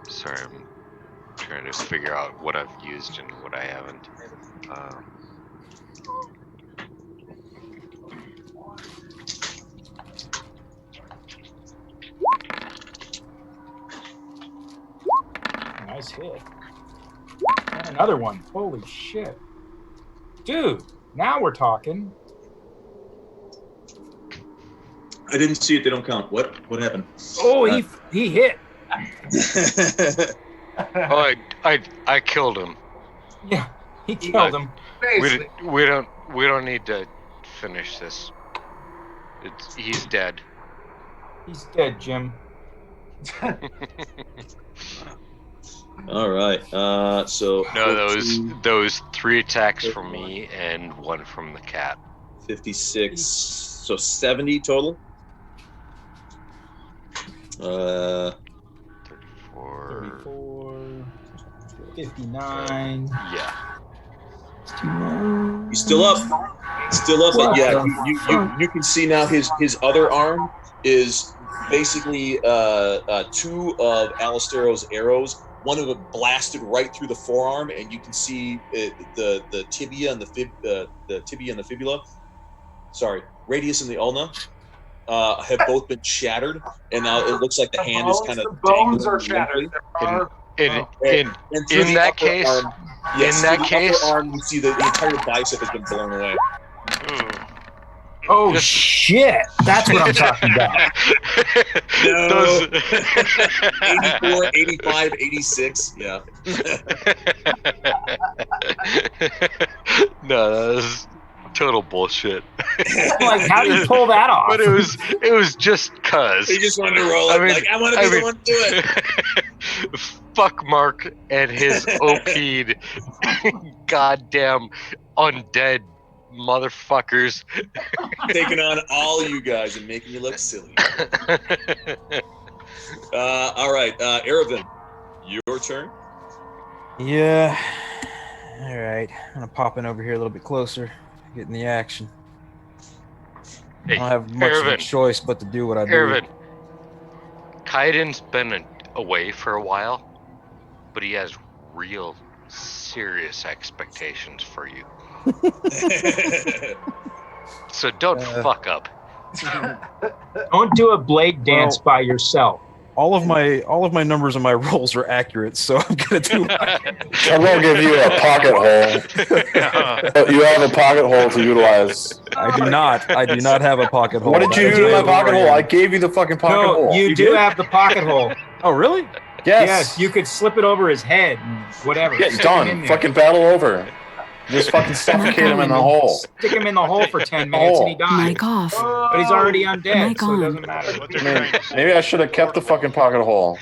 Sorry, I'm trying to figure out what I've used and what I haven't. Nice hit. And another one. Holy shit. Dude, now we're talking. I didn't see it. They don't count. What happened? Oh, he hit. Oh, I killed him. Yeah, he killed him. We don't need to finish this. He's dead. He's dead, Jim. All right. So no, those 3 attacks from me and 1 from the cat. 56. So 70 total. 34, 59. Yeah. He's still up. Still up. But yeah, you can see now his other arm is basically 2 of Alistero's arrows. One of it blasted right through the forearm, and you can see the tibia and the tibia and the fibula. Sorry, radius and the ulna have both been shattered, and now it looks like the hand is kind of. The bones are shattered. In that case, arm, you see the entire bicep has been blown away. Oh shit! That's what I'm talking about. No. 84, 85, 86. Yeah. No, that was total bullshit. Like, how do you pull that off? But it was just cuz. He just wanted to roll it. I want to be the one to do it. Fuck Mark and his OP'd goddamn undead motherfuckers. Taking on all you guys and making you look silly. All right, Aravan, your turn. Yeah. All right. I'm gonna pop in over here a little bit closer, get in the action. Hey, I don't have much of a choice but to do what I do. Aravan, Kaiden's been away for a while, but he has real serious expectations for you. So don't fuck up. Don't do a blade dance by yourself. All of my numbers and my rolls are accurate, so I'm gonna do. I'm gonna give you a pocket hole. You have a pocket hole to utilize. I do not have a pocket hole. What did you do in my pocket hole? I gave you the fucking pocket hole. You do have the pocket hole. Oh, really? Yes. Yes, you could slip it over his head and whatever. Yeah, done. Fucking battle over. Just fucking suffocate him in the hole. Stick him in the hole for 10 minutes and he dies. Mic off. But he's already undead, Mic so it on. doesn't matter. Maybe I should have kept the fucking pocket hole.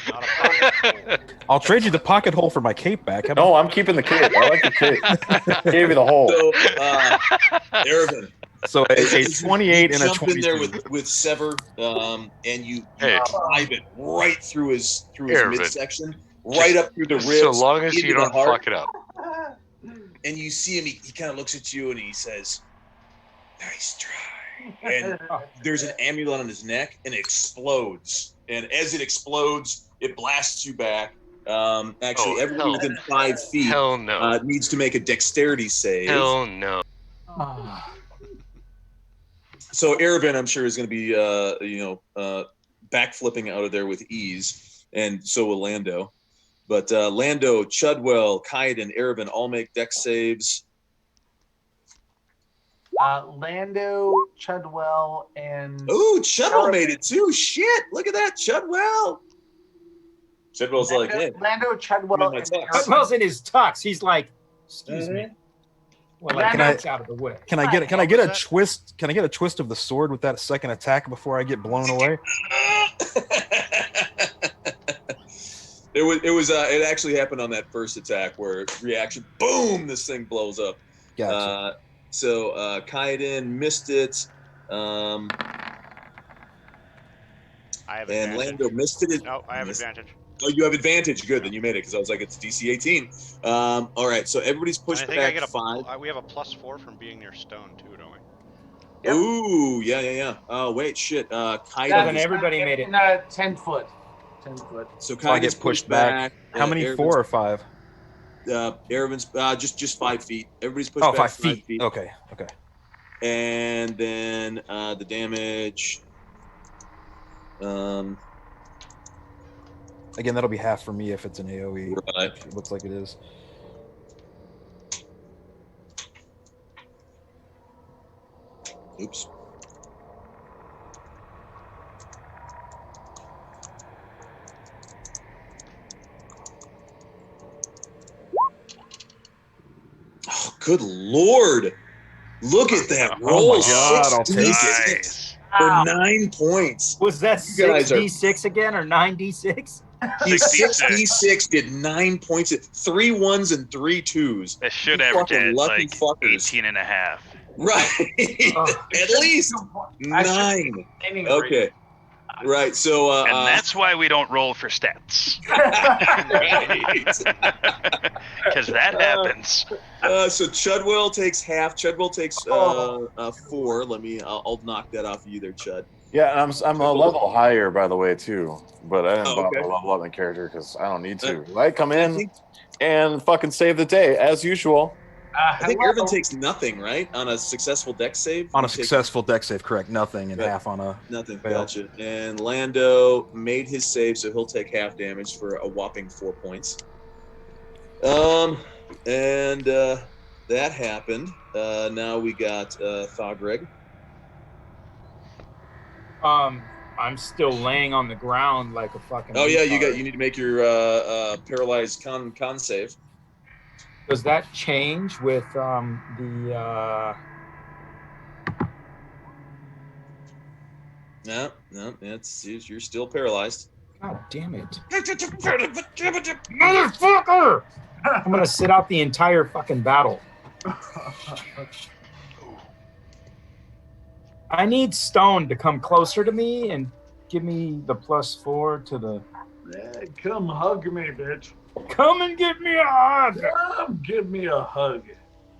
I'll trade you the pocket hole for my cape back. No, I'm keeping the cape. I like the cape. Gave you the hole. So, Aravan. So a 28 and a 22. Jump in there with Sever, and you drive it right through his midsection, right up through the ribs. So long as you don't fuck it up. And you see him, he kind of looks at you and he says, "Nice try." And there's an amulet on his neck and it explodes. And as it explodes, it blasts you back. Actually, everybody within 5 feet needs to make a dexterity save. Hell no. So Aravan, I'm sure, is going to be, backflipping out of there with ease, and so will Lando. But Lando, Chudwell, Kaiden, Aravan all make dex saves. Lando, Chudwell, and... Ooh, Chudwell made it too. Shit, look at that, Chudwell. Chudwell's like, hey. Lando, Chudwell, and Chudwell's in his tux. He's like, excuse me. Well, like, out of the way. Can I get a twist? Can I get a twist of the sword with that second attack before I get blown away? It actually happened on that first attack where reaction, boom, this thing blows up. Gotcha. So Kaiden missed it. I have and advantage. Lando missed it. No, I have advantage. Oh, you have advantage. Good, then you made it because I was like, it's DC 18. All right, so everybody's pushed back 5. We have a +4 from being near stone too, don't we? Yep. Ooh, yeah. Oh, wait, shit. Kaiden. Then everybody made it. 10 foot. 10 foot. So I Kaiden get pushed back. How many? 4 or 5? Eravin's just 5 feet. Everybody's pushed back 5 5 feet. feet. Okay. And then the damage. Again, that'll be half for me if it's an AoE. Right. It looks like it is. Oops. Oh, good Lord. Look at that roll. Oh my God, I'll take it. Nice. For 9 points. Was that You guys are- 6d6 again or 9d6? He's 66. 6d6, did 9 points, 3 1s and 3 2s. That should You average fucking at lucky like fuckers. 18 and a half. Right. Oh. At least 9. Okay. Right. So And that's why we don't roll for stats. Because that happens. So Chudwell takes half. Chudwell takes 4. I'll knock that off of you there, Chud. Yeah, and I'm a level higher, by the way, too. But I didn't bother okay. to level up my character because I don't need to. I come in and fucking save the day, as usual. I think Irvin takes nothing, right? On a successful dex save? On a successful dex save, correct. Nothing and half on a Nothing. fail. Gotcha. And Lando made his save, so he'll take half damage for a whopping 4 points. And that happened. Now we got Thogreg. I'm still laying on the ground like a fucking. Oh yeah, retard. you need to make your paralyzed con save. Does that change with the? No, you're still paralyzed. God damn it! Motherfucker! I'm gonna sit out the entire fucking battle. I need Stone to come closer to me and give me the +4 to the. Yeah, come hug me, bitch. Come and give me a hug. Come give me a hug.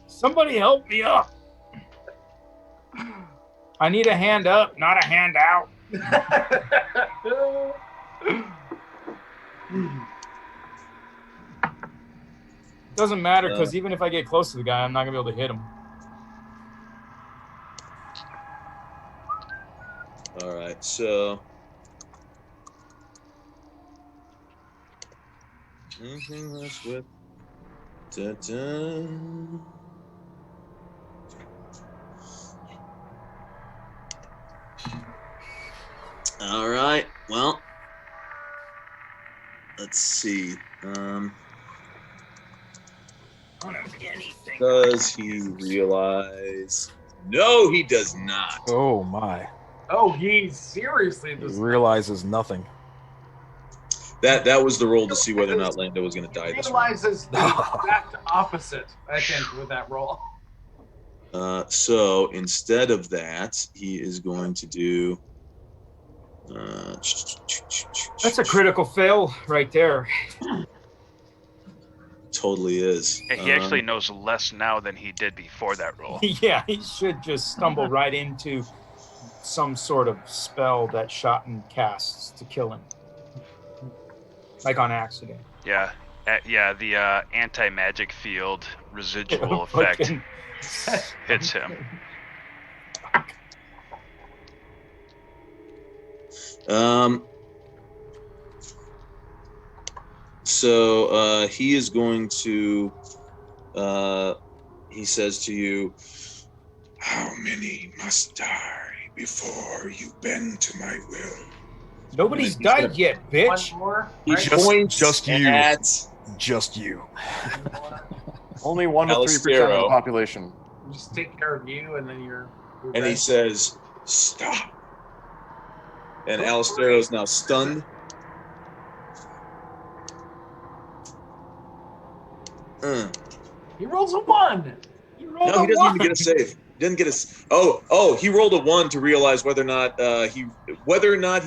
Somebody help me up. I need a hand up, not a hand out. Doesn't matter because even if I get close to the guy, I'm not gonna be able to hit him. All right, so. With. Da-da. All right. Well, let's see. Does he realize? No, he does not. Oh my. Oh, he seriously does. Realizes nothing. That was the roll to see whether or not Lando was going to die this round. Realizes the exact opposite, I think, with that roll. So instead of that, he is going to do. That's a critical fail right there. Totally is. He actually knows less now than he did before that roll. Yeah, he should just stumble right into some sort of spell that Shotten casts to kill him. Like on accident. Yeah. The anti-magic field residual effect hits him. So he is going to. He says to you, "How many must die before you bend to my will?" Nobody's died yet, bitch. One more. He Right? points just you. at Just you. Only 1 to 3% of the Alistero. population. Just take care of you, and then you're and he ready. says, "Stop." And Alistero is now stunned. He rolls a 1. No, he doesn't even get a save. He didn't get a. Oh, he rolled a 1 to realize whether or not he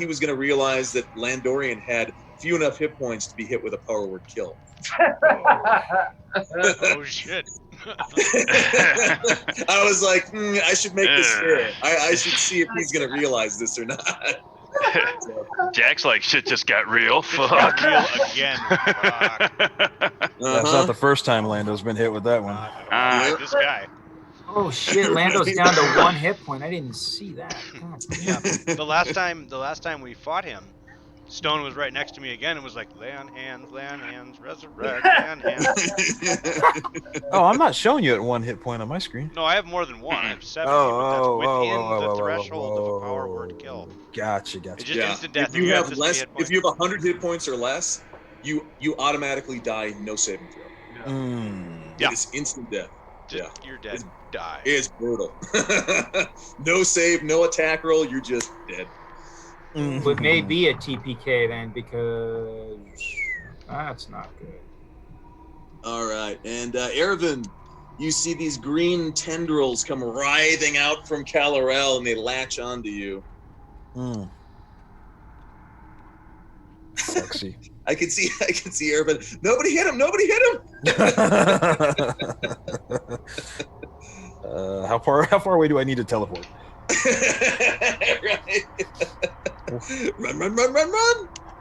was going to realize that Landorian had few enough hit points to be hit with a power word kill. Oh shit! I was like, I should make this fair. I should see if he's going to realize this or not. Jack's like, shit just got real. Fuck. Got real again. Fuck. That's not the first time Lando's been hit with that one. Not this guy. Oh shit! Lando's down to 1 hit point. I didn't see that. God damn. The last time we fought him, Stone was right next to me again and was like, lay on hands, resurrect, lay on hands. Oh, I'm not showing you at 1 hit point on my screen. No, I have more than 1. I have 70, but that's within the threshold of a power word kill. Gotcha. It's just instant death. If you have 100 hit points or less, you automatically die, no saving throw. Yeah. It's instant death. You're dead. Die. It's brutal. No save, no attack roll. You're just dead. It may be a TPK then, because that's not good. All right, and Ervin, you see these green tendrils come writhing out from Carrack, and they latch onto you. Sexy. I can see Ervin. Nobody hit him. How far away do I need to teleport? Right. Run.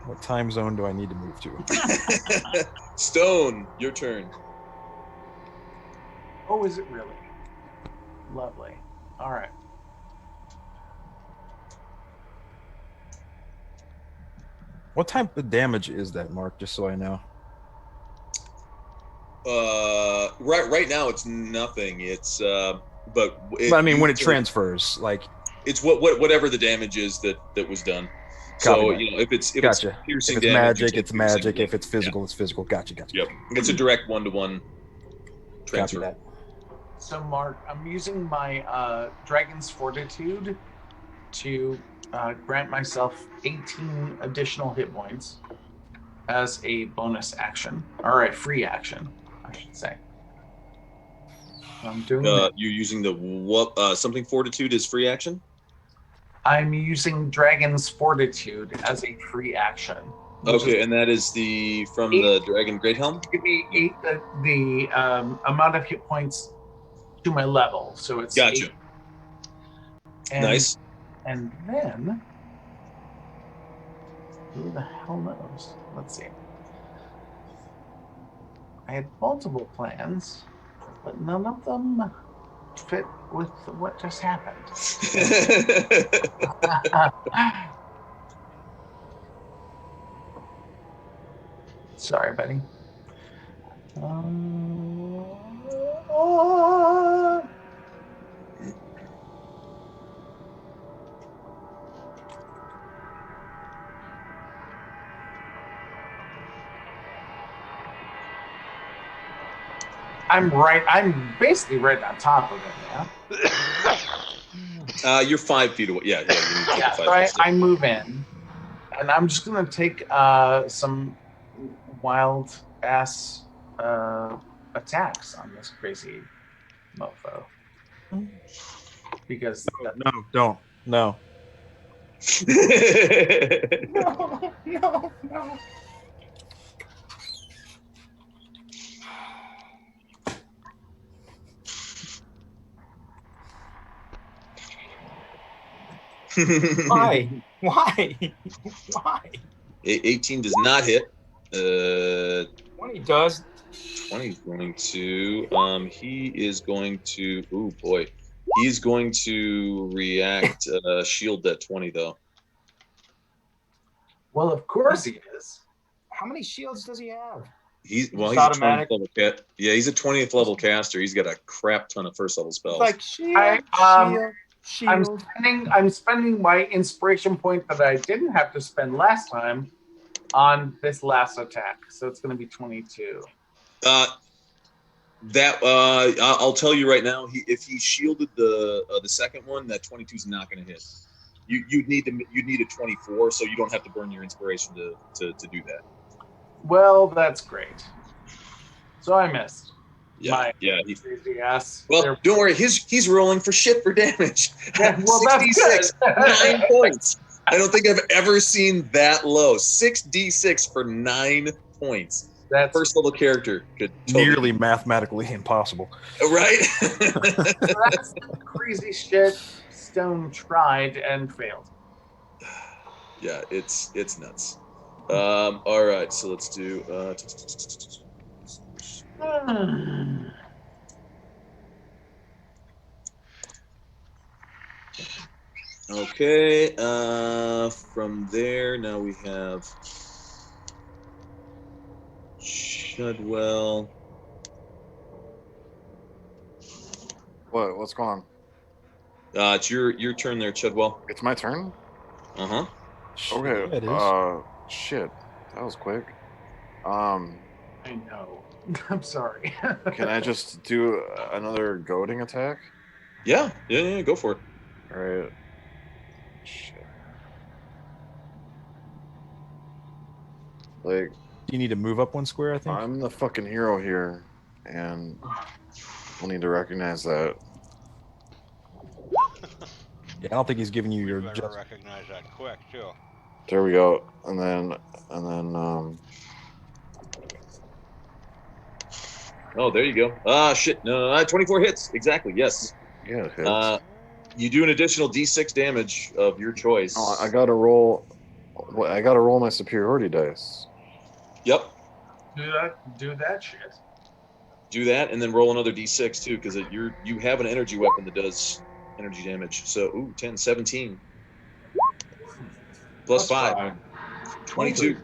What time zone do I need to move to? Stone, your turn. Oh, is it really? Lovely. All right. What type of damage is that, Mark? Just so I know. Right now it's nothing. It's but I mean, when it transfers, like it's whatever the damage is that was done. So if it's piercing if it's damage, magic, it's magic. damage. If it's physical, it's physical. Gotcha. Yep, it's a direct 1-to-1 transfer. Copy that. So, Mark, I'm using my Dragon's Fortitude to grant myself 18 additional hit points as a bonus action, or a free action, I should say. I'm doing. You're using the something Fortitude is free action. I'm using Dragon's Fortitude as a free action. Okay, and that is from the Dragon Great Helm? Give me the amount of hit points to my level. So it's gotcha. Nice. And then, who the hell knows? Let's see. I had multiple plans, but none of them fit with what just happened. Sorry, buddy. I'm basically right on top of it now. You're 5 feet away. Yeah. So I move in, and I'm just gonna take some wild ass attacks on this crazy mofo. Because don't. No. No. Why? 18 does not hit. 20 does. 20 is going to. He is going to. Oh boy, he's going to react. Shield that 20 though. Well, of course he is. How many shields does he have? He's automatic. A 20th level he's a 20th level caster. He's got a crap ton of first level spells. Like shield. I'm spending my inspiration point that I didn't have to spend last time on this last attack, so it's going to be 22. I'll tell you right now. If he shielded the second one, that 22 is not going to hit. You'd need a 24, so you don't have to burn your inspiration to do that. Well, that's great. So I missed. Yeah. Crazy ass. Well, don't worry. He's rolling for shit for damage. Yeah, well, 66, that's good. 9 points. I don't think I've ever seen that low. 6d6 for 9 points. That's first level character could nearly mathematically impossible. Right? That's the crazy shit Stone tried and failed. Yeah, it's nuts. All right, so let's do. Okay. From there, now we have Shudwell. What's going on? It's your turn there, Chudwell. It's my turn? Uh-huh. Okay. Yeah, it is. Shit. That was quick. I know. I'm sorry. Can I just do another goading attack? Yeah, go for it. All right. Shit. Like, Do you need to move up one square? I think. I'm the fucking hero here, and we'll need to recognize that. Yeah, I don't think he's giving you your We better just. recognize that quick too. There we go. And then, Oh, there you go. Shit. No, 24 hits. Exactly. Yes. yeah, it hits. You do an additional D6 damage of your choice. Oh, I gotta roll. I gotta roll my superiority dice. Yep. Do that shit. Do that, and then roll another D6 too, because you have an energy weapon that does energy damage. So, 10, 17. Plus 5. 22.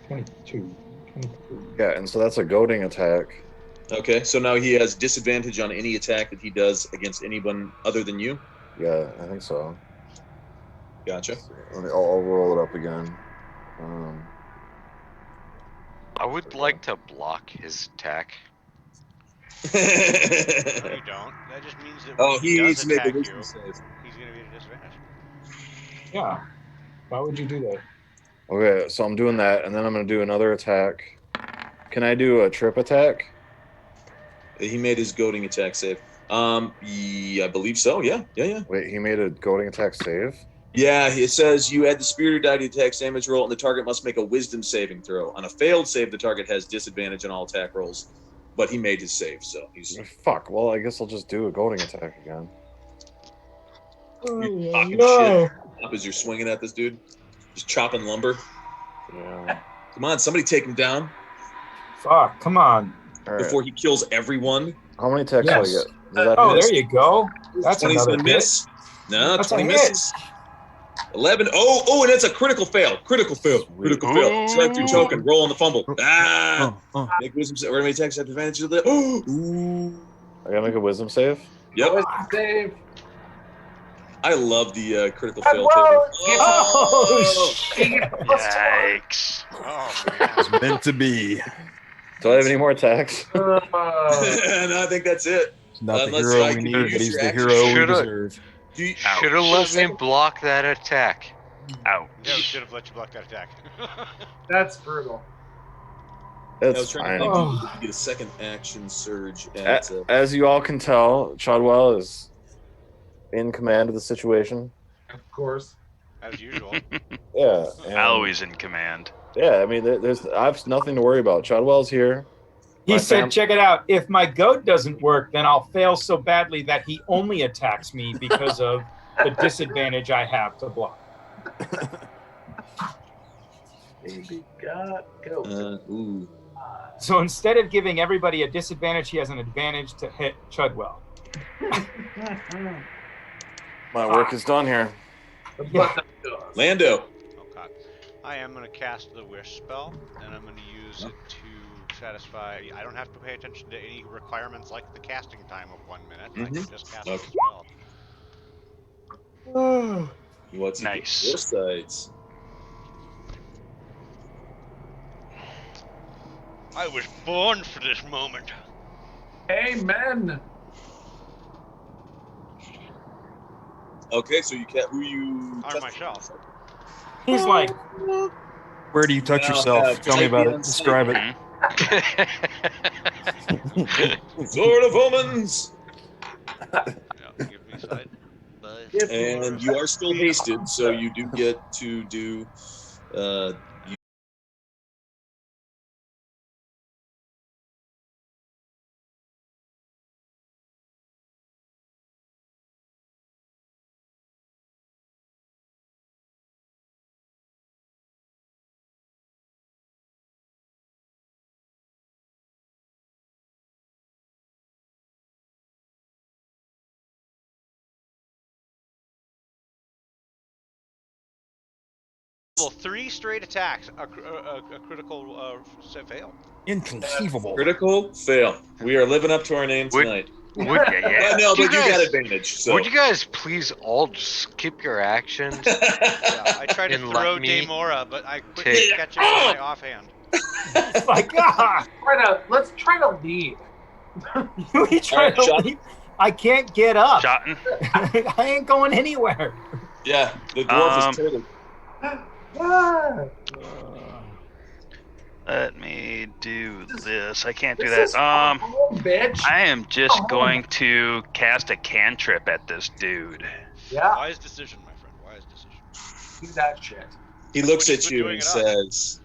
22. Yeah, and so that's a goading attack. Okay, so now he has disadvantage on any attack that he does against anyone other than you. Yeah, I think so. Gotcha. I'll roll it up again. I would like to block his attack. No, you don't. That just means that when he does needs to make a attack wisdom you, save. he's going to be at a disadvantage. Yeah. Why would you do that? Okay, so I'm doing that, and then I'm gonna do another attack. Can I do a trip attack? He made his goading attack save. I believe so. Yeah. Wait, he made a goading attack save? Yeah, it says you add the spirit or die to attack's damage roll, and the target must make a wisdom saving throw. On a failed save, the target has disadvantage on all attack rolls, but he made his save, so he's Fuck. Well, I guess I'll just do a goading attack again. you talking shit up as you're swinging at this dude, just chopping lumber. Yeah. Come on, somebody take him down. Fuck, come on. All right. Before he kills everyone. How many attacks Yes. do I get? Does that Oh, hit? there you go. That's 20's another gonna hit. miss. No, That's 20 a hit. misses. 11. Oh, and it's a critical fail. Critical fail. Critical fail. Select your token. Roll on the fumble. Make wisdom save. Or enemy attacks have advantage of the. Ooh. I gotta make a wisdom save? Yep. Wisdom save. I love the critical fail Whoa, table. Oh, shit. Yikes. Oh, man. Meant to be. Do I have any more attacks? No, I think that's it. It's not the Unless, hero like, we you need, use but he's your the action. hero we Shoulda- deserve. Should have let me block that attack. Ouch. Yeah, we should have let you block that attack. That's brutal. I was That's trying to fine. think if you could get a second action surge at. As you all can tell, Chadwell is in command of the situation. Of course. As usual. Yeah. and- Always in command. Yeah, I mean, I have nothing to worry about. Chadwell's here. He My said, fam- check it out. If my goat doesn't work, then I'll fail so badly that he only attacks me because of the disadvantage I have to block. Baby got goat. Ooh. So instead of giving everybody a disadvantage, he has an advantage to hit Chudwell. My work is done here. Yeah. Lando. Oh, God. I am going to cast the Wish spell, and I'm going to use it to satisfy. I don't have to pay attention to any requirements like the casting time of 1 minute. I can just cast the spell. What's Nice. Foresight. I was born for this moment. Amen. Okay, so you can't. Who you? Or myself. He's like, Where do you touch yourself? Tell me about it. Describe it. Sword of Omens. Yeah, give me sight. And you are still hasted, so you do get to do 3 straight attacks, a critical fail. Inconceivable. Critical fail. We are living up to our name tonight. Would No, but you got advantage. So. Would you guys please all just skip your actions? Yeah, I tried to And throw let me Daemora, but I quickly catch it with my offhand. It's like, ah, Let's try to leave. we try to leave. I can't get up. Shotton. I ain't going anywhere. Yeah, the dwarf is turtle. Let me do this. I can't do that. Bitch. I am just going to cast a cantrip at this dude. Yeah. Wise decision, my friend. Wise decision. Do that shit. He looks at you and says,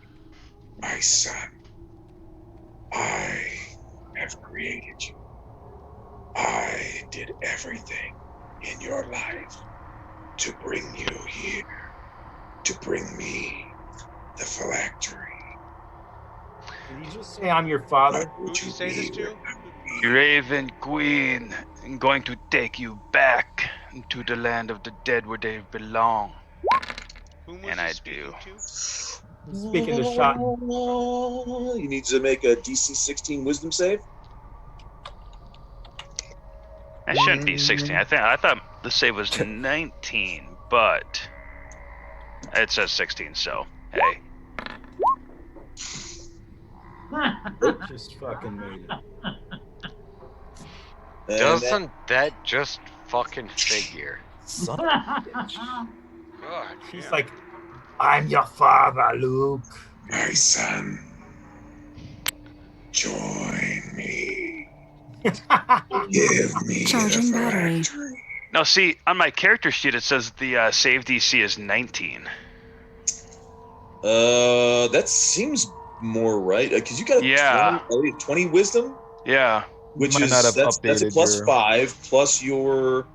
"My son, I have created you. I did everything in your life to bring you here, to bring me the phylactery. Did you just say I'm your father? Who'd you say this to? Raven Queen, I'm going to take you back to the land of the dead where they belong. Whom was and he I speaking do. to? Speaking to Shotton. You need to make a DC 16 Wisdom save. That shouldn't be 16. I thought the save was 19, but it says 16. So hey. Just fucking made it. Doesn't that just fucking figure? Son of a bitch. God, She's like, I'm your father, Luke. My son, join me. Give me Charging the battery. phylactery." Now see, on my character sheet it says the save DC is 19. That seems more right because you got a 20 Wisdom. Yeah. Which Might is not have that's a updated plus your- 5 plus your.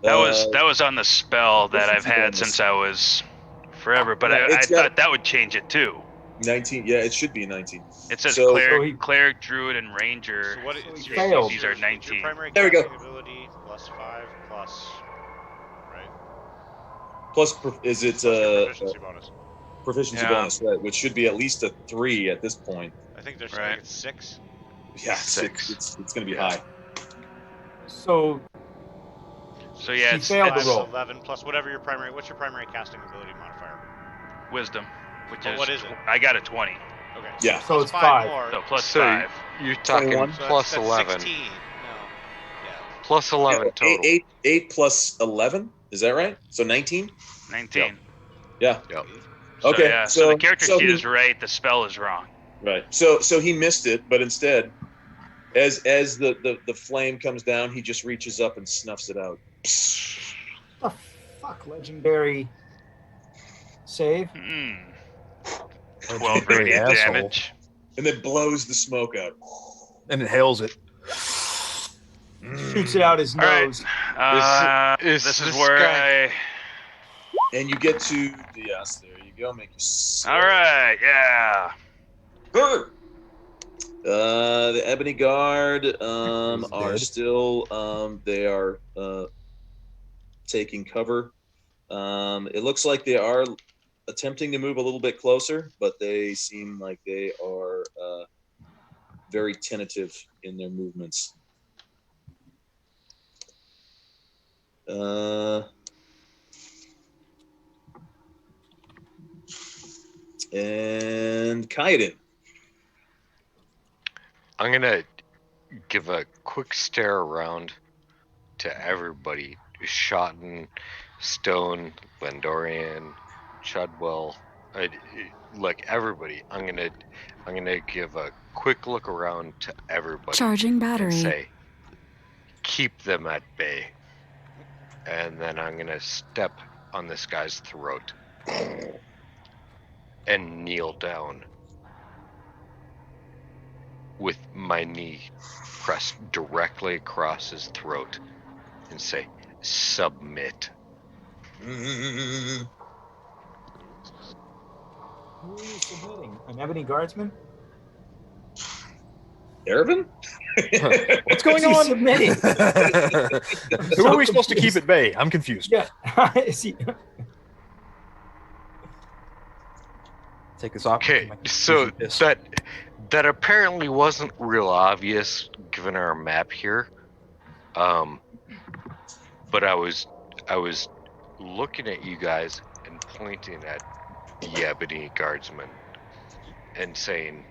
That was on the spell that I've had since I was forever, but Yeah, I thought that would change it too. 19. Yeah, it should be 19. It says So- cleric, druid, and ranger. So what? It's your, failed. These are it's your 19. primary There we go. casting ability plus 5 plus, right? Plus, is it Plus your proficiency bonus? proficiency Yeah. bonus, right? Which should be at least a 3 at this point. I think there's Right. like it's 6. Yeah, 6. It's going to be high. So yeah, He it's failed the Five, roll. 11 plus whatever your primary. What's your primary casting ability modifier? wisdom, which But is what is it? I got a 20, Okay. Yeah. So plus it's 5 5. more. so plus So 5. you're talking 21. So plus that's 11. 16. No. Yeah. Plus 11 total. 8 plus 11. Is that right? So 19. 19. Yeah. Yep. So, Okay, yeah, so- the character so sheet he- is right. The spell is wrong. Right. So he missed it, but instead, as the flame comes down, he just reaches up and snuffs it out. the fuck, legendary save. 12 Legendary radiant asshole. damage. And then blows the smoke out. And inhales it. Shoots it out his All right. nose. This is this where guy- And you get to yes, there you go. Make you. All right. Yeah. The Ebony Guard He's are dead. still they are taking cover. It looks like they are attempting to move a little bit closer, but they seem like they are very tentative in their movements. And Kaiden. I'm going to give a quick stare around to everybody. Shotton, Stone, Glendorian, Chudwell, like everybody. I'm gonna give a quick look around to everybody Charging and battery. say, keep them at bay. And then I'm gonna step on this guy's throat and kneel down with my knee pressed directly across his throat and say, submit. Who are you submitting? An ebony guardsman? Ervin? What's going Who's he on? submitting? Who are we supposed to keep at bay? I'm confused. Yeah. Is he- take this off. Okay, so that apparently wasn't real obvious given our map here. But I was looking at you guys and pointing at the ebony guardsmen and saying,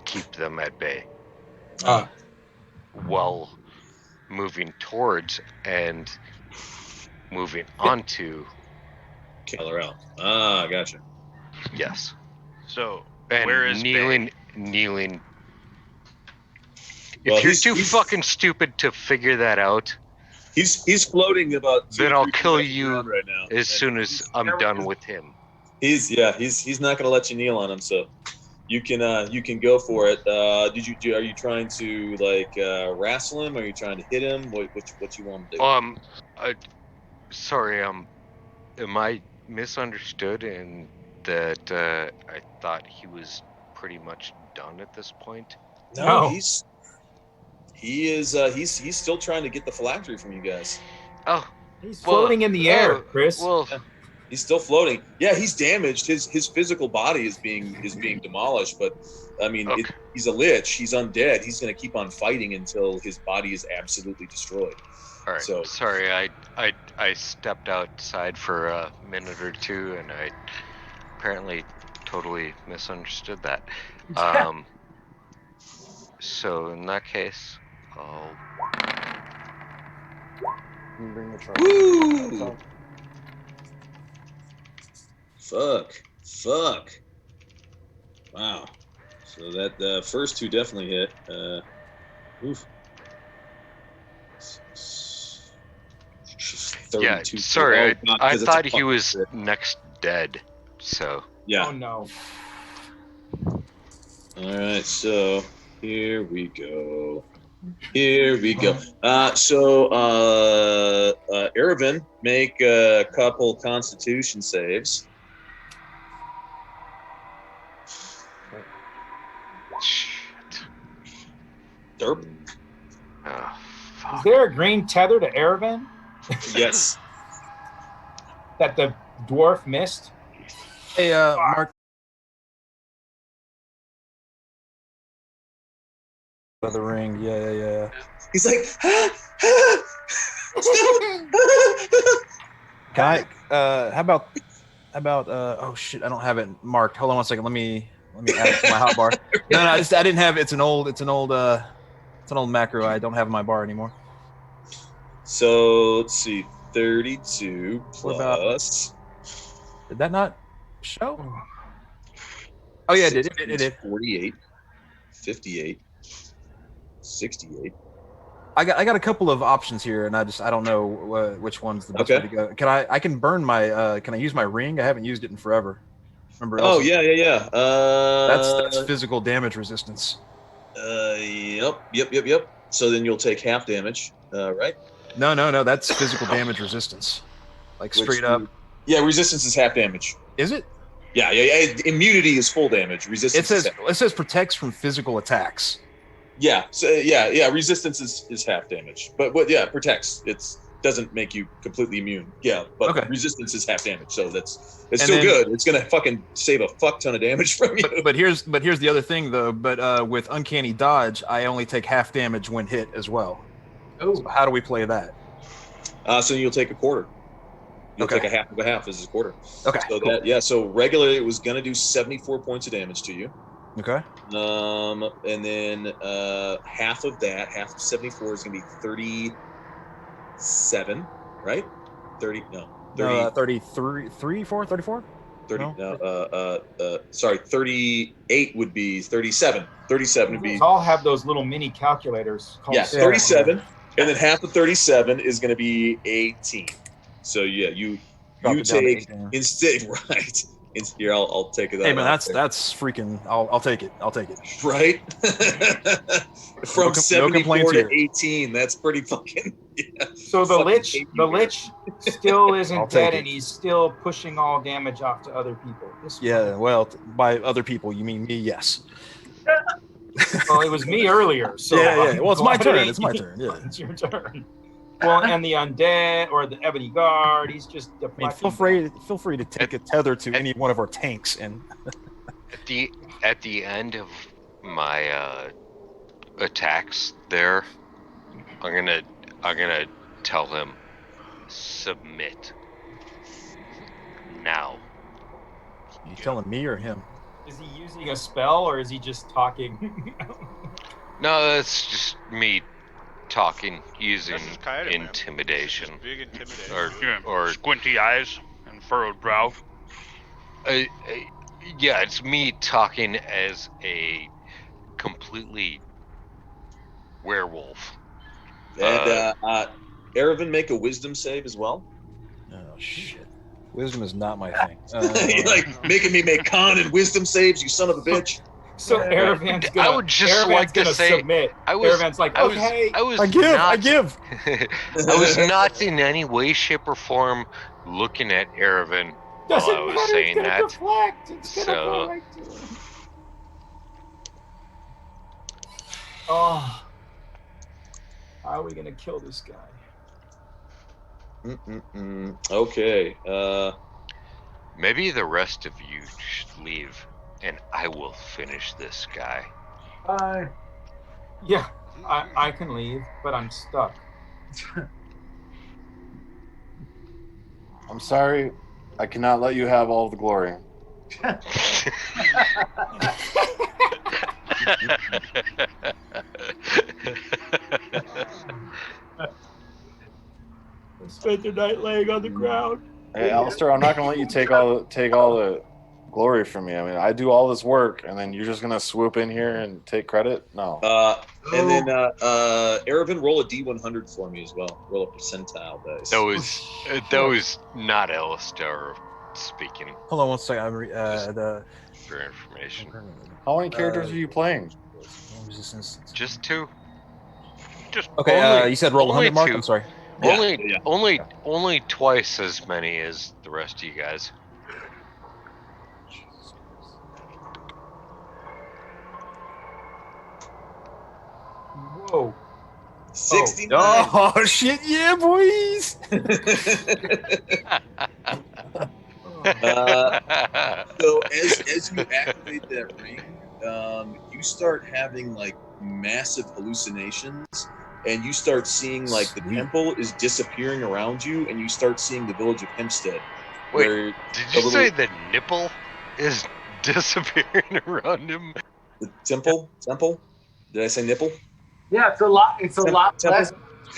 "Keep them at bay." While moving towards and moving onto Carrack. Gotcha. Yes. So And where is kneeling? Well, If you're too fucking stupid to figure that out, he's floating about. Then I'll kill you right now. as soon as I'm done with him. He's not going to let you kneel on him, so you can go for it. Are you trying to like wrestle him? Are you trying to hit him? What you want to do? Sorry, am I misunderstood in that I thought he was pretty much done at this point? No, he's still trying to get the phylactery from you guys. Oh, he's floating in the air, Chris. Well, yeah, he's still floating. Yeah, he's damaged. His physical body is being demolished. But I mean, he's a lich. He's undead. He's going to keep on fighting until his body is absolutely destroyed. All right. So sorry, I stepped outside for a minute or two, and I apparently totally misunderstood that. So in that case, I'll bring the truck. Woo! Fuck. Wow. So that the first two definitely hit. Oof. Yeah, sorry, I thought he was next dead, so... Yeah. Oh, no. Alright, so here we go. So, Erevan, make a couple Constitution saves. Shit. Derp. Oh, fuck. Is there a green tether to Erevan? Yes. That the dwarf missed? Hey, Mark. The ring, yeah. He's like, Can I? How about? Oh shit, I don't have it marked. Hold on one second. Let me add it to my hotbar. No, I didn't have it. It's an old macro. I don't have in my bar anymore. So let's see, 32 plus. Did that not show? Oh yeah, it did. 48, 58, 68. I got a couple of options here, and I don't know which one's the best way to go. I can burn my can I use my ring? I haven't used it in forever. Remember? Oh yeah. That's physical damage resistance. Yep. So then you'll take half damage, right? No. That's physical damage resistance, like straight up. Yeah, resistance is half damage. Is it? Yeah. Immunity is full damage. Resistance. It says protects from physical attacks. Yeah. So yeah. Resistance is half damage, but yeah, protects. It doesn't make you completely immune. Yeah, but resistance is half damage, so it's still good. It's gonna fucking save a fuck ton of damage from you. But here's the other thing though. But with uncanny dodge, I only take half damage when hit as well. Oh, so how do we play that? So you'll take a quarter. You'll take a half of a half as a quarter. Okay. So cool. So regularly it was gonna do 74 points of damage to you. Okay. And then half of 74 is gonna be 37, right? 30. No. 33, 34. 38 would be 37. 37 would be. All have those little mini calculators. 37, and then half of 37 is going to be 18. So yeah, you take instead, right? Here, I'll take it. Hey man, that's freaking. I'll take it. Right. From 74 to 18, that's pretty fucking. Yeah. So the lich still isn't dead, and he's still pushing all damage off to other people. Well, by other people you mean me? Yes. Well, it was me earlier. So yeah. Well, it's my turn. Yeah, it's your turn. Well, and the undead or the ebony guard, he's just. Feel free to take a tether to any one of our tanks and. At the end of my attacks there, I'm gonna tell him submit now. You telling me or him? Is he using a spell or is he just talking? No, that's just me talking using That's just Kaida, man. intimidation. Just big intimidation. Or squinty eyes and furrowed brow. Yeah, it's me talking as a completely werewolf. And Erevan, make a wisdom save as well. Oh shit! Wisdom is not my thing. You're like making me make con and wisdom saves, you son of a bitch. So Erevan's gonna. I would just Erevan's like to gonna say, submit. I was, Erevan's like, I was, okay. I was I give. not, I give. I was not in any way, shape, or form looking at Erevan while Doesn't I was matter. saying It's gonna that. deflect. It's gonna So- go right to him. Oh, how are we gonna kill this guy? Okay. Maybe the rest of you should leave, and I will finish this guy. Yeah, I can leave, but I'm stuck. I'm sorry. I cannot let you have all the glory. I spent the night laying on the ground. Hey, Alistair, I'm not gonna let you take all the glory from me. I mean, I do all this work, and then you're just gonna swoop in here and take credit? No. And then Erevan, roll a D100 for me as well. Roll a percentile dice. That was not Alistair speaking. Hold on one second. I'm the For information. How many characters are you playing? Resistance. Just two. Just Okay. You said roll only 100 mark. two. I'm sorry. Only twice as many as the rest of you guys. Whoa. 69. Oh shit! Yeah, boys. So as you activate that ring, you start having like massive hallucinations, and you start seeing like the temple is disappearing around you, and you start seeing the village of Hempstead. Wait, where did you say the nipple is disappearing around him? The temple? Did I say nipple? Yeah, it's a lot. It's a lot less.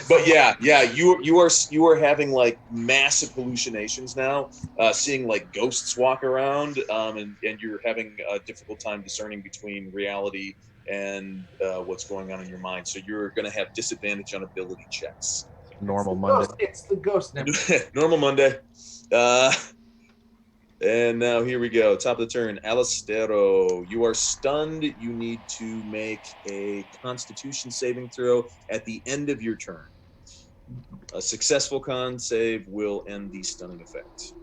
But yeah, you are having like massive hallucinations now, seeing like ghosts walk around, and you're having a difficult time discerning between reality and what's going on in your mind. So you're going to have disadvantage on ability checks. Normal Monday. It's the ghost nipple. Normal Monday. And now here we go. Top of the turn. Alistero, you are stunned. You need to make a Constitution saving throw at the end of your turn. A successful con save will end the stunning effect.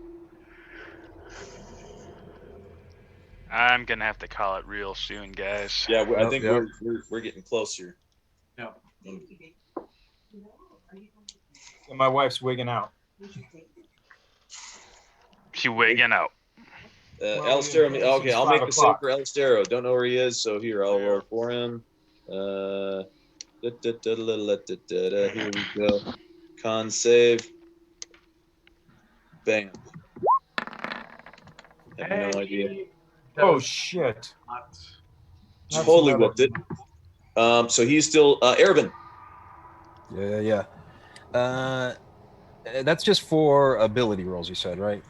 I'm gonna have to call it real soon, guys. Yeah, I think we're getting close here. Yep. And my wife's wigging out. She wigging out. Alistero, okay, I'll make the save for Alistero. Don't know where he is, so here, I'll roll for him. Here we go. Con save. Bam. I have no idea. Oh shit! Totally whooped it. So he's still Erevan. Yeah. That's just for ability rolls, you said, right?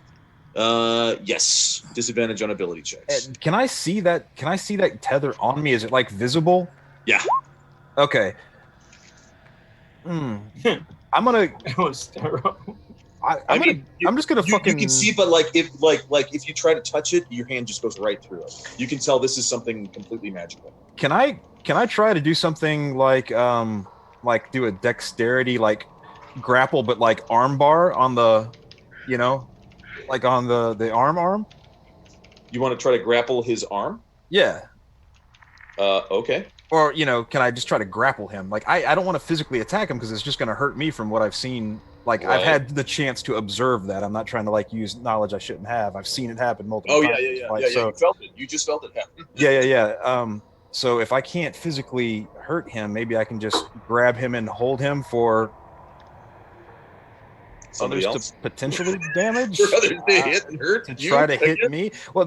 Yes. Disadvantage on ability checks. Can I see that? Can I see that tether on me? Is it like visible? Yeah. Okay. I'm gonna. I'm just gonna fucking. You can see, but like if you try to touch it, your hand just goes right through it. You can tell this is something completely magical. Can I try to do something like do a dexterity like grapple, but like arm bar on the, like on the arm? You want to try to grapple his arm? Yeah. Okay. Or can I just try to grapple him? Like I don't want to physically attack him because it's just going to hurt me from what I've seen Like Right. I've had the chance to observe that. I'm not trying to like use knowledge I shouldn't have. I've seen it happen multiple Oh times. yeah. So You felt it. You just felt it happen. yeah. So if I can't physically hurt him, maybe I can just grab him and hold him for Somebody others else to potentially damage. for others to hit and hurt to you try to hit again? me. Well,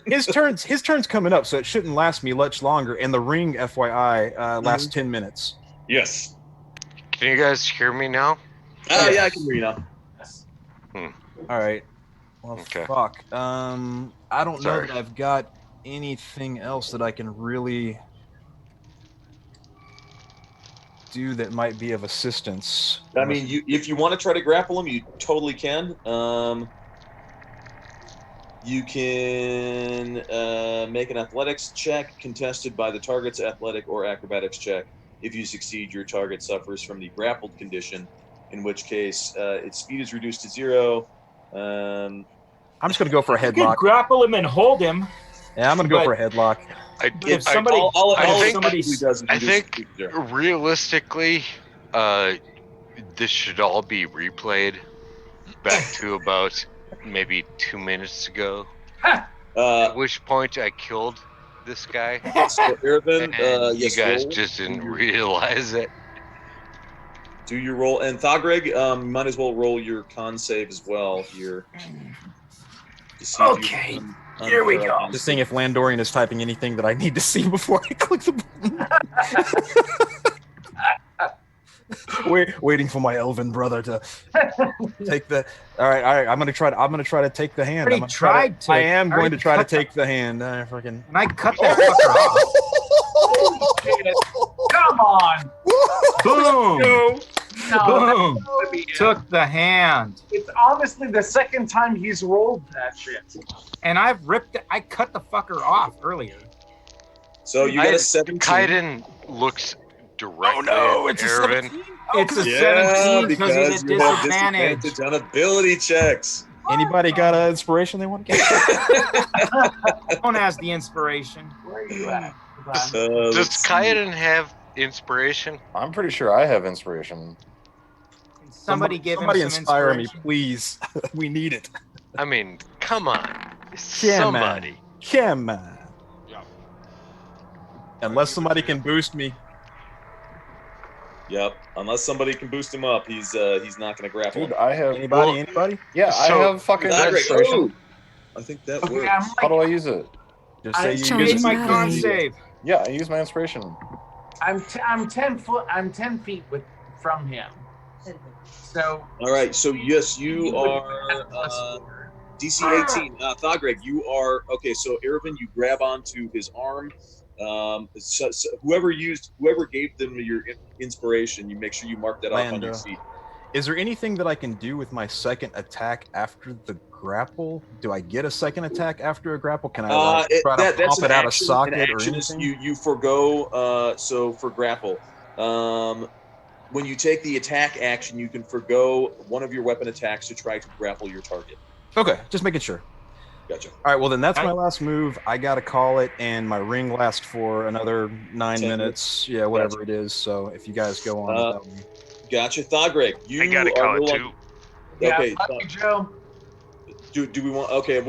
his turn's coming up, so it shouldn't last me much longer. And the ring, FYI, lasts 10 minutes. Yes. Can you guys hear me now? Yeah, I can hear you now. All right. Well, Okay. fuck. I don't know Sorry. that I've got anything else that I can really do that might be of assistance. I mean, if you want to try to grapple him, you totally can. You can make an athletics check contested by the target's athletic or acrobatics check. If you succeed, your target suffers from the grappled condition, in which case its speed is reduced to 0. I'm just going to go for a You can headlock. grapple him and hold him. Yeah, I'm going to go for a headlock. If somebody, I think realistically, this should all be replayed back to about maybe 2 minutes ago. At which point I killed this guy. So, Ervin, and yes, you guys roll. just didn't realize it. Do your roll, and Thagreg, you might as well roll your con save as well here. To see Okay, here we go. Just seeing if Landorian is typing anything that I need to see before I click the button. Waiting for my elven brother to take the. All right. I'm gonna try to take the hand. I am going to try to take the hand. Fucking. And I cut that fucker off. Come on. Boom. No, Boom. Took the hand. It's honestly the second time he's rolled that shit. And I've ripped it. I cut the fucker off earlier. So you got a 17. Kaiden looks directly at Ervin. It's a 17 because he's at you have disadvantage. disadvantage on ability checks. Anybody got an inspiration they want to get? Don't ask the inspiration. Where are you at? Does Kaiden have inspiration? I'm pretty sure I have inspiration. Somebody give him some inspire me, inspiration. please. We need it. I mean, come on. Somebody. Come on. Unless somebody can boost me. Yep. Unless somebody can boost him up, he's not going to grapple. Dude, I have anybody? Yeah, So, I have fucking inspiration. I think that Okay, works. I'm How do I use it? Just say you Charge use My battery. con save. Yeah, I use my inspiration. I'm 10 feet from him. So All right. So yes, you are DC 18. Thagreg, you are okay. So Ervin, you grab onto his arm. So whoever gave them your inspiration, you make sure you mark that off on your sheet. Is there anything that I can do with my second attack after the grapple? Do I get a second attack after a grapple? Can I try to that's pop it out of socket or action is anything? you forego. So for grapple, when you take the attack action, you can forego one of your weapon attacks to try to grapple your target. Okay, just making sure. Gotcha. All right, well then that's my last move. I gotta call it, and my ring lasts for another 9 minutes. Yeah, whatever it is. So if you guys go on without me. Gotcha, Thagreg. You I gotta are call no it longer- too. Okay, yeah, Joe. do we want? Okay,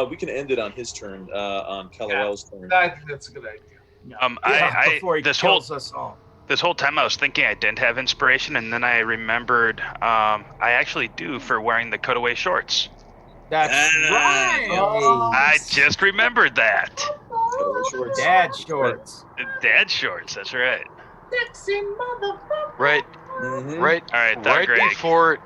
we can end it on his turn. On Calorel's turn. I think that's a good idea. Before he this kills us all. This whole time I was thinking I didn't have inspiration, and then I remembered I actually do for wearing the cutaway shorts. That's right. I just remembered that. Dad shorts. Dad shorts. That's right. Sexy motherfucker. Right. Mm-hmm. Right. All right, Right Greg. before.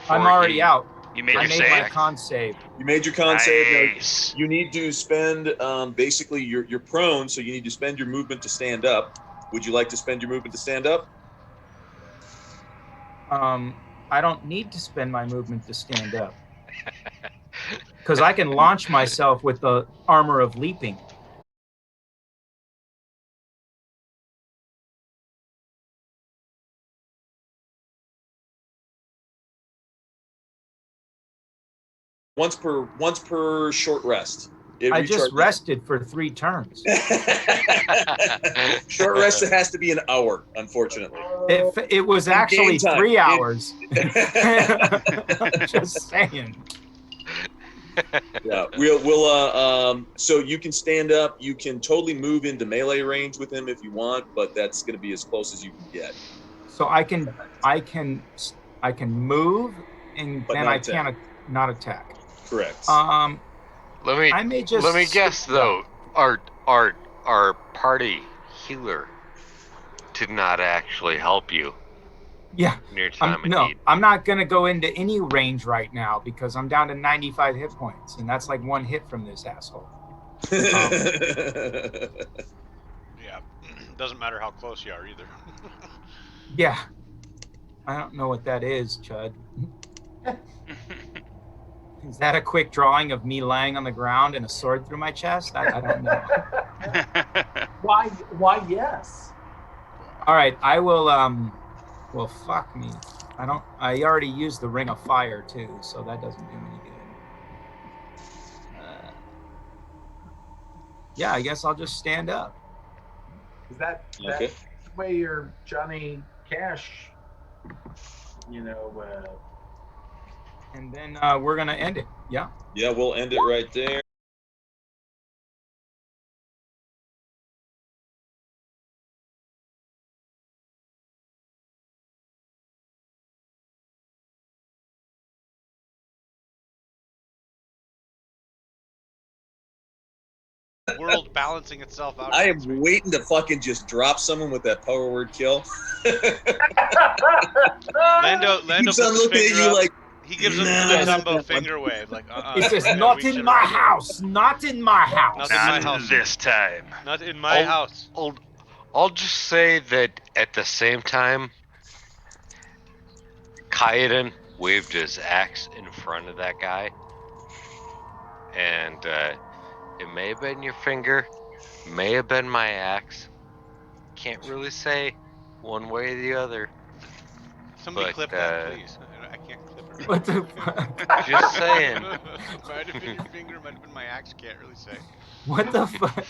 I'm already out. You made I your made save. my con save. You made your con save. Nice. You need to spend basically you're prone, so you need to spend your movement to stand up. Would you like to spend your movement to stand up? I don't need to spend my movement to stand up. Because I can launch myself with the armor of leaping. Once per short rest. It I just recharges. rested for 3 turns. Short rest, it has to be an hour, unfortunately. It was actually 3 hours. Just saying. Yeah, we'll so you can stand up. You can totally move into melee range with him if you want, but that's going to be as close as you can get. So I can move, and But then not I attack. can't not attack. Correct. Let me I may just let me guess though. Our party healer did not actually help you. Yeah. In your time of No, need. I'm not going to go into any range right now because I'm down to 95 hit points, and that's like 1 hit from this asshole. Yeah, doesn't matter how close you are either. Yeah. I don't know what that is, Chud. Is that a quick drawing of me lying on the ground and a sword through my chest? I don't know. Why, yes. All right, I will, well, fuck me. I already used the Ring of Fire, too, so that doesn't do any good. Yeah, I guess I'll just stand up. Is that Okay. the way your Johnny Cash, And then we're going to end it. Yeah. Yeah, we'll end it right there. World balancing itself out. I am waiting to fucking just drop someone with that power word kill. Lando keeps puts on his looking at finger you up. like, He gives him nah, the not Dumbo that finger wave, like He says, "Not in my house. Not in my house. Not in my house. This time. Not in my house." I'll just say that at the same time, Kaiden waved his axe in front of that guy, and it may have been your finger, may have been my axe. Can't really say one way or the other. Somebody But, clip that, please. I can't clip it. Right What the now. fuck? Just saying. Might have been your finger, might have been my axe. Can't really say. What the fuck?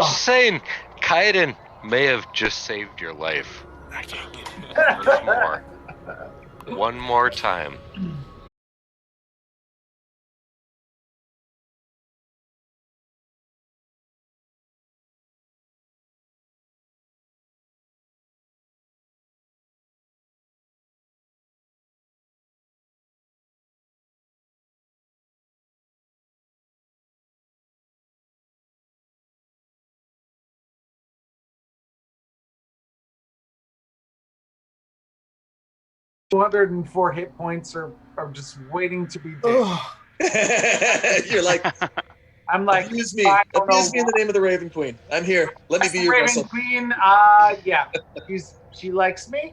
Just saying, Kaiden may have just saved your life. I can't get it. Once more. One more time. $204 hit points are just waiting to be dead. You're like, I'm like, abuse me. I don't Abuse know me in the name of the Raven Queen. I'm here. Let me be your Raven vessel. Queen, yeah. She likes me.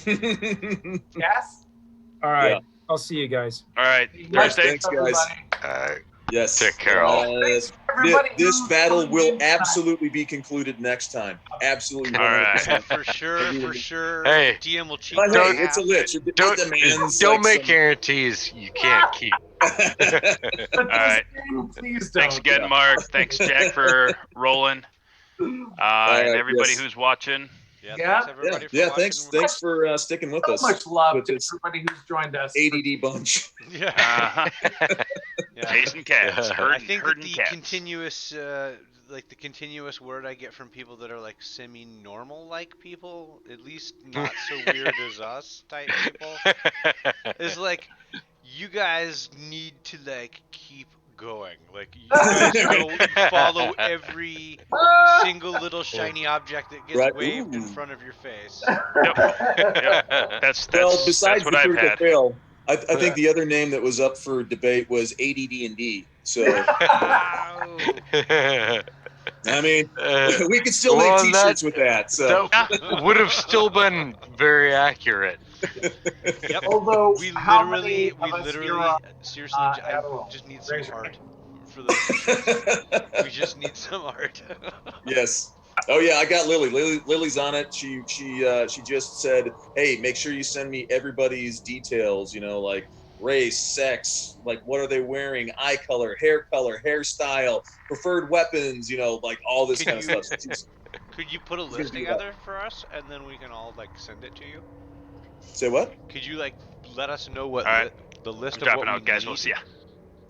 Yes. All right. Yeah. I'll see you guys. All right. Yes, Thursday. thanks, guys. Yes. Take care, all. This battle will absolutely be concluded next time. Absolutely. 100%. For sure. Hey, DM will cheat. But by hey, it's a half. lich. Don't make guarantees you can't keep. All right. Please don't. Thanks again, Mark. Thanks, Jack, for rolling. And everybody yes. who's watching. Thanks everybody for watching. Thanks for sticking with us. So much love with to this everybody who's joined us. ADD bunch. Yeah. Chasing cats. I think that the cats. continuous, the continuous word I get from people that are like semi-normal like people, at least not so weird as us type people, is like, you guys need to like keep going. Like you guys go follow every single little shiny object that gets waved in front of your face. Yep. That's well, besides what the I've critical had. fail, I think the other name that was up for debate was ADD&D. So, I mean, we could still make T-shirts with that. So that would have still been very accurate. Yep. Although we how literally, many seriously, I just need some art for those T-shirts. We just need some art. Yes. Oh yeah, I got Lily. Lily's on it. She just said, "Hey, make sure you send me everybody's details. You know, like race, sex, like what are they wearing, eye color, hairstyle, preferred weapons, like all this kind of stuff. Could you put a list together for us, and then we can all send it to you? Say what? Could you let us know what the list I'm of what dropping we out, guys. need? We'll see ya.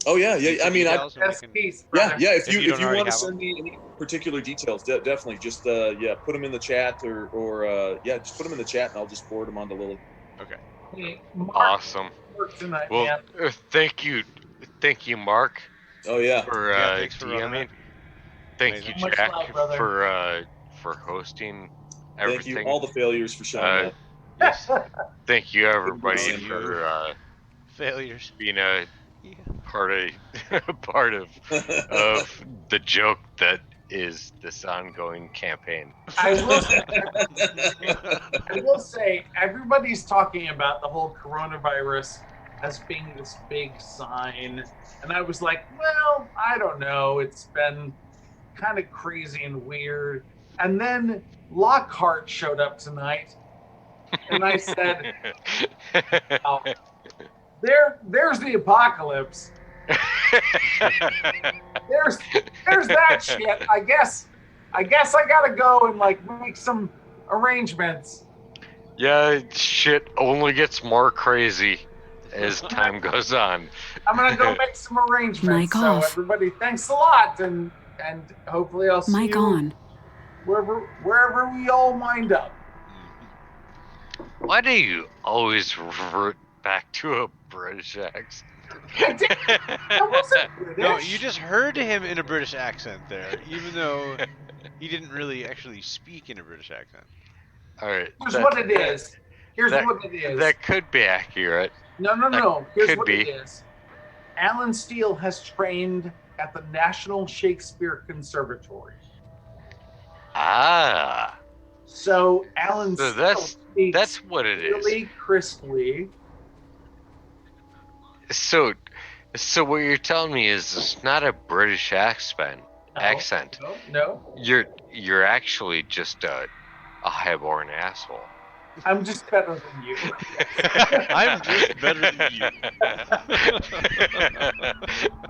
Oh yeah. I mean, if you want to send me any particular details, definitely just put them in the chat or just put them in the chat and I'll just forward them on to Lily. Okay. Awesome. Tonight, well, thank you, Mark. Oh yeah. For thanks for running it. Thank you, Jack, for hosting everything. Thank you, all the failures for showing up. Yes. Thank you, everybody, for failures being a part of the joke that is this ongoing campaign. I will say everybody's talking about the whole coronavirus as being this big sign, and I was like, well, I don't know. It's been kind of crazy and weird. And then Lockhart showed up tonight, and I said, oh, there's the apocalypse. there's that shit. I guess I gotta go and make some arrangements. Yeah, shit only gets more crazy as time goes on. I'm gonna go make some arrangements. So everybody, thanks a lot, and hopefully I'll see you wherever we all wind up. Why do you always revert back to a British accent? I wasn't British. No, you just heard him in a British accent there, even though he didn't really actually speak in a British accent. All right. Here's what it is. That could be accurate. No. Here's what it is. Alan Steele has trained at the National Shakespeare Conservatory. Ah. So Alan Steele speaks that's what it is. Really crisply. So what you're telling me is it's not a British accent. No. You're actually just a highborn asshole. I'm just better than you. I'm just better than you.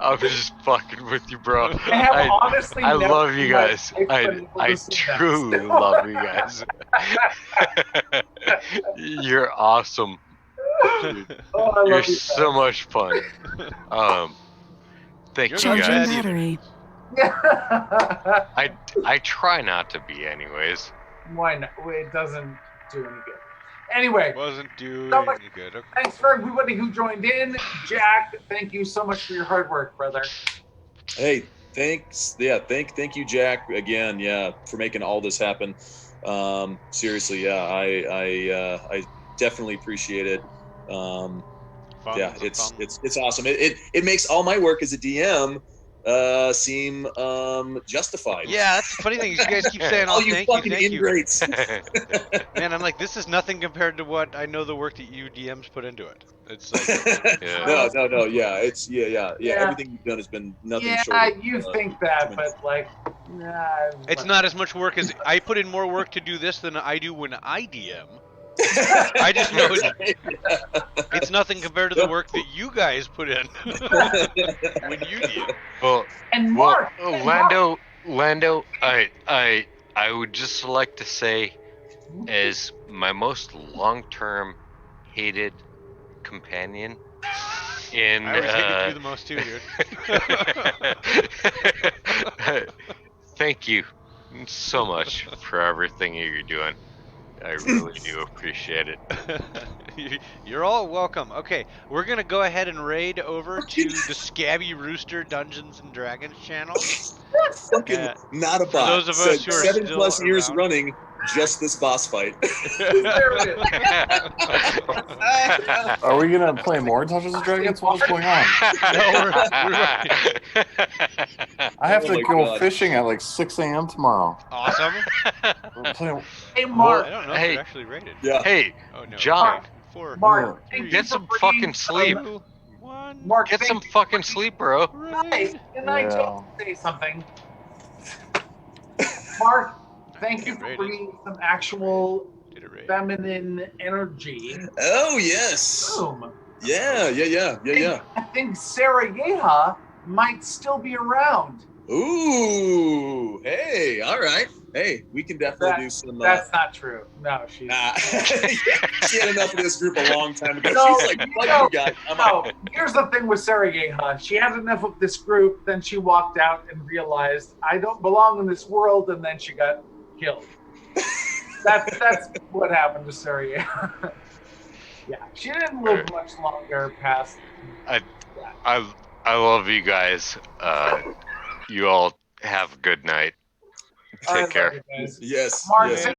I'm just fucking with you, bro. I love you guys. I truly love you guys. You're awesome. Dude, you're so much fun. Thank you guys. I try not to be, anyways. Why not? It doesn't do any good. Anyway, wasn't doing any good. Okay. Thanks for everybody who joined in. Jack, thank you so much for your hard work, brother. Hey, thanks. Yeah, thank you, Jack, again. Yeah, for making all this happen. Seriously, yeah, I definitely appreciate it. It's awesome. It makes all my work as a DM seem justified. Yeah, that's the funny thing. You guys keep saying, "Oh, you fucking ingrates." Man, I'm like, this is nothing compared to what I know the work that you DMs put into it. It's like, no, yeah, it's yeah. Everything you've done has been nothing short. Yeah, you think that, but it's not as much work as I put in more work to do this than I do when I DM. I just know it's nothing compared to the work that you guys put in when you DM. Well, Mark, Lando, I would just like to say, as my most long-term hated companion in I always hated you the most too, dude. Thank you so much for everything you're doing. I really do appreciate it. You're all welcome. Okay, we're going to go ahead and raid over to the Scabby Rooster Dungeons and Dragons channel. Fucking not a bot. For those of us who are 7+ years running, just this boss fight. Are we gonna play more Dungeons and Dragons? What's going on? No, I have to go fishing at like 6 a.m. tomorrow. Awesome. Hey, Mark. I don't know if you're actually rated. Yeah. Hey, no. John. Mark, get some fucking sleep. Mark, get some fucking sleep, bro. Nice. Can I just say something? Mark, thank you for bringing some actual feminine energy. Oh, yes. Boom. Yeah. I think Sarah Yeha might still be around. Ooh, hey, all right. Hey, we can definitely do some. That's not true. No, she's. She had enough of this group a long time ago. No, She's like, fuck you guys. I'm out. Here's the thing with Sarah Yeha. She had enough of this group, then she walked out and realized, I don't belong in this world, and then she got killed. That's what happened to Sarah Yeha. Yeah, she didn't live much longer past. I love you guys. You all have a good night. Take care. Guys. Yes. Mark, yes.